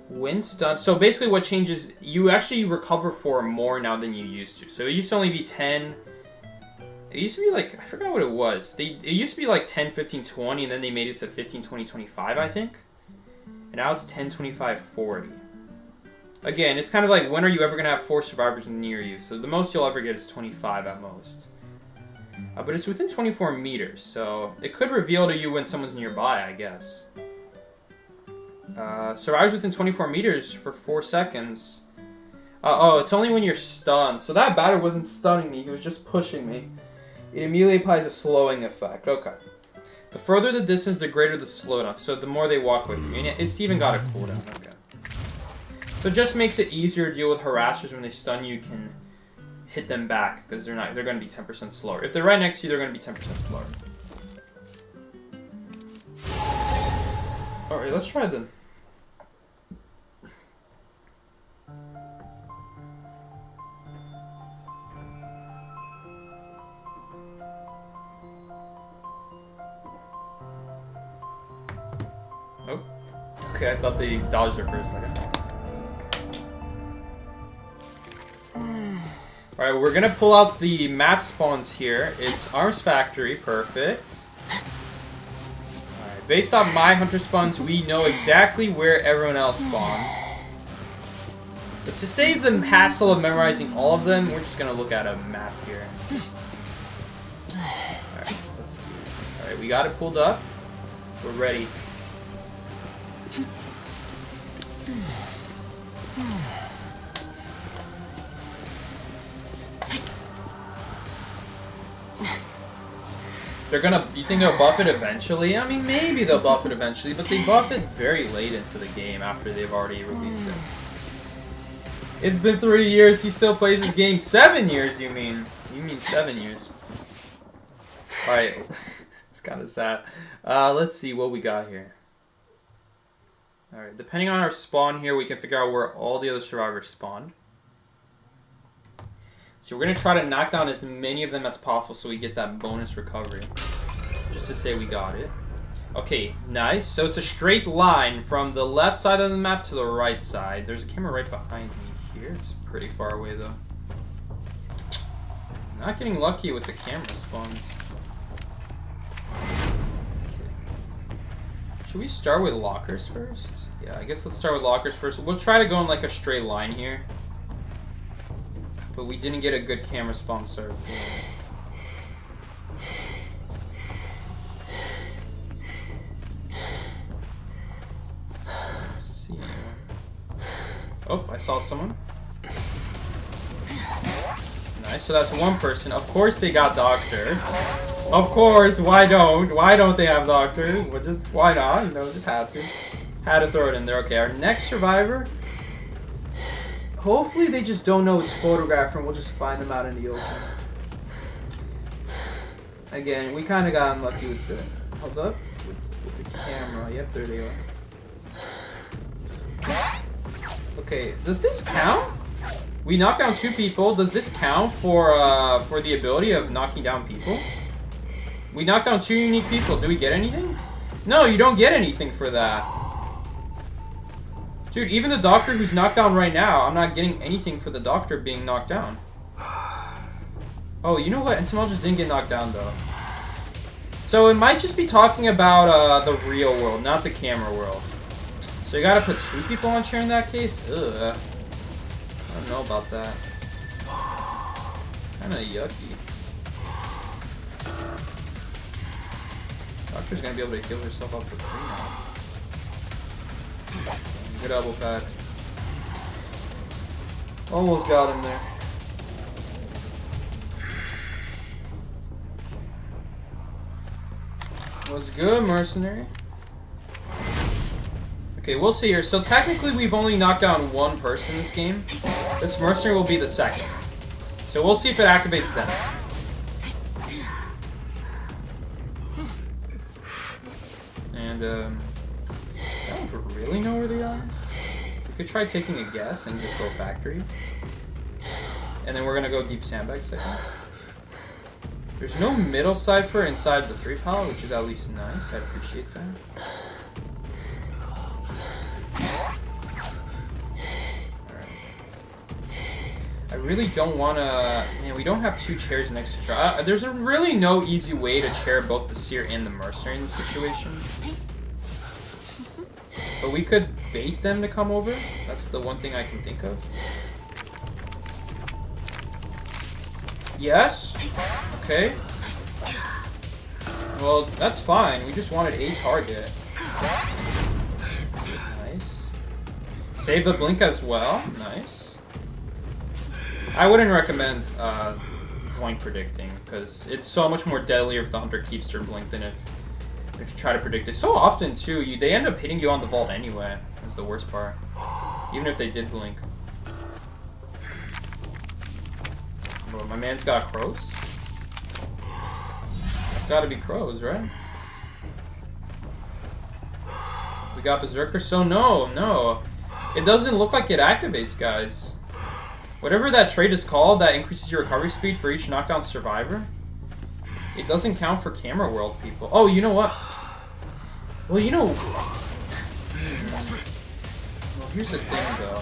When stunned. So basically what changes, you actually recover for more now than you used to. So it used to only be 10. It used to be like, I forgot what it was. It used to be like 10, 15, 20, and then they made it to 15, 20, 25, I think. And now it's 10, 25, 40. Again, it's kind of like, when are you ever going to have 4 survivors near you? So the most you'll ever get is 25 at most. But it's within 24 meters, so it could reveal to you when someone's nearby, I guess. Survives within 24 meters for 4 seconds. Oh, it's only when you're stunned. So that batter wasn't stunning me, he was just pushing me. It immediately applies a slowing effect. Okay. The further the distance, the greater the slowdown. So the more they walk with you. And it's even got a cooldown. Okay. So it just makes it easier to deal with harassers. When they stun you, can hit them back because they're going to be 10% slower. If they're right next to you, they're going to be 10% slower. All right, let's try the. Oh, okay. I thought they dodged her for a second. Alright, we're gonna pull out the map spawns here. It's Arms Factory, perfect. Alright, based on my hunter spawns, we know exactly where everyone else spawns. But to save the hassle of memorizing all of them, we're just gonna look at a map here. Alright, let's see. Alright, we got it pulled up. We're ready. They're gonna, you think they'll buff it eventually? I mean, maybe they'll buff it eventually, but they buff it very late into the game after they've already released it. It's been 3 years, he still plays this game. 7 years, you mean? You mean 7 years. Alright, it's kind of sad. Let's see what we got here. Alright, depending on our spawn here, we can figure out where all the other survivors spawned. So we're going to try to knock down as many of them as possible so we get that bonus recovery. Just to say we got it. Okay, nice. So it's a straight line from the left side of the map to the right side. There's a camera right behind me here. It's pretty far away though. Not getting lucky with the camera spawns. Okay. Should we start with lockers first? Yeah, I guess let's start with lockers first. We'll try to go in like a straight line here. But we didn't get a good camera spawn start. Let's see. Oh, I saw someone. Nice, so that's one person. Of course they got Doctor. Of course, why don't they have Doctor? Well, just, why not? You know, just had to. Had to throw it in there. Okay, our next survivor. Hopefully they just don't know it's photographed and we'll just find them out in the open. Again, we kind of got unlucky with the... Hold up. With the camera. Yep, there they are. Okay, does this count? We knocked down 2 people. Does this count for the ability of knocking down people? We knocked down 2 unique people. Do we get anything? No, you don't get anything for that. Dude, even the doctor who's knocked down right now, I'm not getting anything for the doctor being knocked down. Oh, you know what? Entomologist didn't get knocked down, though. So it might just be talking about the real world, not the camera world. So you gotta put 2 people on chair in that case? Ugh. I don't know about that. Kinda yucky. Doctor's gonna be able to heal herself up for free now. Good elbow pad. Almost got him there. Was good, mercenary. Okay, we'll see here. So technically we've only knocked down 1 person this game. This mercenary will be the second. So we'll see if it activates them. And I don't really know where they are. We could try taking a guess and just go factory. And then we're gonna go deep sandbag second. There's no middle cipher inside the 3 pallet, which is at least nice. I appreciate that. I really don't want to... Man, we don't have 2 chairs next to each other. There's really no easy way to chair both the seer and the mercenary in this situation. But we could bait them to come over. That's the one thing I can think of. Yes. Okay. Well, that's fine. We just wanted a target. Nice. Save the blink as well. Nice. I wouldn't recommend point predicting, because it's so much more deadly if the hunter keeps their blink than if you try to predict it. So often, too, they end up hitting you on the vault anyway. That's the worst part. Even if they did blink. Bro, my man's got crows? It's gotta be crows, right? We got Berserker, so no. It doesn't look like it activates, guys. Whatever that trait is called that increases your recovery speed for each knockdown survivor, it doesn't count for camera world people. Oh, you know what? Well, you know... Well, here's the thing, though.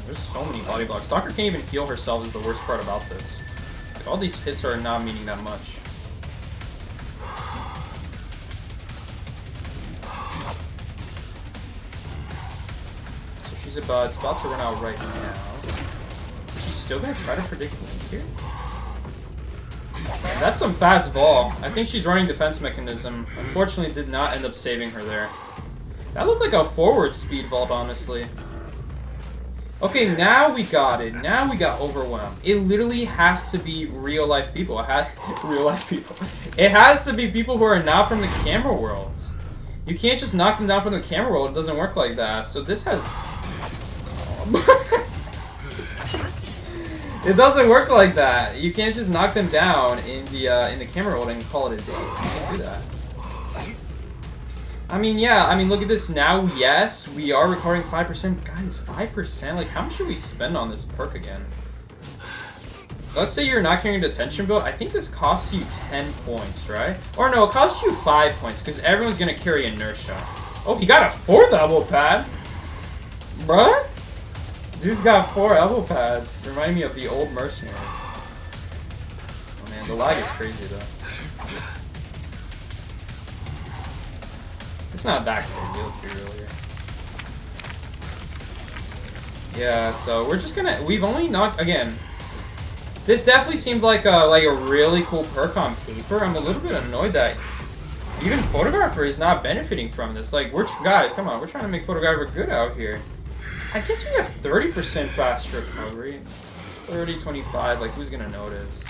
There's so many body blocks. Doctor can't even heal herself is the worst part about this. Like, all these hits are not meaning that much. It's about to run out right now. Is she still gonna try to predict Link here? And that's some fast vol. I think she's running defense mechanism. Unfortunately, did not end up saving her there. That looked like a forward speed vault, honestly. Okay, now we got it. Now we got overwhelmed. It literally has to be real life people. It has to be people who are not from the camera world. You can't just knock them down from the camera world. It doesn't work like that. So this has... It doesn't work like that. You can't just knock them down in the camera world and call it a day. You can't do that. I mean, yeah. I mean, look at this now. Yes, we are recording 5%. Guys, 5%. Like, how much should we spend on this perk again? Let's say you're not carrying a detention build. I think this costs you 10 points, right? Or no, it costs you 5 points because everyone's gonna carry inertia. Oh, he got a 4th elbow pad, bruh. Dude's got 4 elbow pads. Reminding me of the old mercenary. Oh man, the lag is crazy though. It's not that crazy, let's be real here. Yeah, so we're just gonna... We've only knocked... Again, this definitely seems like a really cool perk on paper. I'm a little bit annoyed that even Photographer is not benefiting from this. Like, guys, come on. We're trying to make Photographer good out here. I guess we have 30% fast recovery. It's 30, 25. Like, who's gonna notice?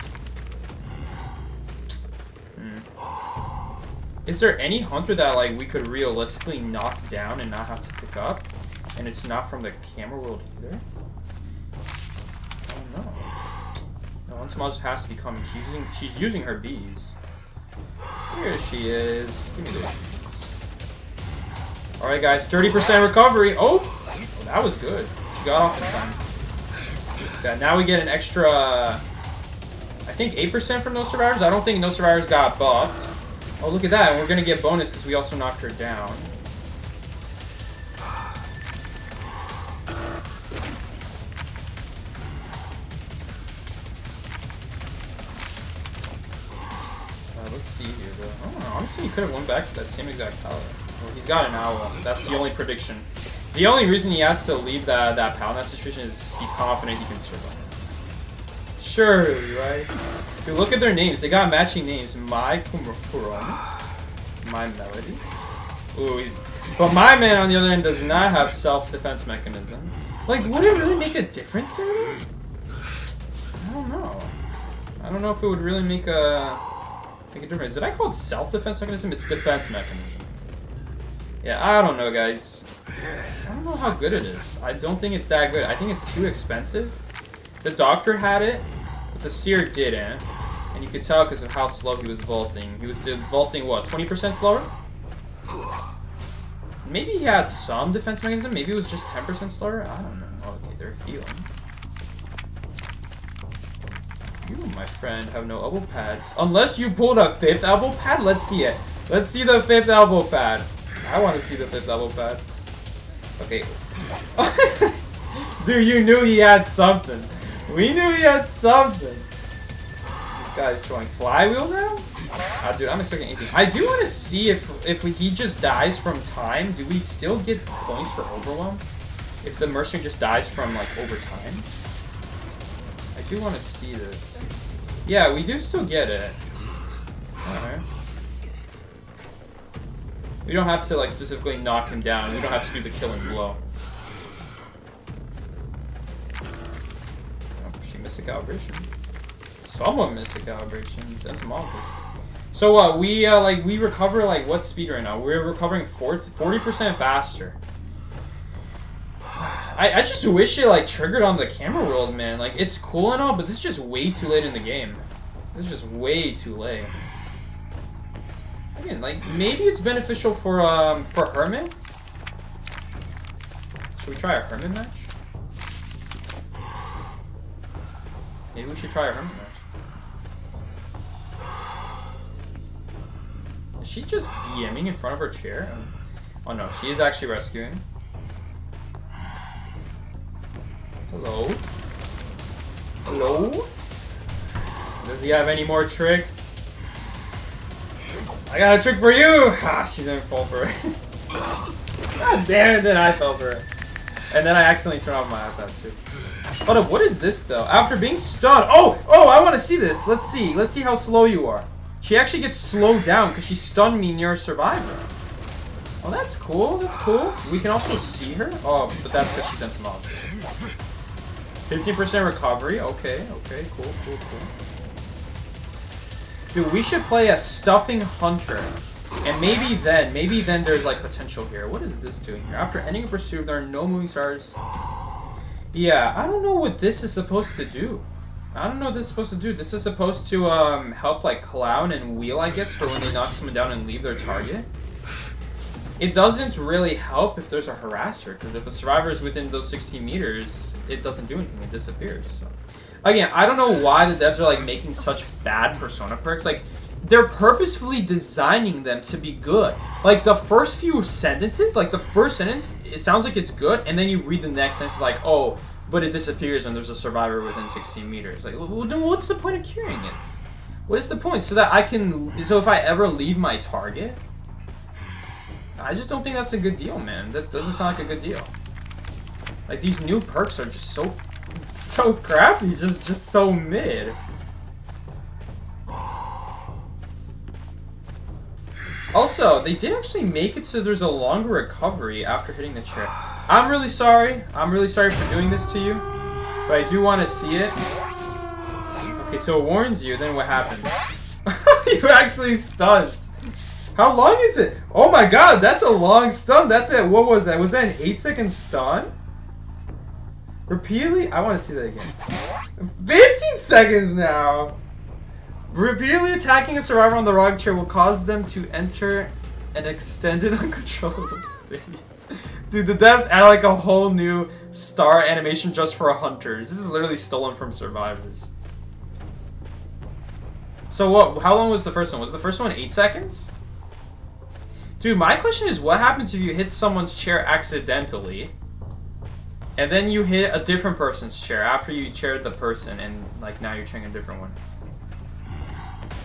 Is there any hunter that, like, we could realistically knock down and not have to pick up? And it's not from the camera world either? I don't know. No, Unsmall just has to be coming. She's using her bees. Here she is. Give me those bees. Alright, guys. 30% recovery. Oh! That was good. She got off in time. Okay, now we get an extra, I think 8% from those survivors. I don't think no survivors got buffed. Oh, look at that. And we're going to get bonus because we also knocked her down. Let's see here, though. Oh, honestly, he could have went back to that same exact palette. Well, he's got an owl. That's the only prediction. The only reason he has to leave that palette in that situation is he's confident he can survive. Surely, right? Dude, look at their names. They got matching names. My Kuron. My Melody. Ooh, but my man, on the other end, does not have self-defense mechanism. Like, would it really make a difference there? I don't know. I don't know if it would really make a difference. Did I call it self-defense mechanism? It's defense mechanism. Yeah, I don't know, guys. I don't know how good it is. I don't think it's that good. I think it's too expensive. The Doctor had it, but the Seer didn't. And you could tell because of how slow he was vaulting. He was vaulting, what, 20% slower? Maybe he had some defense mechanism. Maybe it was just 10% slower. I don't know. Okay, they're healing. You, my friend, have no elbow pads. Unless you pulled a 5th elbow pad? Let's see it. Let's see the 5th elbow pad. I want to see the 5th elbow pad. Okay. Dude, you knew he had something. We knew he had something. This guy's throwing flywheel now? Dude, I'm expecting anything. I do want to see if he just dies from time, do we still get points for overwhelm? If the mercenary just dies from, like, over time? I do want to see this. Yeah, we do still get it. Alright. We don't have to, like, specifically knock him down. We don't have to do the killing blow. Oh, she missed a calibration. Someone missed a calibration. Send some office. So, we recover, like, what speed right now? We're recovering 40% faster. I just wish it, like, triggered on the camera world, man. Like, it's cool and all, but this is just way too late in the game. This is just way too late. Again, like, maybe it's beneficial for Hermit. Should we try a Hermit match? Maybe we should try a Hermit match. Is she just BMing in front of her chair? Oh no, she is actually rescuing. Hello? Hello? Does he have any more tricks? I got a trick for you! Ah, she didn't fall for it. God damn it, then I fell for it. And then I accidentally turned off my iPad too. Hold up, what is this though? After being stunned. Oh, I want to see this. Let's see how slow you are. She actually gets slowed down because she stunned me near a survivor. Oh, that's cool. That's cool. We can also see her. Oh, but that's because she's entomologist. 15% recovery. Okay, cool. Dude, we should play a stuffing hunter. And maybe then there's like potential here. What is this doing here? After ending a pursuit, there are no moving stars. Yeah, I don't know what this is supposed to do. This is supposed to help like clown and wheel, I guess, for when they knock someone down and leave their target. It doesn't really help if there's a harasser, because if a survivor is within those 16 meters, it doesn't do anything. It disappears. So. Again, I don't know why the devs are like making such bad persona perks. Like, they're purposefully designing them to be good. Like, the first few sentences, like the first sentence, it sounds like it's good, and then you read the next sentence like, oh, but it disappears when there's a survivor within 16 meters. Like, well, then what's the point of curing it? What is the point? So if I ever leave my target, I just don't think that's a good deal, man. That doesn't sound like a good deal. Like, these new perks are just so crappy, just so mid. Also, they did actually make it so there's a longer recovery after hitting the chair. I'm really sorry. I'm really sorry for doing this to you, but I do want to see it. Okay, so it warns you, then what happens? You actually stunned. How long is it? Oh my god, that's a long stun. That's it. What was that? Was that an 8-second stun? Repeatedly? I want to see that again. 15 seconds now! Repeatedly attacking a survivor on the wrong chair will cause them to enter an extended uncontrollable state. Dude, the devs add like a whole new star animation just for hunters. This is literally stolen from survivors. So what? How long was the first one? Was the first one 8 seconds? Dude, my question is, what happens if you hit someone's chair accidentally, and then you hit a different person's chair after you chaired the person, and like now you're chairing a different one?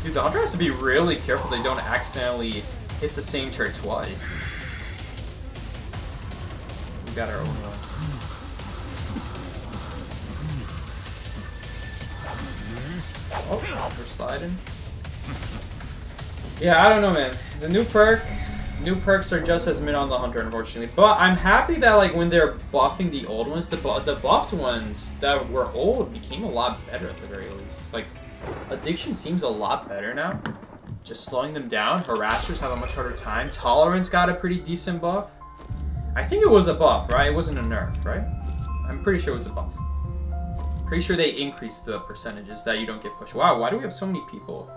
Dude, the hunter has to be really careful they don't accidentally hit the same chair twice. We got our own one. Oh, we're sliding. Yeah, I don't know, man. The new perks are just as mid on the hunter, unfortunately. But I'm happy that like when they're buffing the old ones, the buffed ones that were old became a lot better at the very least. Like, addiction seems a lot better now. Just slowing them down. Harassers have a much harder time. Tolerance got a pretty decent buff. I think it was a buff, right? It wasn't a nerf, right? I'm pretty sure it was a buff. Pretty sure they increased the percentages that you don't get pushed. Wow, why do we have so many people?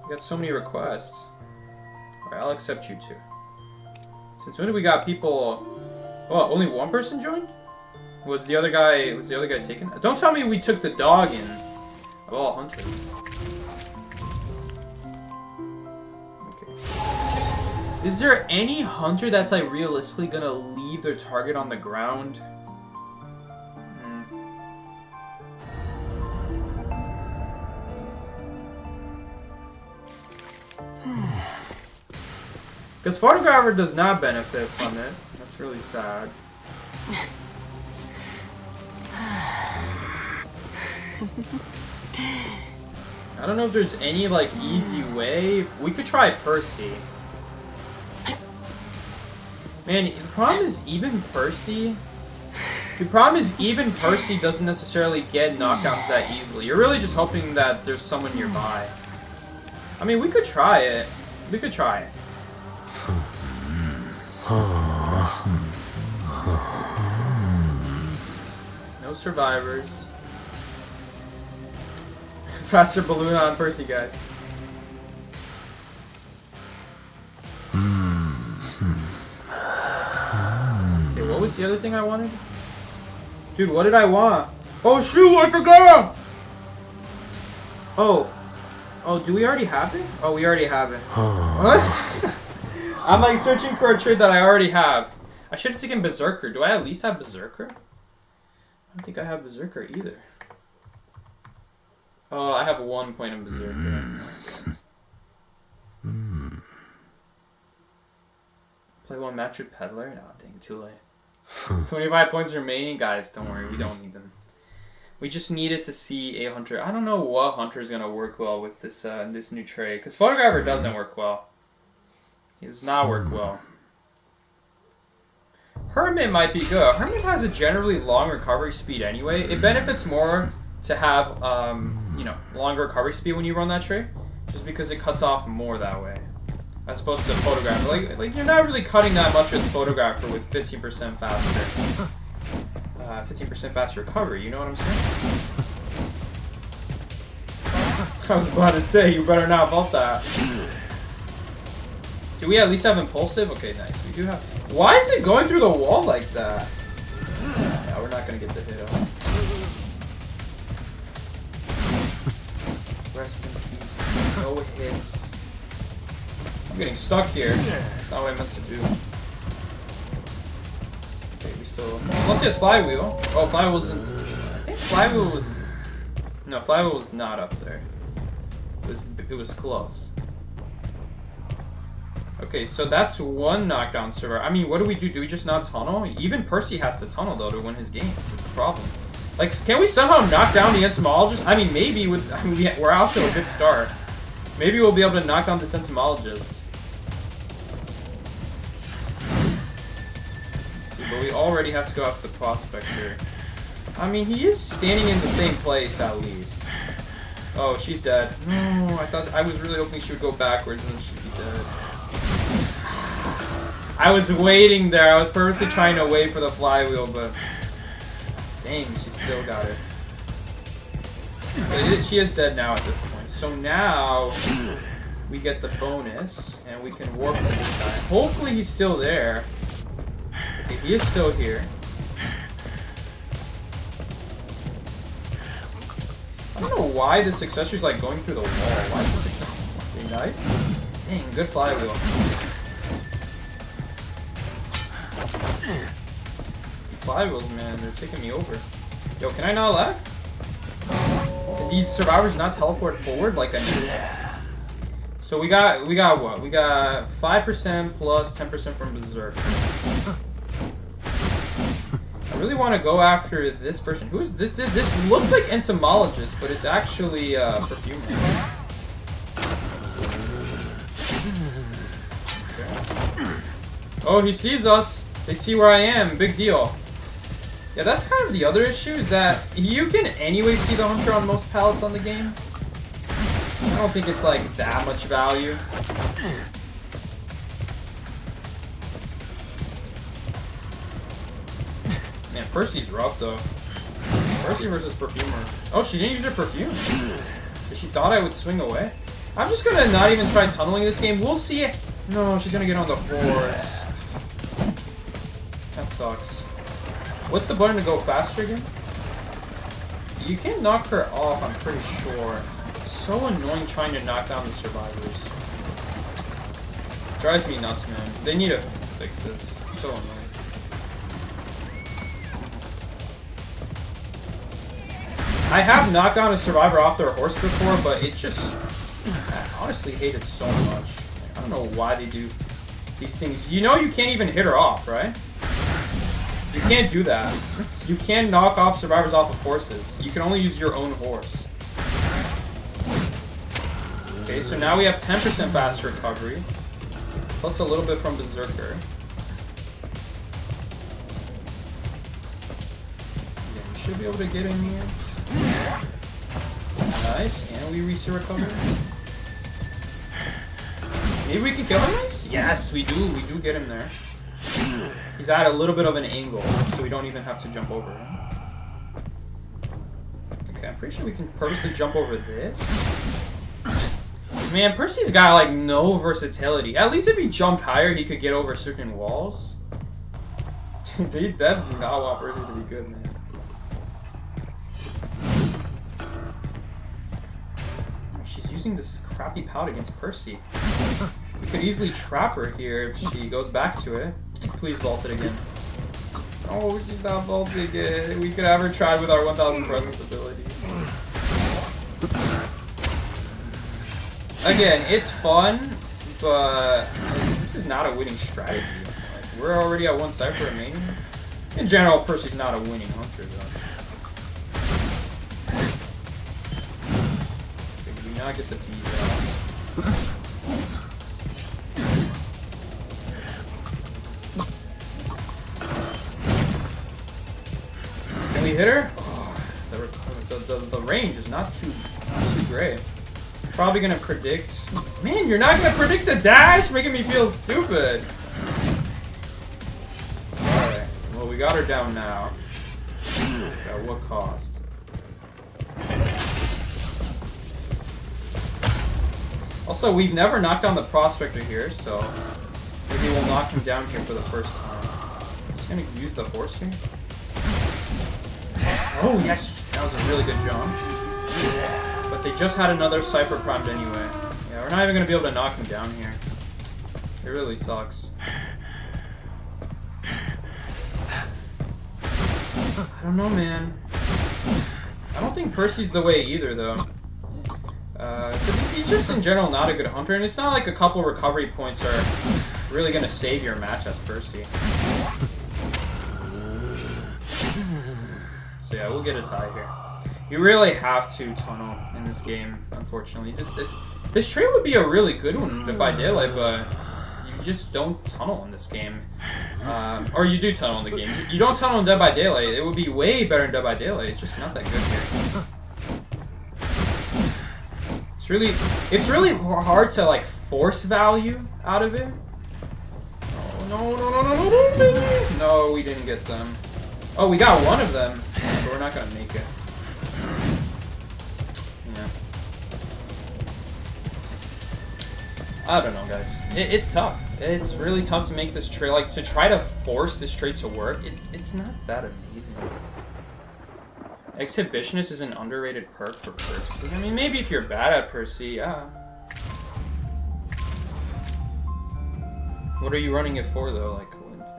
We got so many requests. Alright, I'll accept you too. Since when did we got people? Oh, only one person joined? Was the other guy taken? Don't tell me we took the dog in. Of all hunters. Okay. Is there any hunter that's like realistically gonna leave their target on the ground? Because photographer does not benefit from it. That's really sad. I don't know if there's any like easy way. We could try Percy. Man, the problem is even Percy. The problem is even Percy doesn't necessarily get knockdowns that easily. You're really just hoping that there's someone nearby. I mean, we could try it. We could try it. No survivors. Faster balloon on Percy, guys. Okay, what was the other thing I wanted? Dude, what did I want? Oh shoot, I forgot! Oh, do we already have it? Oh, we already have it. What? I'm like searching for a trait that I already have. I should have taken Berserker. Do I at least have Berserker? I don't think I have Berserker either. Oh, I have 1 point in Berserker. Play one match with Peddler? No, dang, too late. 25 points remaining, guys. Don't worry, we don't need them. We just needed to see a hunter. I don't know what hunter is gonna work well with this this new trait, because photographer doesn't work well. He does not work well. Hermit might be good. Hermit has a generally long recovery speed anyway. It benefits more to have you know, longer recovery speed when you run that trait, just because it cuts off more that way, as opposed to photographer. Like you're not really cutting that much with photographer with 15% faster. 15% faster recovery, you know what I'm saying? I was about to say, you better not vault that. Do we at least have impulsive? Okay, nice. We do have. Why is it going through the wall like that? Yeah, we're not gonna get the hit on. Rest in peace. No hits. I'm getting stuck here. That's not what I meant to do. Okay, we still. Unless he has flywheel. Oh, flywheel wasn't. I think flywheel was. No, flywheel was not up there. It was close. Okay, so that's one knockdown server. I mean, what do we do? Do we just not tunnel? Even Percy has to tunnel though to win his games. Is the problem. Like, can we somehow knock down the entomologist? I mean, maybe with. I mean, we're out to a good start. Maybe we'll be able to knock down this entomologist. But we already have to go after the prospector. I mean, he is standing in the same place at least. Oh, she's dead. No, I was really hoping she would go backwards and then she'd be dead. I was waiting there. I was purposely trying to wait for the flywheel, but dang, she still got it. But she is dead now at this point. So now we get the bonus and we can warp to this guy. Hopefully he's still there. Okay, he is still here. I don't know why this accessory is like going through the wall. Why is this? Okay, nice. Dang, good flywheel. Flywheels, man, they're taking me over. Yo, can I not lag? Can these survivors not teleport forward like I need? So we got what? We got 5% plus 10% from Berserk. I really want to go after this person. Who is this? This looks like entomologist, but it's actually Perfumer. Okay. Oh, he sees us. They see where I am. Big deal. Yeah, that's kind of the other issue, is that you can anyway see the hunter on most pallets on the game. I don't think it's like that much value. Man, Percy's rough though. Percy versus Perfumer. Oh, she didn't use her perfume. Because she thought I would swing away. I'm just gonna not even try tunneling this game. We'll see. No, she's gonna get on the horse. That sucks. What's the button to go faster again? You can't knock her off, I'm pretty sure. It's so annoying trying to knock down the survivors. Drives me nuts, man. They need to fix this. It's so annoying. I have knocked down a survivor off their horse before, but it just... I honestly hate it so much. I don't know why they do these things. You know you can't even hit her off, right? You can't do that. You can't knock off survivors off of horses. You can only use your own horse. Okay, so now we have 10% faster recovery. Plus a little bit from Berserker. Yeah, we should be able to get in here. Nice, and we reset recovery. Maybe we can kill him this? Yes, we do. We do get him there. He's at a little bit of an angle, so we don't even have to jump over him. Okay, I'm pretty sure we can purposely jump over this. Man, Percy's got, like, no versatility. At least if he jumped higher, he could get over certain walls. Dude, devs do not want Percy to be good, man. She's using this crappy pout against Percy. We could easily trap her here if she goes back to it. Please vault it again. Oh, she's not vaulting it. We could have her tried with our 1000 presence ability. Again, it's fun, but this is not a winning strategy. Like, we're already at 1 cipher remaining. In general, Percy's not a winning hunter, though. Okay, do not get the bees out. Can we hit her? Oh, the range is not too great. Probably gonna predict. Man, you're not gonna predict the dash, making me feel stupid. Alright, well, we got her down now. At what cost? Also, we've never knocked down the prospector here, so maybe we'll knock him down here for the first time. I'm just gonna use the horse here. Oh, yes! That was a really good jump. But they just had another cipher primed anyway. Yeah, we're not even going to be able to knock him down here. It really sucks. I don't know, man. I don't think Percy's the way either, though. Because he's just in general not a good hunter, and it's not like a couple recovery points are really going to save your match as Percy. So yeah, we'll get a tie here. You really have to tunnel in this game, unfortunately. This trade would be a really good one by daylight, but you just don't tunnel in this game. Or you do tunnel in the game. You don't tunnel in Dead by Daylight. It would be way better in Dead by Daylight. It's just not that good here. It's really hard to like force value out of it. Oh, no. No, we didn't get them. Oh, we got one of them, but we're not gonna make it. Yeah. I don't know, guys. It's tough. It's really tough to make this trade. Like, to try to force this trade to work, it's not that amazing. Exhibitionist is an underrated perk for Percy. I mean, maybe if you're bad at Percy, yeah. What are you running it for, though? Like,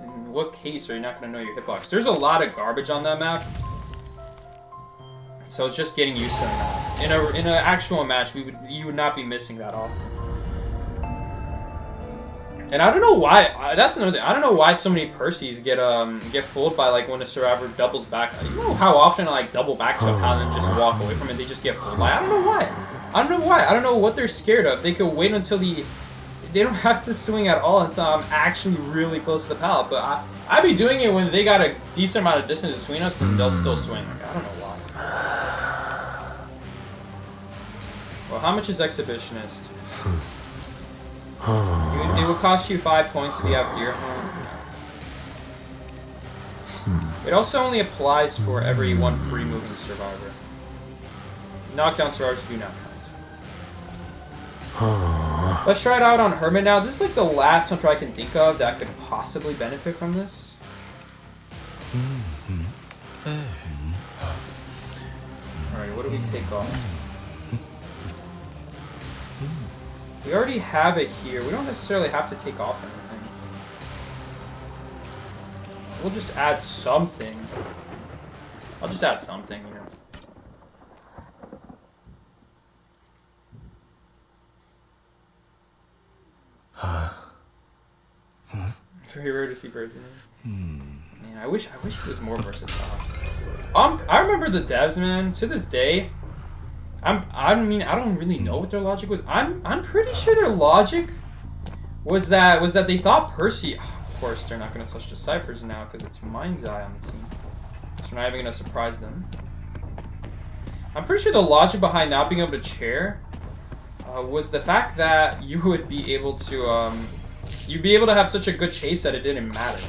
in what case are you not going to know your hitbox? There's a lot of garbage on that map. So it's just getting used to that. In an actual match, you would not be missing that often. And I don't know why. That's another thing. I don't know why so many Percys get fooled by like when a survivor doubles back. You know how often I like double back to a pound and just walk away from it. They just get fooled by. I don't know why. I don't know what they're scared of. They could wait until they don't have to swing at all until I'm actually really close to the pallet. But I'd be doing it when they got a decent amount of distance between us and they'll still swing. Like, I don't know why. Well, how much is Exhibitionist? It would cost you 5 points if you have Deer Hunt. It also only applies for every one free moving survivor. Knockdown survivors do not count. Let's try it out on Hermit now. This is like the last hunter I can think of that could possibly benefit from this. Alright, what do we take off? We already have it here. We don't necessarily have to take off anything. We'll just add something. I'll just add something, you know. Very rare to see person. Man, I wish it was more versatile. I remember the devs, man. To this day, I mean, I don't really know what their logic was. I'm pretty sure their logic was that they thought Percy. Of course, they're not going to touch the ciphers now because it's Mind's Eye on the team, so we're not even going to surprise them. I'm pretty sure the logic behind not being able to chair was the fact that you would be able to you'd be able to have such a good chase that it didn't matter.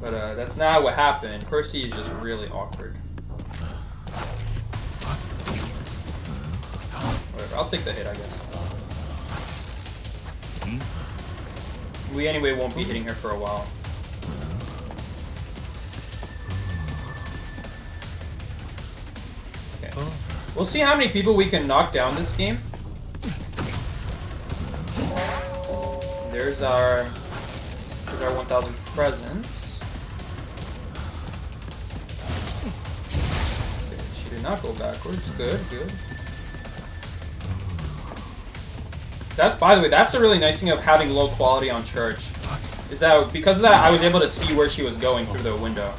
But that's not what happened. Percy is just really awkward. Whatever, I'll take the hit, I guess. We anyway won't be hitting her for a while. Okay. We'll see how many people we can knock down this game. There's our 1,000 presents. Okay, she did not go backwards. Good, good. That's, by the way, that's the really nice thing of having low quality on church. Is that because of that, I was able to see where she was going through the window.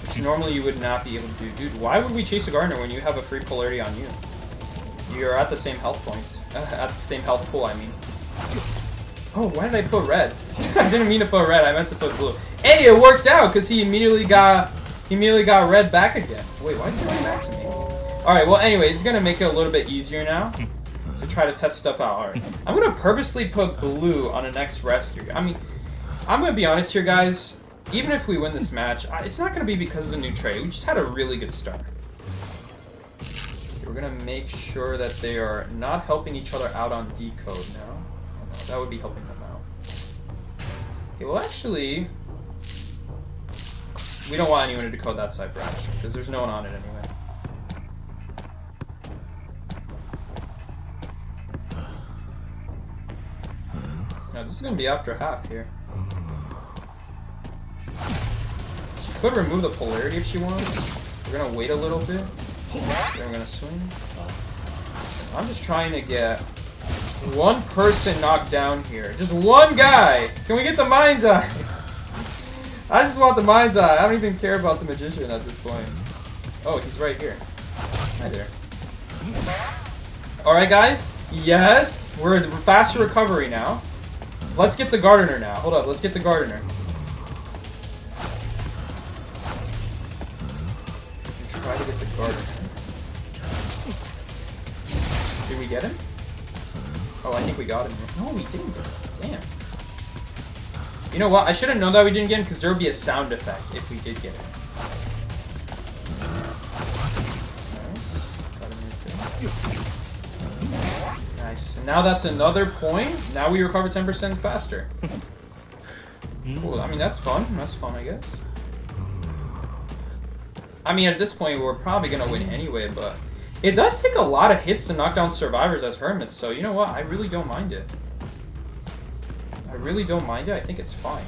Which normally you would not be able to do. Dude, why would we chase a gardener when you have a free polarity on you? You're at the same health point. At the same health pool, I mean. Oh, why did I put red? I didn't mean to put red, I meant to put blue. Hey, it worked out, because he immediately got red back again. Wait, why is he running back to me? Alright, well anyway, it's gonna make it a little bit easier now to try to test stuff out. Alright. I'm gonna purposely put blue on the next rescue. I mean, I'm gonna be honest here, guys. Even if we win this match, it's not gonna be because of the new trade. We just had a really good start. We're gonna make sure that they are not helping each other out on decode now. Oh, no, that would be helping them out. Okay, well actually, we don't want anyone to decode that cipher actually, because there's no one on it anyway. Now this is gonna be after half here. She could remove the polarity if she wants. We're gonna wait a little bit. Then we're gonna swing. I'm just trying to get one person knocked down here. Just one guy! Can we get the Mind's Eye? I just want the Mind's Eye. I don't even care about the Magician at this point. Oh, he's right here. Hi there. Alright guys. Yes! We're in faster recovery now. Let's get the Gardener now. Hold up, let's get the Gardener. Try to get the Gardener. Did we get him? Oh, I think we got him. No, we didn't get him. Damn. You know what? I should have known that we didn't get him because there would be a sound effect if we did get him. Nice. Got him right there. Nice. And now that's another point. Now we recover 10% faster. Cool. I mean, that's fun. That's fun, I guess. I mean, at this point, we're probably going to win anyway, but it does take a lot of hits to knock down survivors as hermits, so you know what? I really don't mind it. I really don't mind it. I think it's fine,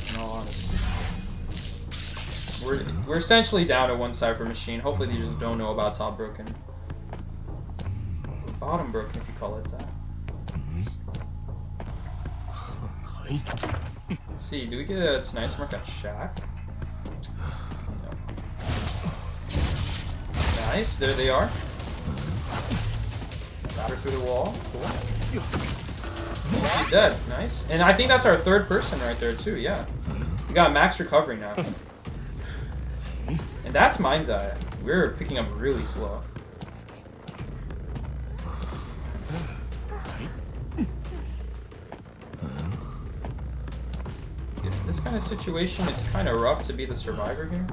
in all honesty. We're essentially down to one cipher machine. Hopefully they just don't know about top broken. Bottom broken, if you call it that. Let's see, do we get a tonight's mark at Shack? No. Nice, there they are. Got her through the wall. Cool. And she's dead. Nice. And I think that's our third person right there too, yeah. We got max recovery now. And that's Mind's Eye. We're picking up really slow. In this kind of situation, it's kind of rough to be the survivor here.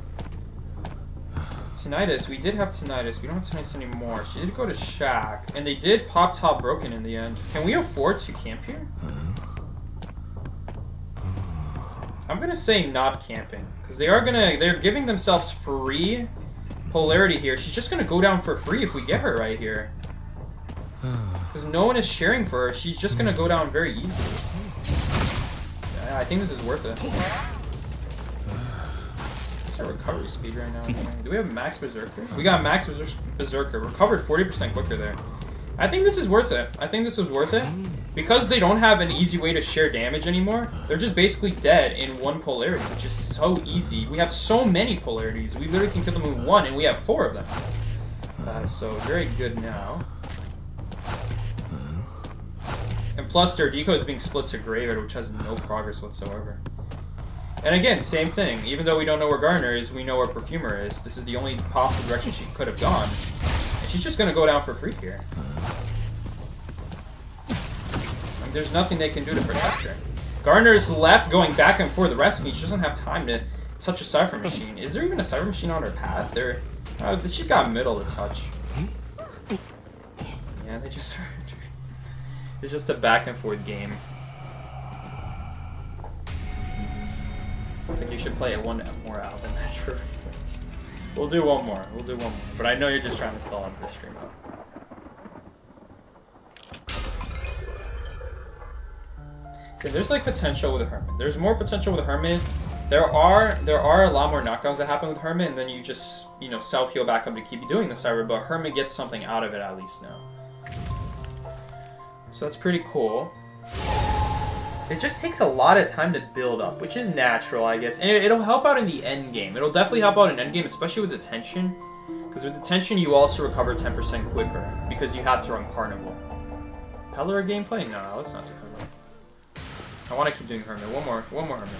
Tinnitus, we did have Tinnitus. We don't have Tinnitus anymore. She did go to Shack, and they did pop top broken in the end. Can we afford to camp here? I'm gonna say not camping, because they're giving themselves free polarity here. She's just gonna go down for free if we get her right here. Because no one is sharing for her. She's just going to go down very easily. Yeah, I think this is worth it. What's our recovery speed right now? Do we have max berserker? We got max berserker. Recovered 40% quicker there. I think this is worth it. I think this is worth it. Because they don't have an easy way to share damage anymore, they're just basically dead in one polarity, which is so easy. We have so many polarities. We literally can kill them with one, and we have 4 of them. So very good now. And plus, their deco is being split to Graveyard, which has no progress whatsoever. And again, same thing. Even though we don't know where Gardener is, we know where Perfumer is. This is the only possible direction she could have gone. And she's just going to go down for free here. And there's nothing they can do to protect her. Gardener's left going back and forth the rest, and she doesn't have time to touch a Cypher Machine. Is there even a Cypher Machine on her path? She's got middle to touch. Yeah, they just surrendered. It's just a back and forth game. I think you should play one more album match for research. We'll do one more. We'll do one more. But I know you're just trying to stall this stream out. Okay, there's like potential with Hermit. There's more potential with Hermit. There are a lot more knockdowns that happen with Hermit, and then you just, you know, self-heal back up to keep doing the cyber, but Hermit gets something out of it at least now. So that's pretty cool. It just takes a lot of time to build up, which is natural, I guess. And it'll help out in the end game. It'll definitely help out in end game, especially with the tension. Because with the tension, you also recover 10% quicker because you had to run Carnival. Pelor gameplay? No, let's not do Pelor. I want to keep doing Hermit. One more Hermit.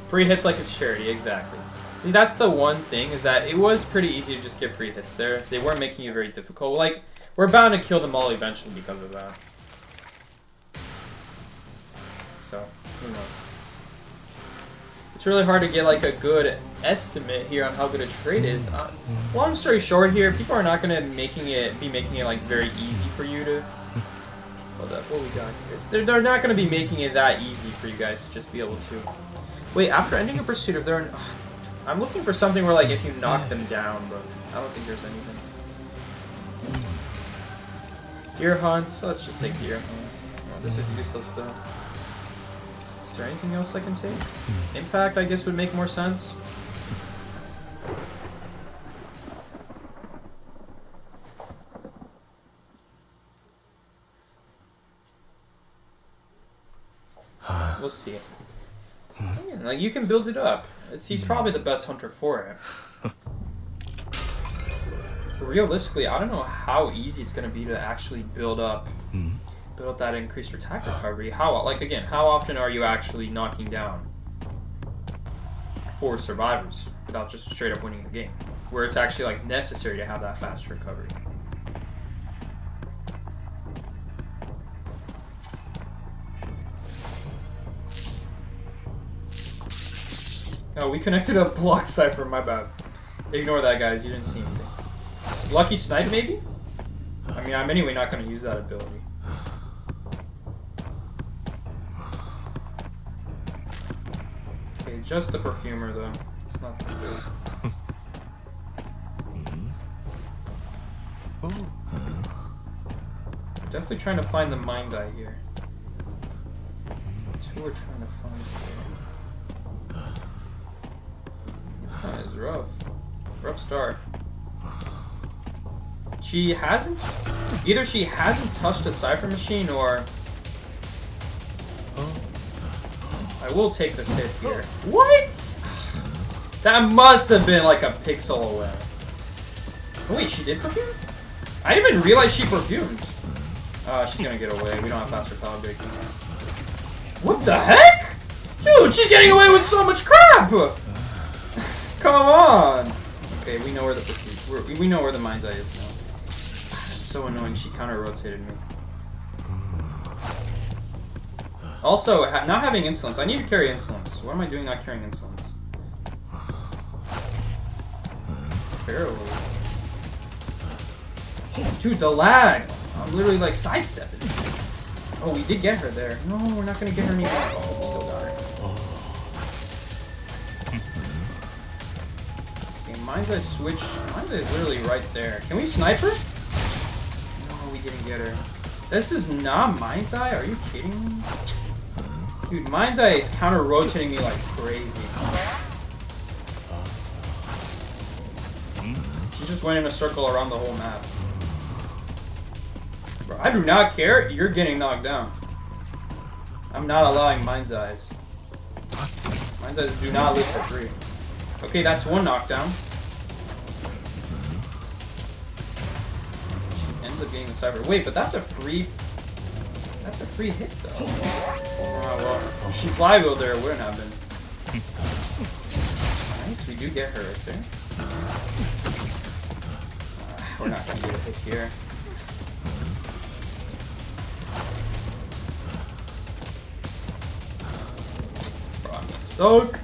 Free hits like it's charity, exactly. See, that's the one thing, is that it was pretty easy to just get free hits there. They weren't making it very difficult. Like, we're bound to kill them all eventually because of that. So, who knows? It's really hard to get like a good estimate here on how good a trade is. Long story short here, people are not going to be making it like very easy for you to... Hold up, what we got here? They're not going to be making it that easy for you guys to just be able to... Wait, after ending a pursuit, if they're... I'm looking for something where, like, if you knock them down, but I don't think there's anything. Deer Hunt. So let's just take Deer Hunt. Oh, this is useless, though. Is there anything else I can take? Impact, I guess, would make more sense. We'll see. Yeah, like, you can build it up. He's probably the best hunter for it. But realistically, I don't know how easy it's going to be to actually build up that increased attack recovery. How often are you actually knocking down 4 survivors without just straight up winning the game? Where it's actually like necessary to have that fast recovery. Oh, we connected a block cipher, my bad. Ignore that, guys, you didn't see anything. Lucky snipe, maybe? I mean, I'm anyway not going to use that ability. Okay, just the Perfumer, though. It's not that good. Definitely trying to find the mind's eye here. That's who we're trying to find here. This kind of is rough. Rough start. Either she hasn't touched a Cypher Machine, or... I will take this hit here. What? That must have been like a pixel away. Oh wait, she did perfume? I didn't even realize she perfumed. She's gonna get away. We don't have faster power breaking. What the heck? Dude, she's getting away with so much crap! Come on! Okay, we know where the perfume... We know where the mind's eye is now. That's so annoying, she counter-rotated me. Also, not having insolence. I need to carry insolence. What am I doing not carrying insolence? Barely. Dude, the lag! I'm literally like sidestepping. Oh, we did get her there. No, we're not gonna get her anymore. Oh, we still got her. Mind's Eye switch. Mind's Eye is literally right there. Can we snipe her? No, we didn't get her. This is not Mind's Eye? Are you kidding me? Dude, Mind's Eye is counter-rotating me like crazy. She just went in a circle around the whole map. Bro, I do not care. You're getting knocked down. I'm not allowing Mind's Eyes. Mind's Eyes do not live for free. Okay, that's one knockdown. She ends up getting the Cypher. Wait, but that's a free... That's a free hit, though. Oh, well, if she flywheeled there, it wouldn't have been. Nice, we do get her right there. We're not going to get a hit here. Bro, I'm getting stuck.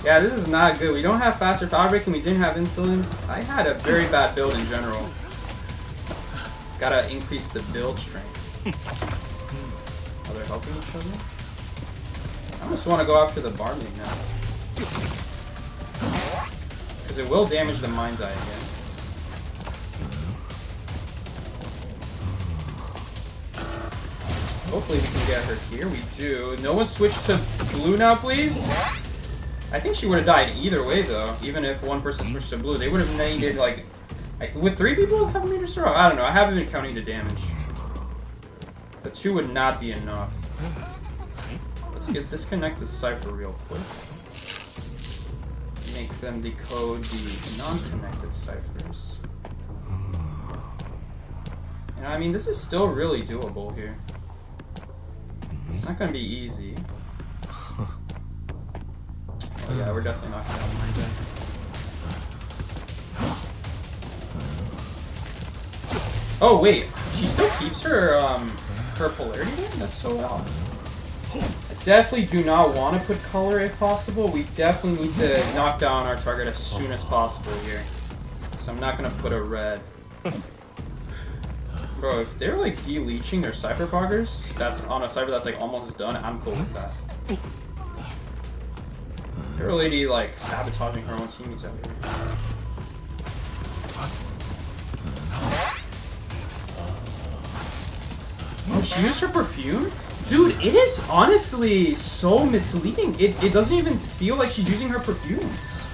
Yeah, this is not good. We don't have faster power break and we didn't have insolence. I had a very bad build in general. Gotta increase the build strength. Oh, they're helping each other? I almost want to go after the barmaid now. Because it will damage the Mind's Eye again. Hopefully we can get her here. We do. No one switched to blue now, please? I think she would have died either way, though. Even if one person switched to blue. They would have needed, like... Would 3 people have made her survive? I don't know. I haven't been counting the damage. But 2 would not be enough. Let's disconnect the Cypher real quick. Make them decode the non-connected ciphers. And I mean, this is still really doable here. It's not gonna be easy. Oh yeah, we're definitely not gonna have Mind's Eye. Oh wait, she still keeps her her polarity there? That's so odd. I definitely do not want to put color if possible. We definitely need to knock down our target as soon as possible here. So I'm not gonna put a red. Bro, if they're like de-leeching their Cypher poggers, that's on a Cypher that's like almost done, I'm cool with that. They're already like sabotaging her own teammates out here. Oh, she used her perfume? Dude, it is honestly so misleading. It doesn't even feel like she's using her perfumes.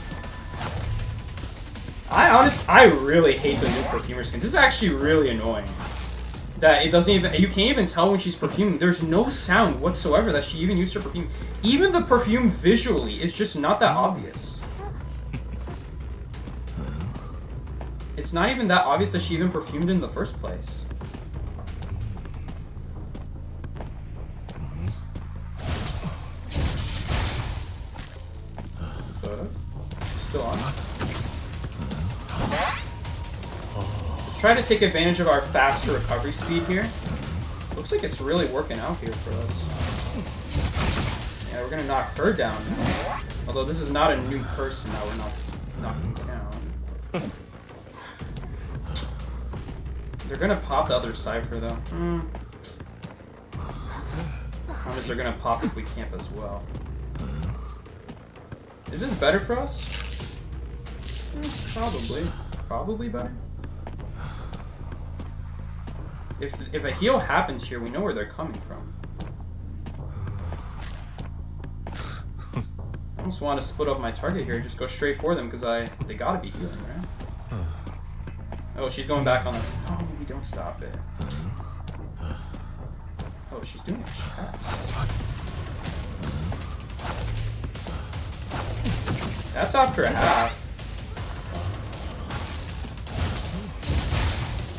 I really hate the new Perfumer skin. This is actually really annoying. That it doesn't even, you can't even tell when she's perfuming. There's no sound whatsoever that she even used her perfume. Even the perfume visually is just not that obvious. It's not even that obvious that she even perfumed in the first place. She's still on. Let's try to take advantage of our faster recovery speed here. Looks like it's really working out here for us. Yeah, we're gonna knock her down now. Although this is not a new person that we're not knocking down. They're gonna pop the other Cypher though. Promise they're gonna pop if we camp as well. Is this better for us? Probably. Probably better. If a heal happens here, we know where they're coming from. I almost want to split up my target here, just go straight for them, because they gotta be healing, right? Oh, she's going back on this. No, we don't stop it. Oh, she's doing a chest. That's after a half.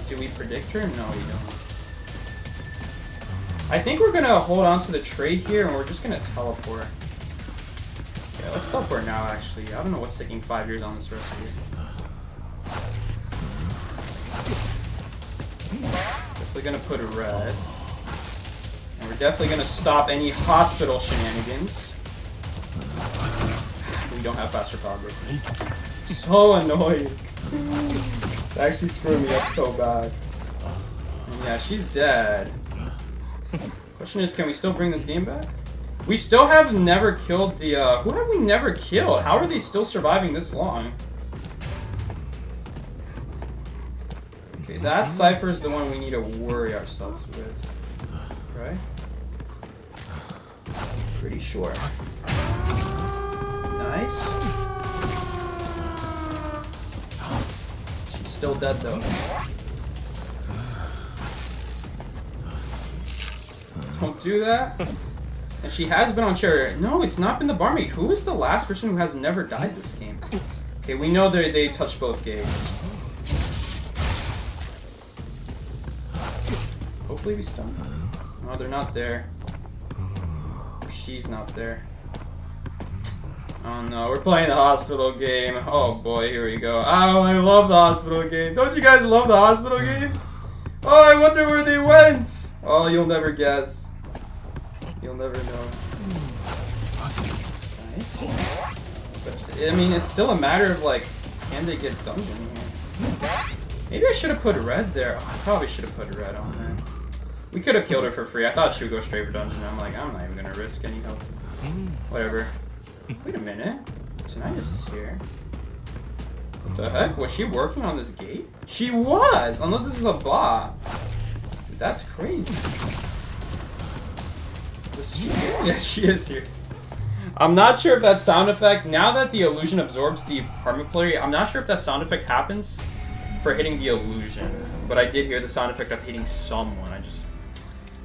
Do we predict her? No, we don't. I think we're gonna hold on to the trade here and we're just gonna teleport. Yeah, let's teleport now actually. I don't know what's taking 5 years on this recipe. Definitely gonna put a red. And we're definitely gonna stop any hospital shenanigans. We don't have faster power break. So annoying. It's actually screwing me up so bad. And yeah, she's dead. Question is, can we still bring this game back? We still have never killed the, who have we never killed? How are they still surviving this long? Okay, that cipher is the one we need to worry ourselves with, right? Pretty sure. Nice. She's still dead though. Don't do that. And she has been on chair. No, it's not been the barmaid. Who is the last person who has never died this game? Okay, we know they touch both gates. Hopefully we stun. No, they're not there. She's not there. Oh no, we're playing the hospital game. Oh boy, here we go. Oh, I love the hospital game. Don't you guys love the hospital game? Oh, I wonder where they went. Oh, you'll never guess. You'll never know. Nice. I mean, it's still a matter of like, can they get dungeon here? Maybe I should have put red there. Oh, I probably should have put red on there. We could have killed her for free. I thought she would go straight for dungeon. I'm like, I'm not even gonna risk any health. Whatever. Wait a minute. Tinnitus is here. What the heck? Was she working on this gate? She was! Unless this is a bot. Dude, that's crazy. Is she here? Yes, she is here. I'm not sure if that sound effect, now that the illusion absorbs the apartment player, I'm not sure if that sound effect happens for hitting the illusion. But I did hear the sound effect of hitting someone.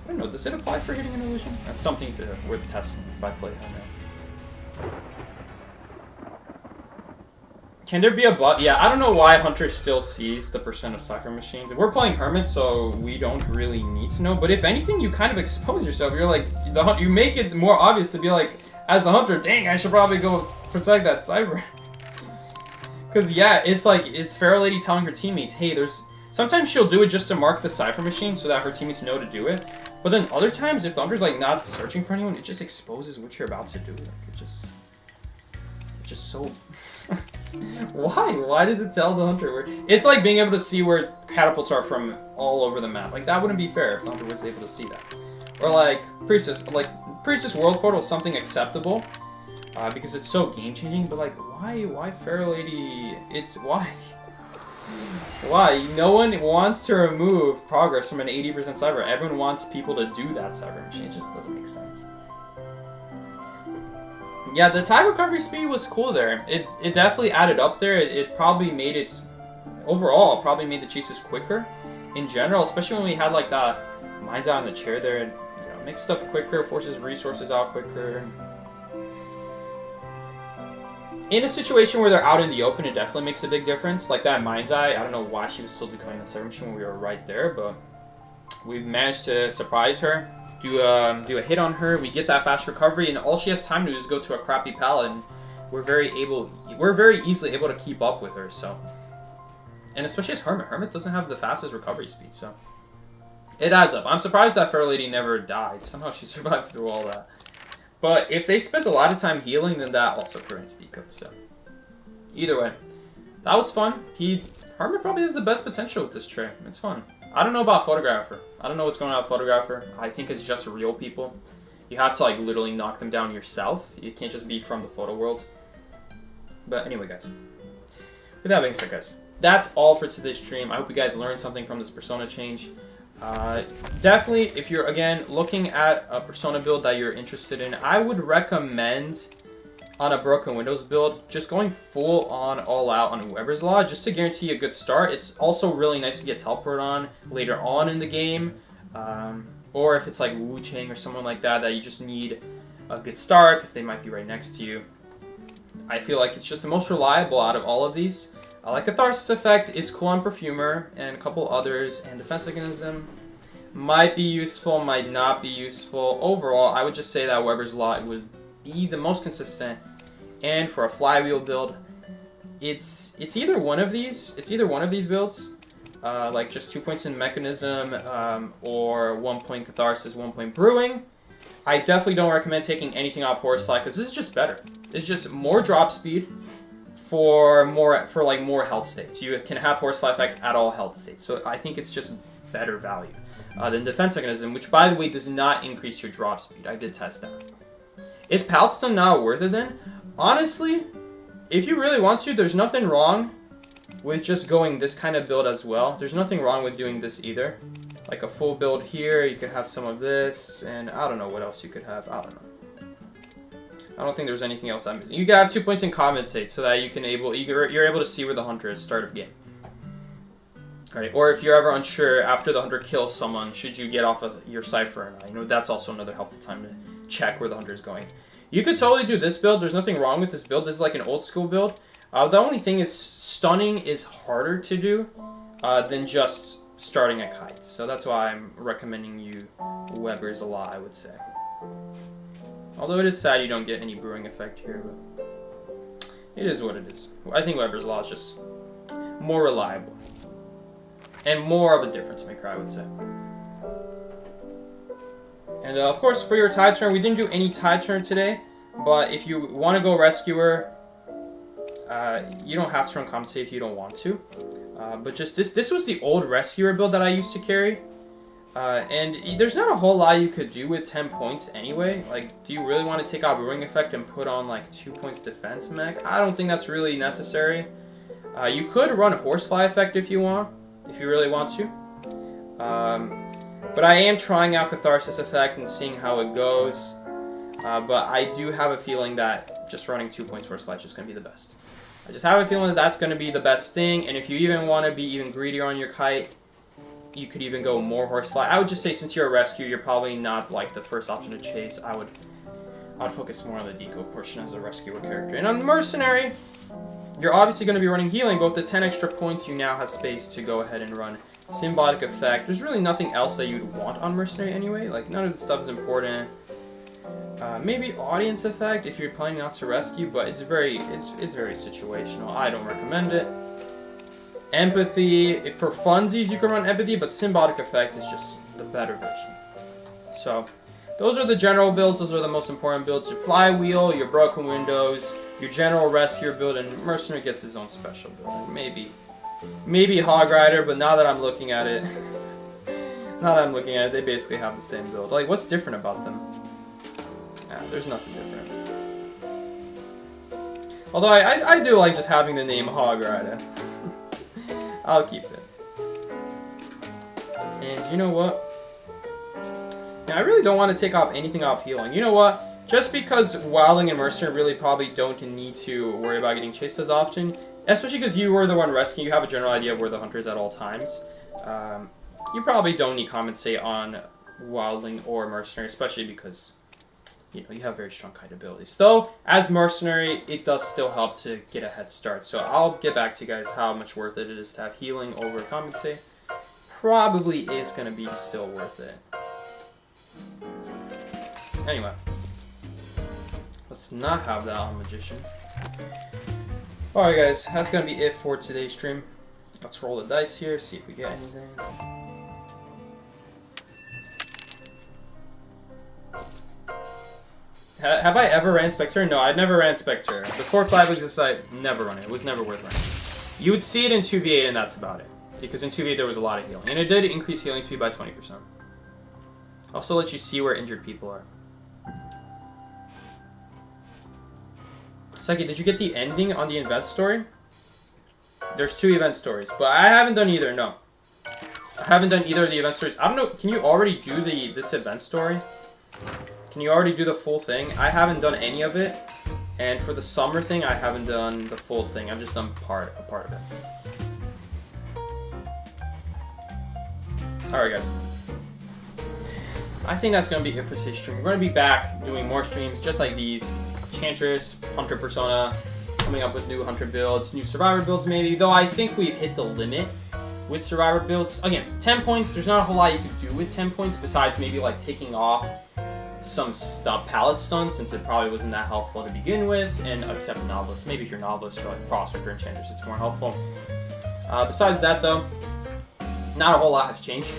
I don't know, does it apply for hitting an illusion? That's something worth testing if I play Hermit. Can there be a bot? Yeah, I don't know why Hunter still sees the percent of cipher machines. We're playing Hermit, so we don't really need to know. But if anything, you kind of expose yourself. You're like, you make it more obvious to be like, as a Hunter, dang, I should probably go protect that cipher. Because, yeah, it's like, it's Fair Lady telling her teammates, hey, sometimes she'll do it just to mark the cipher machine so that her teammates know to do it. But then other times, if the Hunter's like not searching for anyone, it just exposes what you're about to do. Like, it's just so... Why? Why does it tell the Hunter where... It's like being able to see where catapults are from all over the map. Like, that wouldn't be fair if the Hunter was able to see that. Or like, Priestess World Portal is something acceptable. Because it's so game-changing, but like, why Fair Lady... Why? Why? No one wants to remove progress from an 80% cipher. Everyone wants people to do that cipher machine. It just doesn't make sense. Yeah, the tag recovery speed was cool there. It definitely added up there. It probably made it... Overall, probably made the chases quicker. In general, especially when we had like that Mind's Eye on the chair there. It, makes stuff quicker, forces resources out quicker. In a situation where they're out in the open, it definitely makes a big difference. Like that Mind's Eye, I don't know why she was still decoding the cipher machine when we were right there, but we managed to surprise her, do a hit on her. We get that fast recovery, and all she has time to do is go to a crappy pallet, and we're very easily able to keep up with her. So, and especially as Hermit. Hermit doesn't have the fastest recovery speed, so it adds up. I'm surprised that Fair Lady never died. Somehow she survived through all that. But if they spent a lot of time healing, then that also prevents decode, so... Either way. That was fun. Hermit probably has the best potential with this tray. It's fun. I don't know about Photographer. I don't know what's going on with Photographer. I think it's just real people. You have to, like, literally knock them down yourself. You can't just be from the photo world. But anyway, guys. With that being said, guys, that's all for today's stream. I hope you guys learned something from this persona change. Definitely, if you're, again, looking at a persona build that you're interested in, I would recommend, on a Broken Windows build, just going full on all out on Weber's Law, just to guarantee a good start. It's also really nice to get teleport on later on in the game, or if it's like Wu Chang or someone like that you just need a good start, because they might be right next to you. I feel like it's just the most reliable out of all of these. Like Catharsis effect is cool on Perfumer and a couple others, and defense mechanism might be useful, might not be useful. Overall, I would just say that Weber's Law would be the most consistent. And for a flywheel build, it's either one of these. It's either one of these builds, like just 2 points in mechanism, or 1 point Catharsis, 1 point Brewing. I definitely don't recommend taking anything off Horsefly because this is just better. It's just more drop speed. For more health states. You can have Horsefly effect at all health states. So I think it's just better value than defense mechanism, which by the way does not increase your drop speed. I did test that. Is Pallet Stun not worth it then? Honestly, if you really want to, there's nothing wrong with just going this kind of build as well. There's nothing wrong with doing this either. Like a full build here, you could have some of this, and I don't know what else you could have. I don't know. I don't think there's anything else I'm missing. You can have 2 points in compensate so that you're able to see where the hunter is start of game. Right? Or if you're ever unsure after the hunter kills someone, should you get off of your cipher or not? You know, that's also another helpful time to check where the hunter is going. You could totally do this build. There's nothing wrong with this build. This is like an old school build. The only thing is stunning is harder to do than just starting a kite. So that's why I'm recommending you Weber's Law, I would say. Although it is sad you don't get any brewing effect here, but it is what it is. I think Weber's Law is just more reliable. And more of a difference maker, I would say. And of course, for your tide turn, we didn't do any tide turn today. But if you want to go Rescuer, you don't have to run Compensate if you don't want to. But just this was the old Rescuer build that I used to carry. And there's not a whole lot you could do with 10 points anyway. Like, do you really want to take out Brewing Effect and put on like 2 points defense mech? I don't think that's really necessary. You could run Horsefly Effect if you want. If you really want to. But I am trying out Catharsis Effect and seeing how it goes. But I do have a feeling that just running 2 points Horsefly is just going to be the best. I just have a feeling that that's going to be the best thing. And if you even want to be even greedier on your kite, you could even go more Horsefly. I would just say since you're a rescue, you're probably not like the first option to chase. I would focus more on the deco portion as a rescuer character. And on Mercenary, you're obviously going to be running healing, but with the 10 extra points, you now have space to go ahead and run Symbiotic Effect. There's really nothing else that you'd want on Mercenary anyway. Like, none of the stuff is important. Maybe Audience Effect if you're planning not to rescue, but it's very situational. I don't recommend it. Empathy, if for funsies, you can run Empathy, but Symbiotic Effect is just the better version. So, those are the general builds. Those are the most important builds. Your Flywheel, your Broken Windows, your general rescuer build, and Mercenary gets his own special build. And maybe Hog Rider, but now that I'm looking at it, they basically have the same build. Like, what's different about them? There's nothing different. Although I do like just having the name Hog Rider. I'll keep it. And you know what? Now, I really don't want to take off anything off healing. You know what? Just because Wildling and Mercenary really probably don't need to worry about getting chased as often, especially because you were the one rescuing, you have a general idea of where the hunter is at all times. You probably don't need Compensate on Wildling or Mercenary, especially because you have very strong kite abilities. Though, as Mercenary, it does still help to get a head start. So I'll get back to you guys how much worth it is to have healing over Compensate. Probably is going to be still worth it. Anyway, let's not have that on Magician. Alright guys, that's going to be it for today's stream. Let's roll the dice here, see if we get anything. Have I ever ran Spectre? No, I've never ran Spectre. Before Clive existed, I never run it. It was never worth running. You would see it in 2v8 and that's about it. Because in 2v8 there was a lot of healing. And it did increase healing speed by 20%. Also lets you see where injured people are. Saki, did you get the ending on the event story? There's 2 event stories, but I haven't done either, no. I haven't done either of the event stories. I don't know, can you already do this event story? Can you already do the full thing? I haven't done any of it. And for the summer thing, I haven't done the full thing. I've just done a part of it. Alright guys. I think that's going to be it for today's stream. We're going to be back doing more streams just like these. Enchantress, Hunter Persona, coming up with new Hunter builds, new Survivor builds maybe. Though I think we've hit the limit with Survivor builds. Again, 10 points, there's not a whole lot you can do with 10 points besides maybe like taking off some palette stunts since it probably wasn't that helpful to begin with, and except Novelist. Maybe if you're Novelist or like Prospect or Enchantress, it's more helpful. Besides that though, not a whole lot has changed.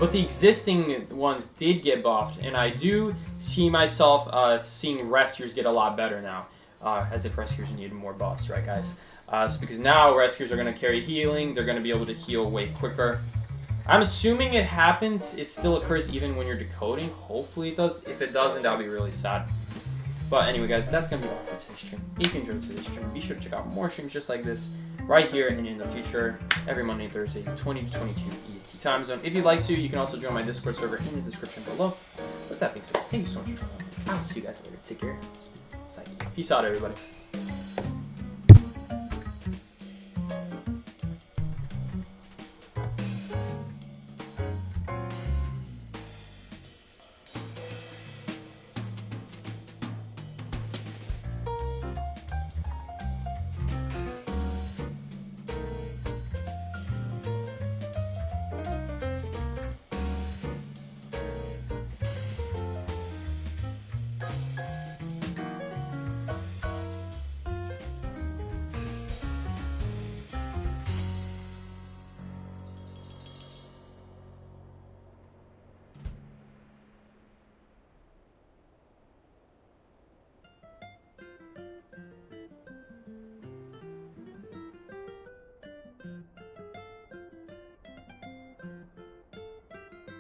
But the existing ones did get buffed, and I do see myself seeing Rescuers get a lot better now. As if Rescuers needed more buffs, right guys? So because now Rescuers are going to carry healing, they're going to be able to heal way quicker. I'm assuming it happens, it still occurs even when you're decoding. Hopefully it does. If it doesn't, that'll be really sad. But anyway, guys, that's going to be all for today's stream. If you enjoyed today's stream, be sure to check out more streams just like this right here and in the future, every Monday and Thursday, 20 to 22 EST time zone. If you'd like to, you can also join my Discord server in the description below. With that being said, thank you so much for joining. I will see you guys later. Take care. Peace out, everybody.